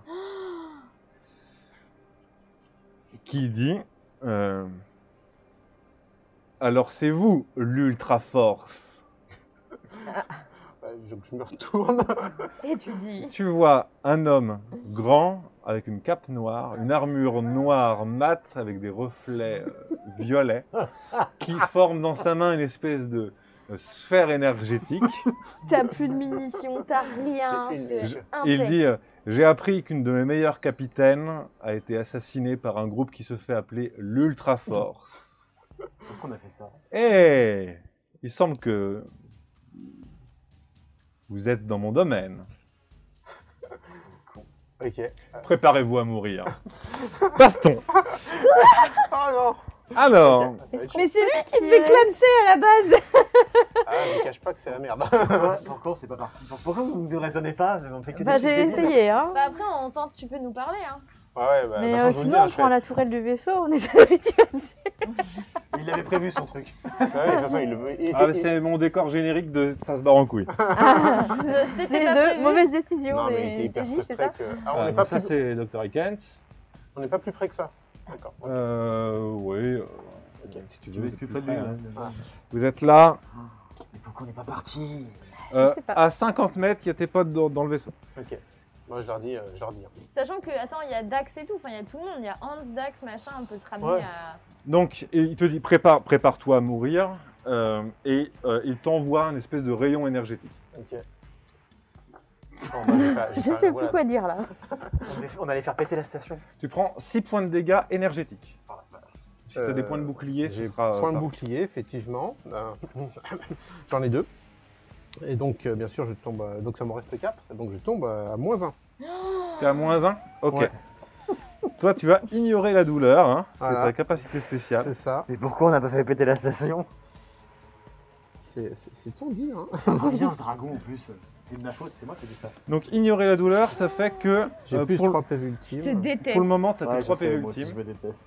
qui dit alors c'est vous l'Ultra Force. Je me retourne. Et tu dis Tu vois un homme grand avec une cape noire, une armure noire mate avec des reflets violets qui forme dans sa main une espèce de sphère énergétique. t'as plus de munitions, t'as rien. J'ai fait C'est une- Il impec. dit j'ai appris qu'une de mes meilleures capitaines a été assassinée par un groupe qui se fait appeler l'Ultra Force. Pourquoi on a fait ça? Et il semble que vous êtes dans mon domaine. Ok. Préparez-vous à mourir. Passe-t-on. Oh non. Alors, Ça va être Mais chaud. c'est lui qui devait clancer à la base. Ah, je cache pas que c'est la merde. Pourquoi c'est pas parti? Pourquoi vous ne raisonnez pas? On fait que Bah, des j'ai trucs débiles. essayé, hein. Bah après, on tente, tu peux nous parler. Hein. Ouais, bah, Mais de toute façon, je vous le sinon, dis, hein, on je prend fais- la tourelle du vaisseau, on essaie de tirer dessus. Il avait prévu son truc. C'est vrai, de toute façon, il était- ah, c'est mon décor générique de ça se barre en couille. C'était C'est pas de prévu. mauvaises décisions. Non, mais il des était hyper PJ, c'est frustré ça que. Ah, on n'est Donc pas, ça, plus... c'est Dr. Ikens. on n'est pas plus près que ça. D'accord. Oui. Si tu Tu veux plus près de lui. hein. hein. Ah. Vous êtes là. Mais pourquoi on n'est pas parti? Je sais pas. À 50 mètres, il y a tes potes dans le vaisseau. Ok. Moi, je leur dis. Sachant que, attends, il y a Dax et tout. Enfin, il y a tout le monde. Il y a Hans, Dax, machin. On peut se ramener Ouais. à. Donc, il te dit prépare-toi à mourir. Il t'envoie un espèce de rayon énergétique. Ok. Bon, bah, Je sais plus quoi dire là. On allait faire péter la station. Tu prends 6 points de dégâts énergétiques. Oh la vache. Si tu as des points de bouclier, ce J'ai sera. point de bouclier, effectivement. J'en ai 2. Et donc, bien sûr, je tombe. Donc, ça m'en reste 4. Donc, je tombe à -1. T'es à -1. Ok. Ouais. Toi, tu vas ignorer la douleur. Hein. C'est Voilà. ta capacité spéciale. C'est ça. Mais pourquoi on n'a pas fait péter la station? C'est ton dit, hein. Ça revient ce dragon en plus. C'est de ma faute, c'est moi qui ai dit ça. Donc, ignorer la douleur, ça fait que J'ai plus pour, 3 PV Je te ultimes. déteste. pour le moment, tu as Ouais, tes 3 je sais, PV moi aussi, ultimes. je me déteste.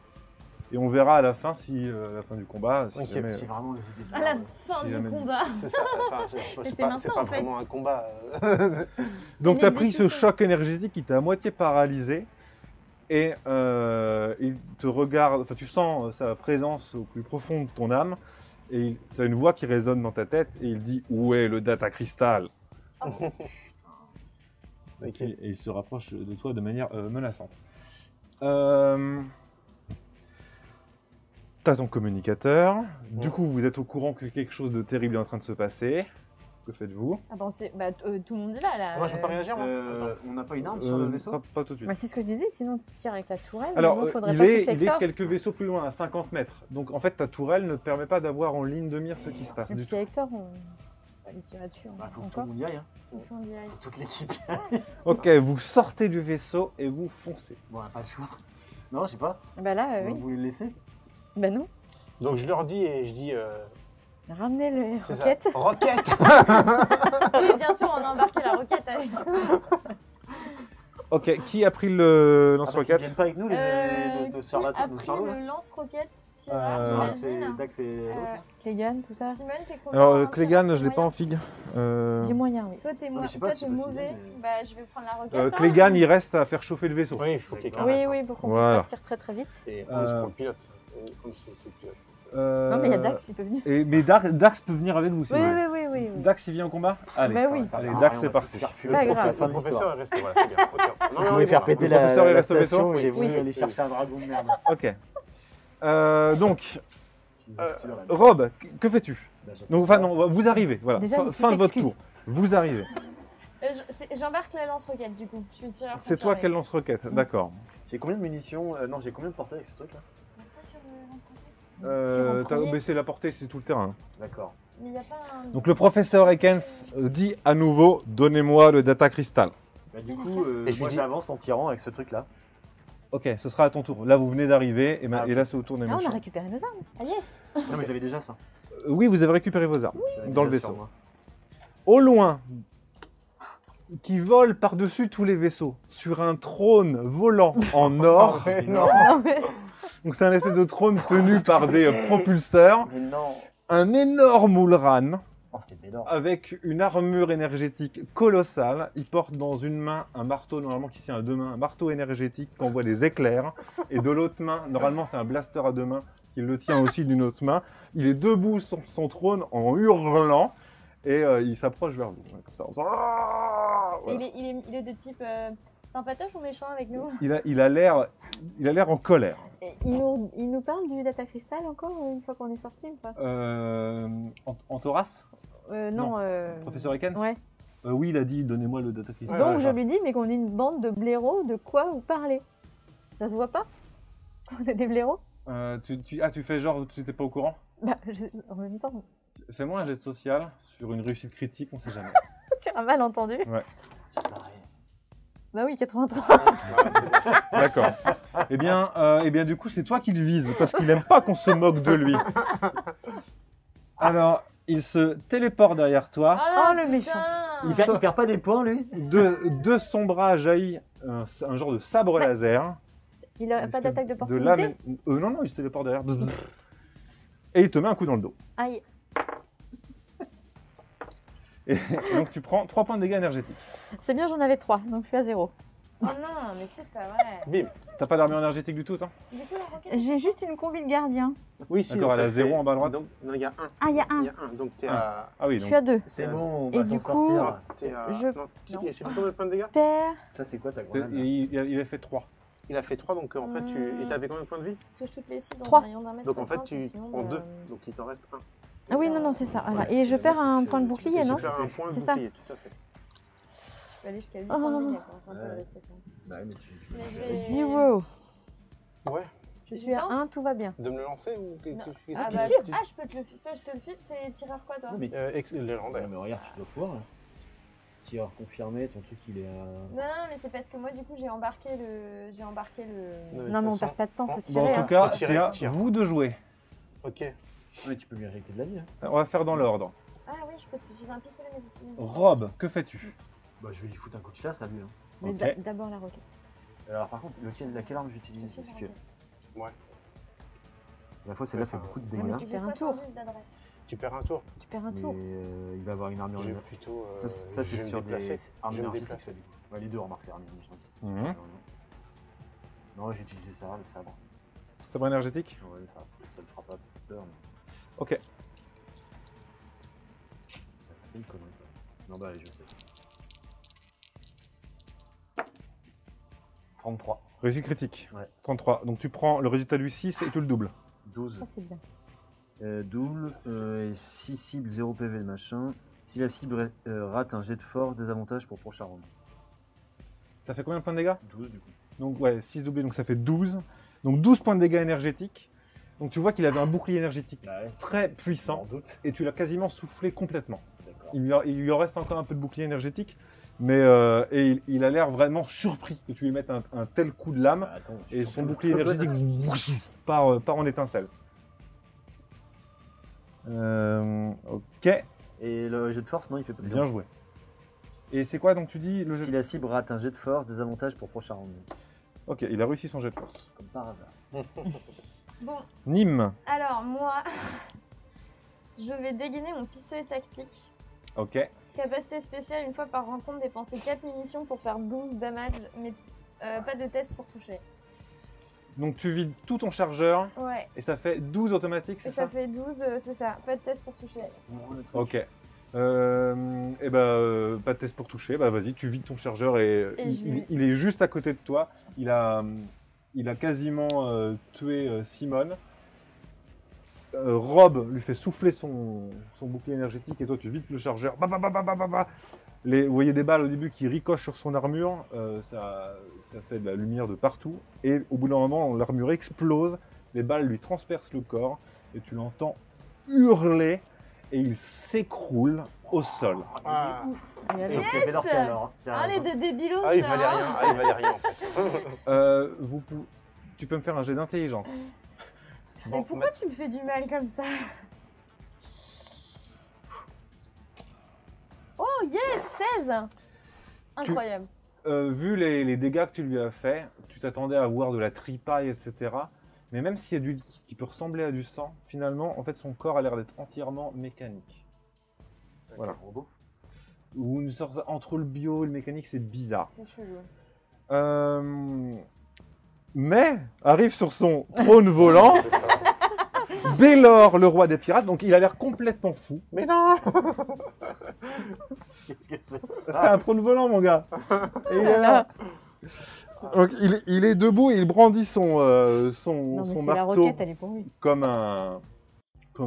Et on verra à la fin, si, à la fin du combat, si Ok. jamais. J'ai vraiment des idées de À la merde. fin Si du jamais- combat. C'est ça. Enfin, c'est c'est pas, maintenant, pas en fait. vraiment un combat. Donc, une tu as pris ce exécution. choc énergétique qui t'a à moitié paralysé. Et il te regarde, enfin, tu sens sa présence au plus profond de ton âme. Et tu as une voix qui résonne dans ta tête. Et il dit où est le Data Crystal? Ok. Et il se rapproche de toi de manière menaçante. T'as ton communicateur. Du coup, vous êtes au courant que quelque chose de terrible est en train de se passer. Que faites-vous? Ah bon, bah, tout le monde est là. là. Moi, je peux pas réagir, moi. On n'a pas une arme sur le vaisseau? Pas tout de suite. Bah, c'est ce que je disais, sinon tire avec la tourelle. Alors, mais bon, faudrait il pas est toucher Hector. quelques vaisseaux plus loin, à 50 mètres. Donc, en fait, ta tourelle ne te permet pas d'avoir en ligne de mire ce qui se passe Et du puis tout. Hector, on va lui tirer dessus Bah, faut que tout encore. le monde y aille. Hein. Tout le monde y aille. Faut que toute l'équipe. Ok, vous sortez du vaisseau et vous foncez. Bon, on n'a pas le choix. Non, je sais pas. Bah là, Vous oui. voulez le laisser? Bah non. Donc, je leur dis et je dis. Ramenez les C'est ça. roquettes. Roquette. Oui, bien sûr, on a embarqué la roquette avec nous. Ok, qui a pris le Ils lance-roquette? viennent pas avec nous, les Qui nos a charlatans, nos pris charlots, là? le lance-roquette, tireur, C'est j'imagine. Dax et l'autre, là. Clegane, tout ça. Simone, t'es combien Alors, en Clegane, tireur, je l'ai t'es pas en moyen figue. J'ai moyen, oui. Toi, t'es mais je sais pas, toi, c'est t'es pas si mauvais. bien, mais- Bah, je vais prendre la roquette. hein. Clegane, il reste à faire chauffer le vaisseau. Oui, il faut qu'il y ait qu'un Oui, reste, oui, pour qu'on puisse Voilà. partir très très vite. Et on se prend le pilote. C'est le pilote. Non, mais il y a Dax, il peut venir. Mais Dax peut venir avec vous si Oui, vous voulez. oui. Dax, il vient au combat. Allez, Bah oui. allez, Ah, Dax, on c'est va parti. tous se faire Pas filer grave. la fin Le de professeur l'histoire. est resté, voilà, c'est bien. Ok. Non, Vous non, on pouvez est faire bon, péter Le professeur, il reste au vaisseau. station, j'ai voulu Oui. aller chercher un dragon de merde. Ok. Donc, Rob, que fais-tu? Donc, enfin, non, vous arrivez. Voilà. Déjà, une Fin de petite votre excuse. tour. Vous arrivez. J'embarque la lance-roquette, du coup. Je suis tireur. C'est toi confirmé. quel lance-roquette. D'accord. J'ai combien de munitions Non, j'ai combien de portées avec ce truc là? Après, sur le lance-roquette. T'as premier. baissé la portée, c'est tout le terrain. D'accord. Mais il n'y a pas un. Donc, le professeur Ekens dit à nouveau donnez-moi le data crystal. Bah, du coup, Et je lui moi dis- j'avance en tirant avec ce truc là. Ok, ce sera à ton tour. Là, vous venez d'arriver et, Ah, et là, c'est au tour des Ah, on a méchants. récupéré nos armes. Ah, yes. Non, mais j'avais déjà ça. Oui, vous avez récupéré vos armes J'avais dans le déjà sur vaisseau. moi. Au loin, qui vole par-dessus tous les vaisseaux, sur un trône volant en or. Mais non. Non, mais... Donc c'est un espèce de trône tenu par des propulseurs. Mais non. Un énorme Ulran Oh, c'est énorme. avec une armure énergétique colossale. Il porte dans une main un marteau, normalement qui tient à deux mains, un marteau énergétique qui envoie des éclairs. Et de l'autre main, normalement c'est un blaster à deux mains, qu'il le tient aussi d'une autre main. Il est debout sur son trône en hurlant et il s'approche vers vous. Comme ça. Et Voilà. il est de type sympatoche ou méchant avec nous? Il a l'air en colère. Et il nous parle du data crystal encore une fois qu'on est sorti ou pas Antoras, Non. professeur Ekens. Ouais. Oui, il a dit donnez-moi le data crystal. Donc je lui dis, mais qu'on est une bande de blaireaux, de quoi vous parlez? Ça se voit pas? On est des blaireaux? Tu fais genre tu n'étais pas au courant? Bah, en même temps, Fais-moi un jet de social sur une réussite critique, on sait jamais. sur un malentendu. C'est pareil. Bah oui, 83. D'accord. Eh bien, du coup, c'est toi qui le vise parce qu'il n'aime pas qu'on se moque de lui. Alors, il se téléporte derrière toi. Oh, le méchant. Il Il perd pas des points lui? De son bras jaillit un genre de sabre laser. Il a Une pas espèce d'attaque de d'opportunité. lame. Non, il se téléporte derrière. Bzz, bzz. Et il te met un coup dans le dos. Aïe. Et donc, tu prends 3 points de dégâts énergétiques. C'est bien, j'en avais 3, donc je suis à 0. Oh non, mais c'est pas vrai. Bim. T'as pas d'armure énergétique du tout, toi? Du coup, la roquette. J'ai juste une combi de gardien. Oui, si. D'accord, donc elle a ça fait- 0 en bas à droite. Donc, non, il y a un. Ah, il y a Il un. y a un. Donc, t'es à. Ah oui, Je donc. suis à 2. C'est bon, on Et va du s'en coup- sortir. T'es à. Je- Non, non. c'est combien de points de dégâts? Père. Ça c'est quoi ta C'était- grenade? il avait fait 3. Il a fait 3, donc en fait, tu. Et t'avais combien de points de vie? Touche toutes les cibles dans Trois. un rayon d'un mètre. Donc en fait, 60, tu sinon, prends bah, 2. Donc il t'en reste 1. Ah oui, non, c'est ça. Voilà. Et je perds un point de bouclier, Et non tu perds un point de C'est ça. bouclier, tout à fait. Je peux aller jusqu'à 8 Oh. points de dégâts, quoi. C'est un peu Ouais. la espèce, hein. Bah ouais, mais Mais je vais- 0. Ouais. Je suis à Tente 1, tout va bien. De me le lancer ou qu'est-ce Non. que tu Ah, fais? bah, Tu- je peux te le filer. Je te le file. T'es tireur quoi, toi? mais... Légendaire. Ouais, mais regarde, tu dois pouvoir là. Tireur confirmé, ton truc il est à... Non, mais c'est parce que moi, du coup, j'ai embarqué le. Non, mais on perd pas de temps, faut Bon, tirer. Bon, en hein. tout cas, Faut tirer, c'est à tire. vous de jouer. Ok. Ouais, tu peux lui injecter de la vie. Hein. On va faire dans l'ordre. Ah oui, je peux te utiliser un pistolet magique. Rob, que fais-tu? Bah je vais lui foutre un coup de chasse à lui. Hein. Mais Ok. d'abord la roquette. Alors par contre, laquelle arme j'utilise? Parce que la fois celle-là fait beaucoup de mais dégâts. tu J'ai perds un tour. 70 d'adresse. Tu perds un tour. Tu perds un Mais tour. il va avoir une armure Je vais énergétique. plutôt. Ça je c'est vais me sur des déplacer. armes Je vais me énergétiques. déplacer. ça, du coup. Ouais, les deux remarque c'est armes énergétiques. Mhm. Non, j'ai utilisé ça, le sabre. Sabre énergétique? Ouais, le sabre. Ça le fera pas peur. Mais... Ok. Ça fait une connerie. Quoi. Non bah allez, je sais. 33. Réussite critique. Ouais. 33. Donc tu prends le résultat du 6 et tu le doubles. 12. Ça, c'est bien. Double, et 6 cibles, 0 PV de machin. Si la cible rate un jet de force, désavantage pour prochain round. T'as fait combien de points de dégâts? 12 du coup. Donc ouais, 6 doublés, donc ça fait 12. Donc 12 points de dégâts énergétiques. Donc tu vois qu'il avait un bouclier énergétique Bah ouais, très sans puissant doute. et tu l'as quasiment soufflé complètement. D'accord. Il lui en reste encore un peu de bouclier énergétique, mais il a l'air vraiment surpris que tu lui mettes un tel coup de lame Bah, attends, je suis et son champion. bouclier énergétique part en étincelle. Ok, Et le jet de force, non, il fait pas bien joué. Et c'est quoi donc tu dis le Si jet... la cible rate un jet de force, désavantage pour prochain round. Ok, il a réussi son jet de force. Comme par hasard. Bon, Nîmes. alors moi, je vais dégainer mon pistolet tactique. Ok. Capacité spéciale, une fois par rencontre, dépenser 4 munitions pour faire 12 damage, mais pas de test pour toucher. Donc tu vides tout ton chargeur Ouais, et ça fait 12 automatiques, et c'est ça ça? fait 12, c'est ça, pas de test pour toucher. On le truc. Ok. Pas de test pour toucher. Bah vas-y, tu vides ton chargeur et, Et je lui- il est juste à côté de toi. Il a quasiment tué Simone. Rob lui fait souffler son bouclier énergétique et toi tu vides le chargeur. Bah, bah, bah, bah, bah, bah, bah. Vous voyez des balles au début qui ricochent sur son armure. Ça fait de la lumière de partout. Et au bout d'un moment, l'armure explose. Les balles lui transpercent le corps et tu l'entends hurler et il s'écroule au sol. Ah, Il y a des- Sauf qu'il y avait leur cas, alors. Ah, les deux débilos, ah, il ça, valait hein. rien. Ah, il valait rien en fait. Tu peux me faire un jet d'intelligence. Mais Bon, pourquoi tu me fais du mal comme ça? Oh yes, 16. Incroyable. Vu les dégâts que tu lui as fait, tu t'attendais à voir de la tripaille, etc. Mais même s'il y a du liquide qui peut ressembler à du sang, finalement, en fait, son corps a l'air d'être entièrement mécanique. Voilà. Robot. Ou une sorte entre le bio et le mécanique, c'est bizarre. C'est chelou. Mais arrive sur son trône volant Bélor, le roi des pirates. Donc il a l'air complètement fou. Mais non. Qu'est-ce que c'est C'est un trône volant, mon gars. Et il est là. Donc il est debout, il brandit son Non, mais son c'est la marteau roquette, elle est pour lui. comme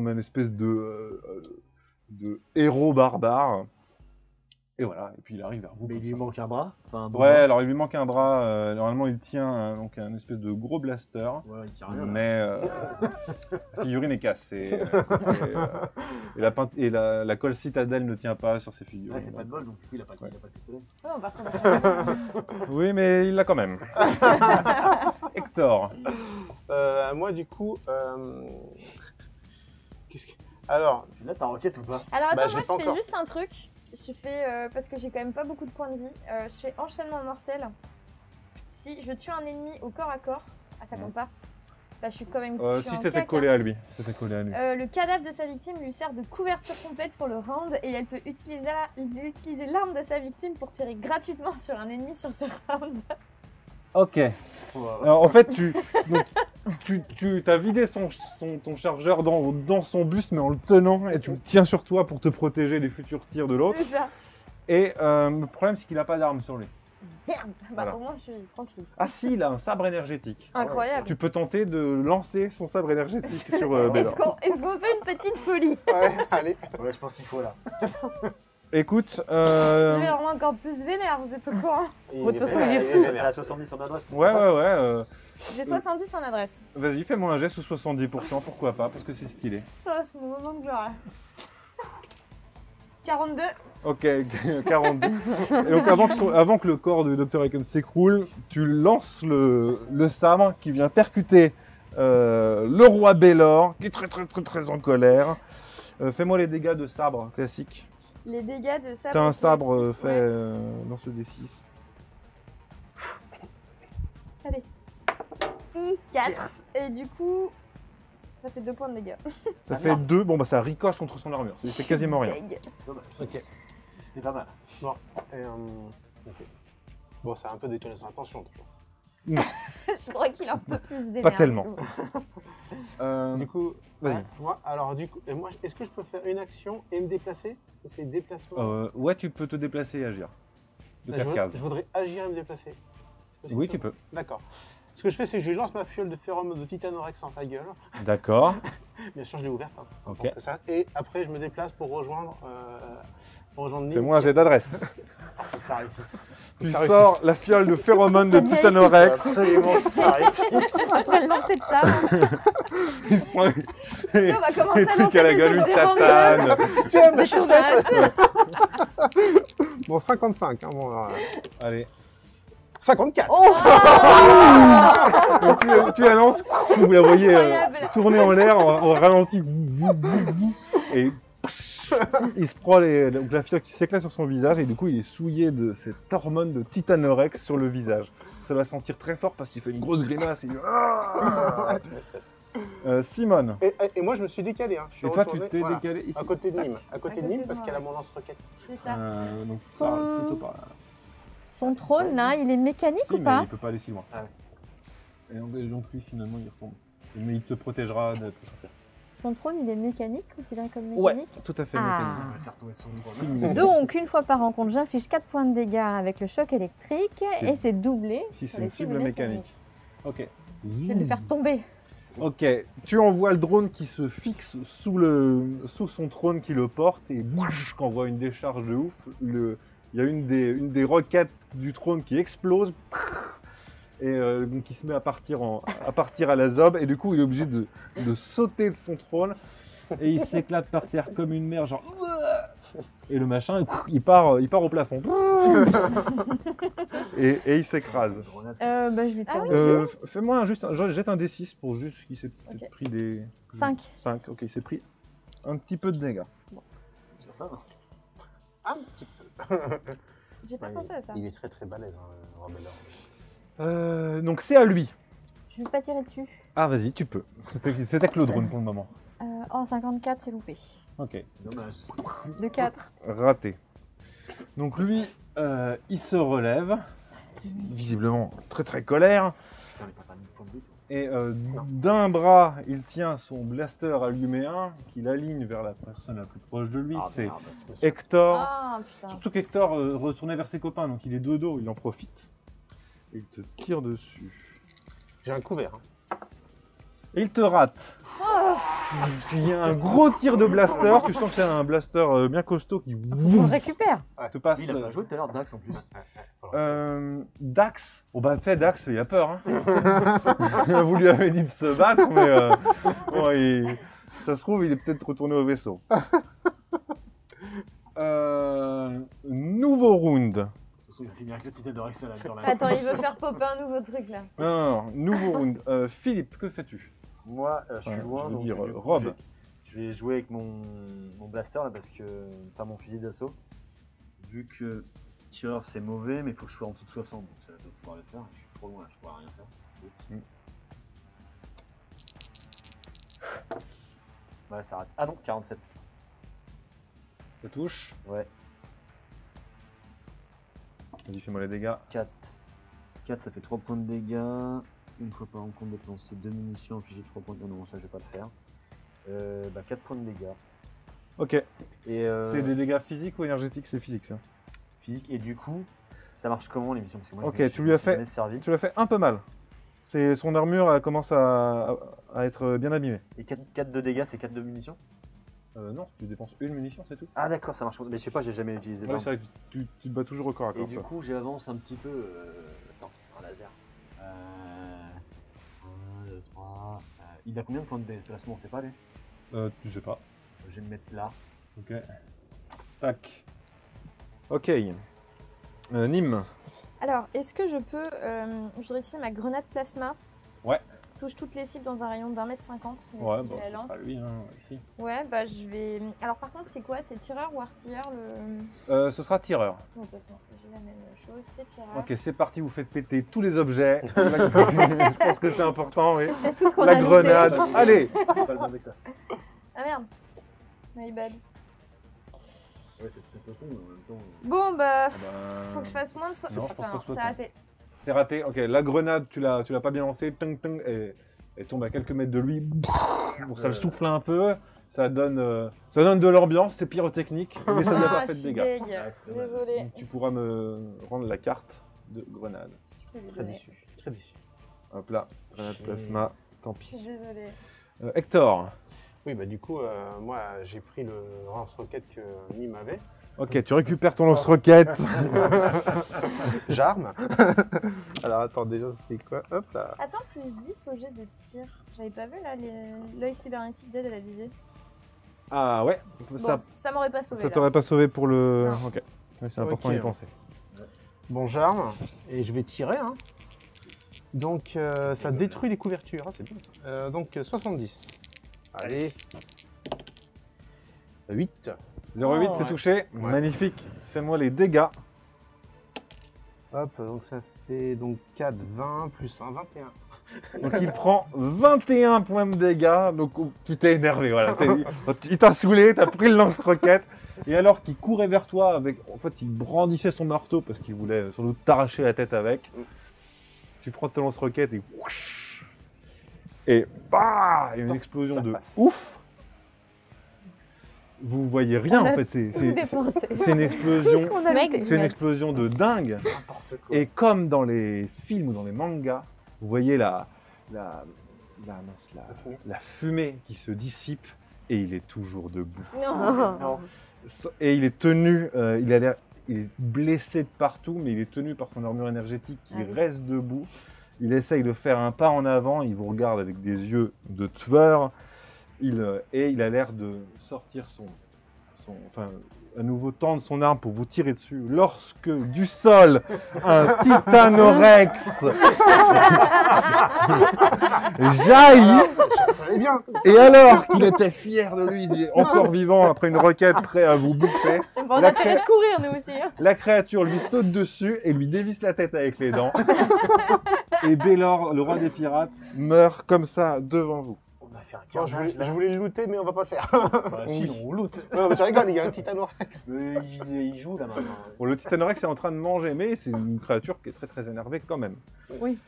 une espèce de héros barbare. Et voilà, et puis il arrive vers vous. Mais comme il lui ça. manque un bras. Enfin, un bon Ouais, bras. alors il lui manque un bras. Normalement, il tient donc un espèce de gros blaster. Voilà, il tient rien. là. Mais la figurine est cassée. Et la colle citadelle ne tient pas sur ses figurines. Ouais, c'est pas de bol, donc du coup, il a pas de pistolet. Oh, par contre, Oui, mais il l'a quand même. Hector. Moi, du coup, qu'est-ce que... Alors, Tu l'as ta roquette ou pas? alors attends, Bah, je moi l'ai je pas fais encore. juste un truc. Je fais, parce que j'ai quand même pas beaucoup de points de vie, je fais enchaînement mortel. Si je tue un ennemi au corps à corps, ah ça compte pas. Bah je suis quand même. je suis Si en t'étais caca. collé à lui. C'était collé à lui. Le cadavre de sa victime lui sert de couverture complète pour le round et elle peut utiliser l'arme de sa victime pour tirer gratuitement sur un ennemi sur ce round. Ok. Voilà. Alors, en fait, tu as vidé ton chargeur dans son buste, mais en le tenant, et tu le tiens sur toi pour te protéger des futurs tirs de l'autre. C'est ça. Et le problème, c'est qu'il n'a pas d'arme sur lui. Merde. Bah Voilà. au moins je suis tranquille. Ah si, il a un sabre énergétique. Incroyable. Tu peux tenter de lancer son sabre énergétique sur Est-ce Bélor. qu'on fait une petite folie? ouais, allez. Ouais, je pense qu'il faut là. Écoute, Je vais le rendre encore plus vénère, vous êtes au courant? De toute façon, il est fou. Elle a 70 en adresse. ouais. J'ai 70 en adresse. Vas-y, fais-moi un geste sous 70%, pourquoi pas, parce que c'est stylé. Oh, c'est mon moment de gloire. 42. Ok, 42. Et donc avant que le corps de Dr. Aiken s'écroule, tu lances le sabre qui vient percuter le roi Bélor, qui est très en colère. Fais-moi les dégâts de sabre classique. Les dégâts de sabre. T'as un sabre classique, fait ouais. dans ce D6. Allez. I4. Et du coup, ça fait 2 points de dégâts. Ça fait 2, bon bah ça ricoche contre son armure, c'est quasiment rien. Deg. Dommage. Ok. C'était pas mal. Et, ok. Bon, ça a un peu détourné son attention, toujours. Je crois qu'il est un peu plus vénère. Pas tellement. du coup. Du coup, Vas-y. Moi, alors, du coup, et moi, est-ce que je peux faire une action et me déplacer? C'est déplacement. Ouais, tu peux te déplacer et agir. De je, 4 voudrais, cases. je voudrais agir et me déplacer. C'est possible, Oui, ça tu peux. D'accord. Ce que je fais, c'est que je lui lance ma fiole de phéromone de titanorex dans sa gueule. D'accord. Bien sûr, je l'ai ouverte. Hein, Ok. donc ça. Et après, je me déplace pour rejoindre Nîmes. Fais-moi un jet d'adresse. Faut que ça réussisse. Tu Ça sors la fiole de phéromone de Ça mérite. Titanorex. Absolument que ça réussisse. Après le lancer de sabre, Il se prend on va commencer les à trucs lancer à la des gueule, une objets random. tatane. Tiens, mes Des chaussettes. tomates. Bon, 55. Hein, bon, Allez. 54. Donc, tu la lances, vous la voyez Incroyable. tourner en l'air en ralenti. Et il se prend donc la fiole qui s'éclate sur son visage et du coup il est souillé de cette hormone de Titanorex sur le visage. Ça va sentir très fort parce qu'il fait une grosse grimace. Et il... Simone. Et moi, je me suis décalé. Hein. Je suis Et toi, tu retourné, t'es voilà, décalé ici. à côté de Nîmes. À côté de côté Nîmes de parce moi, qu'elle a ouais. mon lance-roquette. C'est ça. Donc Son- plutôt par là. Son trône, là, il est mécanique Si, ou mais pas il peut pas aller si loin. Ah ouais. Et donc lui, finalement, il retombe. Mais il te protégera de prochain tir. Son trône, il est mécanique, considéré comme Ouais, mécanique tout à fait Ah. On va faire tomber son mécanique. trône. Donc, une fois par rencontre, j'inflige 4 points de dégâts avec le choc électrique C'est- et c'est doublé. Si sur c'est les une cible cibles mécanique. Ok. C'est de le faire tomber. Ok, tu envoies le drone qui se fixe sous son trône qui le porte et bouch, qu'envoie une décharge de ouf. Il y a une des roquettes du trône qui explose et donc il se met à partir à la zob et du coup il est obligé de sauter de son trône et il s'éclate par terre comme une merde genre et le machin il part au plafond et il s'écrase. Grenade. Bah, je lui tire Ah oui. dessus. Fais-moi jette un D6 pour juste qu'il s'est peut-être Ok. pris des 5. 5, ok, il s'est pris un petit peu de dégâts. C'est ça, non? Un petit peu. J'ai pas pensé à ça. Il est très très balèze, hein, Robert. Donc c'est à lui. Je vais pas tirer dessus. Ah vas-y, tu peux. C'était que le drone pour le moment. Oh, 54, c'est loupé. Ok, Dommage. De 4. raté. Donc lui, il se relève, visiblement très très colère, Putain, mais t'as pas mis de point de vue. et d'un bras, il tient son blaster allumé 1, qu'il aligne vers la personne la plus proche de lui, Ah, c'est merde. Hector. Ah, putain. Surtout qu'Hector retournait vers ses copains, donc il est de dos, il en profite. Et il te tire dessus. J'ai un couvert. Hein. Et il te rate. Il y a un gros tir de blaster, tu sens que c'est un blaster bien costaud qui On le récupère. te passe. Lui, il a pas joué tout à l'heure Dax en plus. Dax, bon bah tu sais Dax il a peur hein. Vous lui avez dit de se battre mais bon, ça se trouve il est peut-être retourné au vaisseau. Nouveau round. De toute façon, il va finir avec le titre de Rexel dans la. Attends, il veut faire popper un nouveau truc là. Non, nouveau round. Philippe, que fais-tu? Moi, je suis Ouais, loin, je veux donc dire, du coup, Rob. je vais jouer avec mon blaster là parce que. Pas mon fusil d'assaut. Vu que tireur c'est mauvais, mais il faut que je sois en dessous de 60, donc ça doit pouvoir le faire. Je suis trop loin, là, je pourrais rien faire. Mm. Ouais, ça rate. Ah non, 47. Ça touche. Ouais, Vas-y, fais-moi les dégâts. 4. 4, ça fait 3 points de dégâts. Une fois par rencontre dépenser 2 munitions, infliger 3 points de dégâts. Non, ça je vais pas le faire. 4 points de dégâts. Ok. Et C'est des dégâts physiques ou énergétiques? C'est physique ça. physique. Et du coup, ça marche comment l'émission? Parce que moi, Ok, je me tu lui as suis fait- jamais servi. Tu l'as fait un peu mal. Son armure elle commence à être bien abîmée. Et 4 de dégâts, c'est 4 de munitions? Non, tu dépenses une munition, c'est tout. Ah d'accord, ça marche. Mais je sais pas, j'ai jamais utilisé Ouais, d'arme. c'est vrai que tu te bats toujours au corps à Et corps. du toi. coup, j'avance un petit peu. Attends, un laser. 1, 2, 3. Il a combien de points de déplacement? On sait pas, lui. Tu sais pas. Je vais me mettre là. Ok. Tac. Ok. Nîmes. Alors, est-ce que je peux. Je voudrais utiliser ma grenade plasma. Ouais. Touche toutes les cibles dans un rayon d'1m50. Mais Ouais, si bah, je la ce lance. sera lui, hein, ici. Ouais, bah je vais. Alors, par contre, c'est quoi? C'est tireur ou artilleur le. Ce sera tireur. Non, de toute façon, j'ai la même chose, c'est tireur. Ok, c'est parti, vous faites péter tous les objets. Je pense que c'est important, oui. Tout ce qu'on La a looté. grenade. Allez. C'est pas le bon décor. Ah merde. My bad. Ouais, c'est très con, mais en même temps. Bon, bah. Ah bah, Faut que je fasse moins de 60. non, je pense pas que ce soit c'est tant. raté. C'est raté. Ok, la grenade, tu l'as pas bien lancée. Tung, tung, et elle tombe à quelques mètres de lui. Bon, ça le souffle un peu. Ça donne de l'ambiance. C'est pyrotechnique, mais ça n'a Ah, pas fait je de suis dégâts. deg. Ouais, c'est dommage. Désolée. Donc, tu pourras me rendre la carte de grenade. Je peux lui Très donner. déçu. Très déçu. Hop là, grenade plasma. Tant Je suis pis. désolée. Hector. Oui, bah du coup, moi, j'ai pris le lance-roquette que Nîmes avait. Ok, tu récupères ton lance-roquette. J'arme. Alors, attends, déjà, c'était quoi? Hop là. Attends, plus 10 au jet de tir. J'avais pas vu là l'œil cybernétique d'aide à la visée. Ah ouais. Bon, Ça, ça m'aurait pas sauvé. ça là. t'aurait pas sauvé pour le. Non. Ok. Ouais, c'est important d'y Ok. penser. Bon, j'arme. Et je vais tirer. Hein. Donc, ça détruit les couvertures. Hein, c'est bien ça. Donc, 70. Allez. 8. 0,8, Oh, c'est ouais. touché. Ouais. Magnifique. Fais-moi les dégâts. Hop, donc ça fait donc 4, 20, plus 1, 21. Donc il prend 21 points de dégâts. Donc tu t'es énervé, voilà. Il t'a saoulé, t'as pris le lance-roquette. Et alors qu'il courait vers toi avec, en fait, il brandissait son marteau parce qu'il voulait sans doute t'arracher la tête avec. Tu prends ton lance-roquette et whoosh, et bah, il y a une explosion ça de passe. ouf. Vous voyez rien On a en fait, c'est dépensé. une explosion, qu'on a Mec, looté. c'est une explosion de dingue. N'importe quoi. Et comme dans les films ou dans les mangas, vous voyez la fumée qui se dissipe et il est toujours debout. Non. Non. Et il est tenu, il est blessé de partout, mais il est tenu par son armure énergétique qui Ah oui. reste debout. Il essaye de faire un pas en avant, il vous regarde avec des yeux de tueur. Et il a l'air de sortir enfin, à nouveau tendre son arme pour vous tirer dessus. Lorsque du sol, un titanorex jaillit. Je savais bien. Et alors qu'il était fier de lui, il est encore vivant après une requête, prêt à vous bouffer, On a intérêt de courir, nous aussi. Hein. la créature lui saute dessus et lui dévisse la tête avec les dents. Et Bélor, le roi des pirates, meurt comme ça devant vous. On a fait un Non, carnage là. je voulais le looter, mais on va pas le faire. Bah, si, on loot. Non, mais tu rigoles, il y a un titanorex. Mais il joue là maintenant. Bon, le titanorex est en train de manger, mais c'est une créature qui est très très énervée quand même. Oui.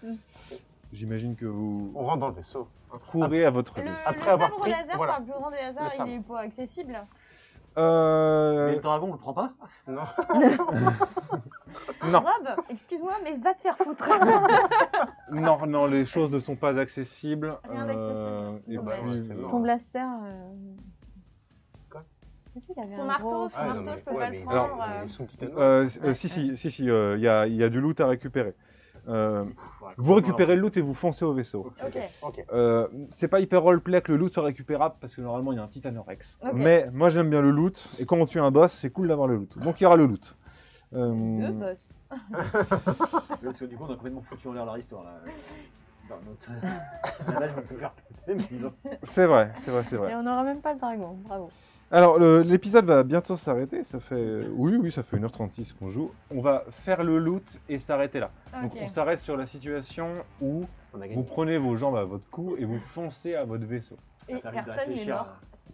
J'imagine que vous On rentre dans le vaisseau. courez à votre Le, vaisseau. Après le avoir sabre pris- laser, voilà. par le plus grand des hasards, Le sabre. il est pas accessible. Mais le dragon, on le prend pas? Non. Non, Rob, excuse-moi, mais va te faire foutre. non, les choses ne sont pas accessibles. Rien d'accessible. Et Dommage. puis, c'est Son blaster. Quoi Tu sais, il avait Son un marteau, gros- son Ah, non, marteau, mais je peux ouais, pas mais le il a- prendre. il a son titanorex. si, il y a du loot à récupérer. Vous récupérez le loot et vous foncez au vaisseau. Ok. Ok. C'est pas hyper roleplay que le loot soit récupérable parce que normalement il y a un titanorex. Ok. Mais moi j'aime bien le loot et quand on tue un boss, c'est cool d'avoir le loot. Donc il y aura le loot. Deux boss. Parce que du coup, on a complètement foutu en l'air leur histoire là. Dans notre. Là, je vais me faire péter, mais ils ont. C'est vrai. Et on n'aura même pas le dragon. Bravo. Alors l'épisode va bientôt s'arrêter. Ça fait oui, ça fait 1h36 qu'on joue. On va faire le loot et s'arrêter là. Donc Ok. on s'arrête sur la situation où On a vous gagné. prenez vos jambes à votre cou et vous foncez à votre vaisseau. Et Ça permet de personne n'est réfléchir, mort.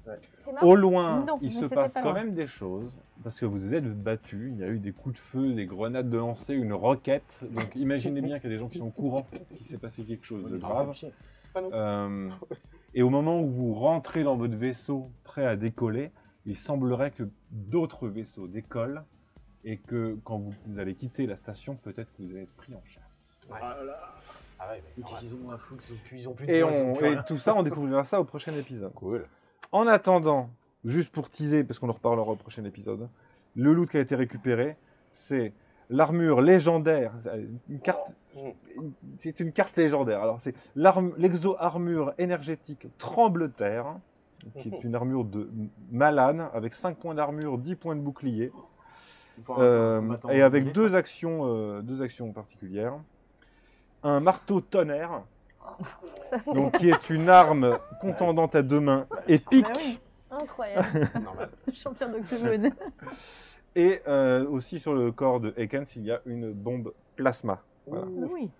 là. T'es mort Au loin, Non, il mais se c'était passe pas quand loin. même des choses, parce que vous vous êtes battus, il y a eu des coups de feu, des grenades de lancer, une roquette. Donc imaginez bien qu'il y a des gens qui sont au courant qu'il s'est passé quelque chose de grave. C'est pas nous. Et au moment où vous rentrez dans votre vaisseau prêt à décoller, il semblerait que d'autres vaisseaux décollent et que quand vous allez quitter la station, peut-être que vous allez être pris en chasse. Ah là là. Ah ouais, mais Et qu'ils ont un flou, ils ont plus de Et, voix, ils ont plus rien. tout ça, on découvrira ça au prochain épisode. cool. En attendant, juste pour teaser, parce qu'on en reparlera au prochain épisode, le loot qui a été récupéré, c'est l'armure légendaire. C'est une carte légendaire. Alors, c'est l'exo-armure énergétique Trembleterre, qui est une armure de malade, avec 5 points d'armure, 10 points de bouclier, C'est pour un combattant et avec anglais, deux actions particulières. Un marteau tonnerre, donc, qui est une arme contendante à deux mains, épique. Bah oui. Incroyable. Normal. Champion d'Octogone. Et aussi sur le corps de Ekens, il y a une bombe plasma. Voilà, Oui.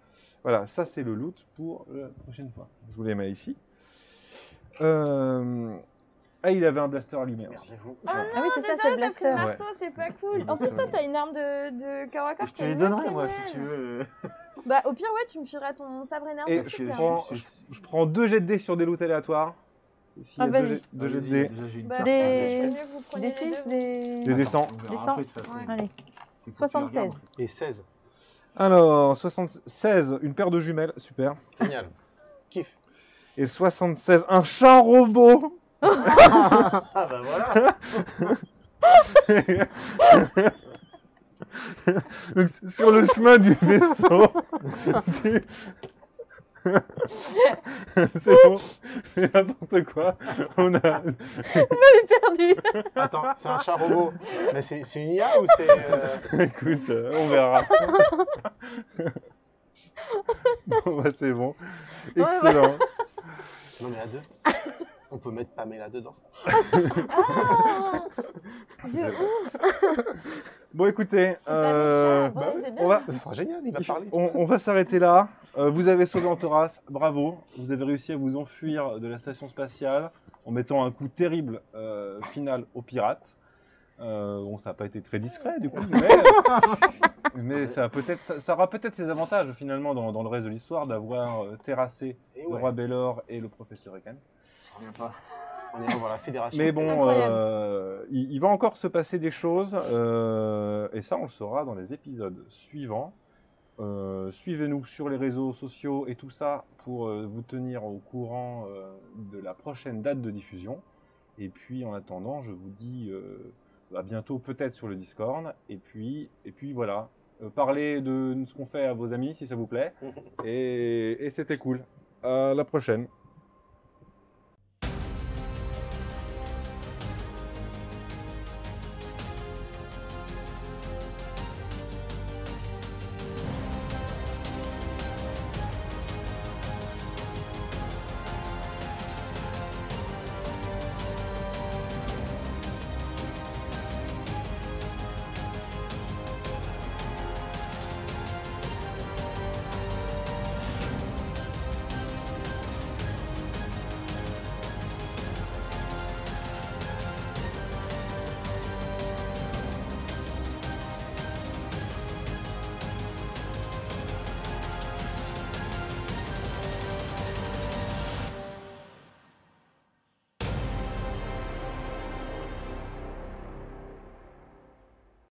Voilà, ça c'est le loot pour la prochaine fois. Je vous les mets ici. Ah, il avait un blaster allumé aussi. Merci. Ah Ah oui, c'est ça, désolé, c'est le t'as pris le blaster. marteau, c'est pas cool. Le En plus, blaster, toi, t'as une arme de corps à corps. Je te qui est les mieux que donnerai, la moi, si mienne. tu veux. Bah, au pire, ouais, tu me fileras ton sabre Et énergie. je super. prends, je prends 2 jets de dés sur des loots aléatoires. S'il y a Ah, vas-y. deux jets de dés, Déjà, j'ai une Bah, carte. Des- c'est mieux que vous preniez Des les 6, deux. des... des descends. On verra Des après, de toute façon. Ouais. Allez. C'est que 76. tu regardes, en fait. Et 16. Alors, 76, une paire de jumelles, super. Génial. Kiff. Et 76, un chat robot. Ah bah voilà. Donc, sur le chemin du vaisseau. C'est bon, c'est n'importe quoi. On a. perdu. Attends, c'est un chat robot. Mais c'est une IA ou c'est. Écoute, on verra. Bon, bah, c'est bon. Excellent. Non, mais à deux. On peut mettre Pamela dedans. Ah de ouf. Bon, écoutez, C'est pas méchant. bah, Ouais, c'est bien. on va, Ce sera génial, il va parler. on va s'arrêter là. Vous avez sauvé Antoras, bravo. Vous avez réussi à vous enfuir de la station spatiale en mettant un coup terrible final aux pirates. Bon, ça n'a pas été très discret du coup, mais ça aura peut-être ses avantages finalement dans le reste de l'histoire d'avoir terrassé Et le ouais, roi Bellor et le professeur Ekan. Je reviens pas. on ira voir la fédération. Mais bon, Incroyable. il va encore se passer des choses, et ça on le saura dans les épisodes suivants. Suivez-nous sur les réseaux sociaux et tout ça pour vous tenir au courant de la prochaine date de diffusion. Et puis en attendant, je vous dis à bientôt peut-être sur le Discord. Et puis voilà, parlez de ce qu'on fait à vos amis si ça vous plaît. Et c'était cool. À la prochaine.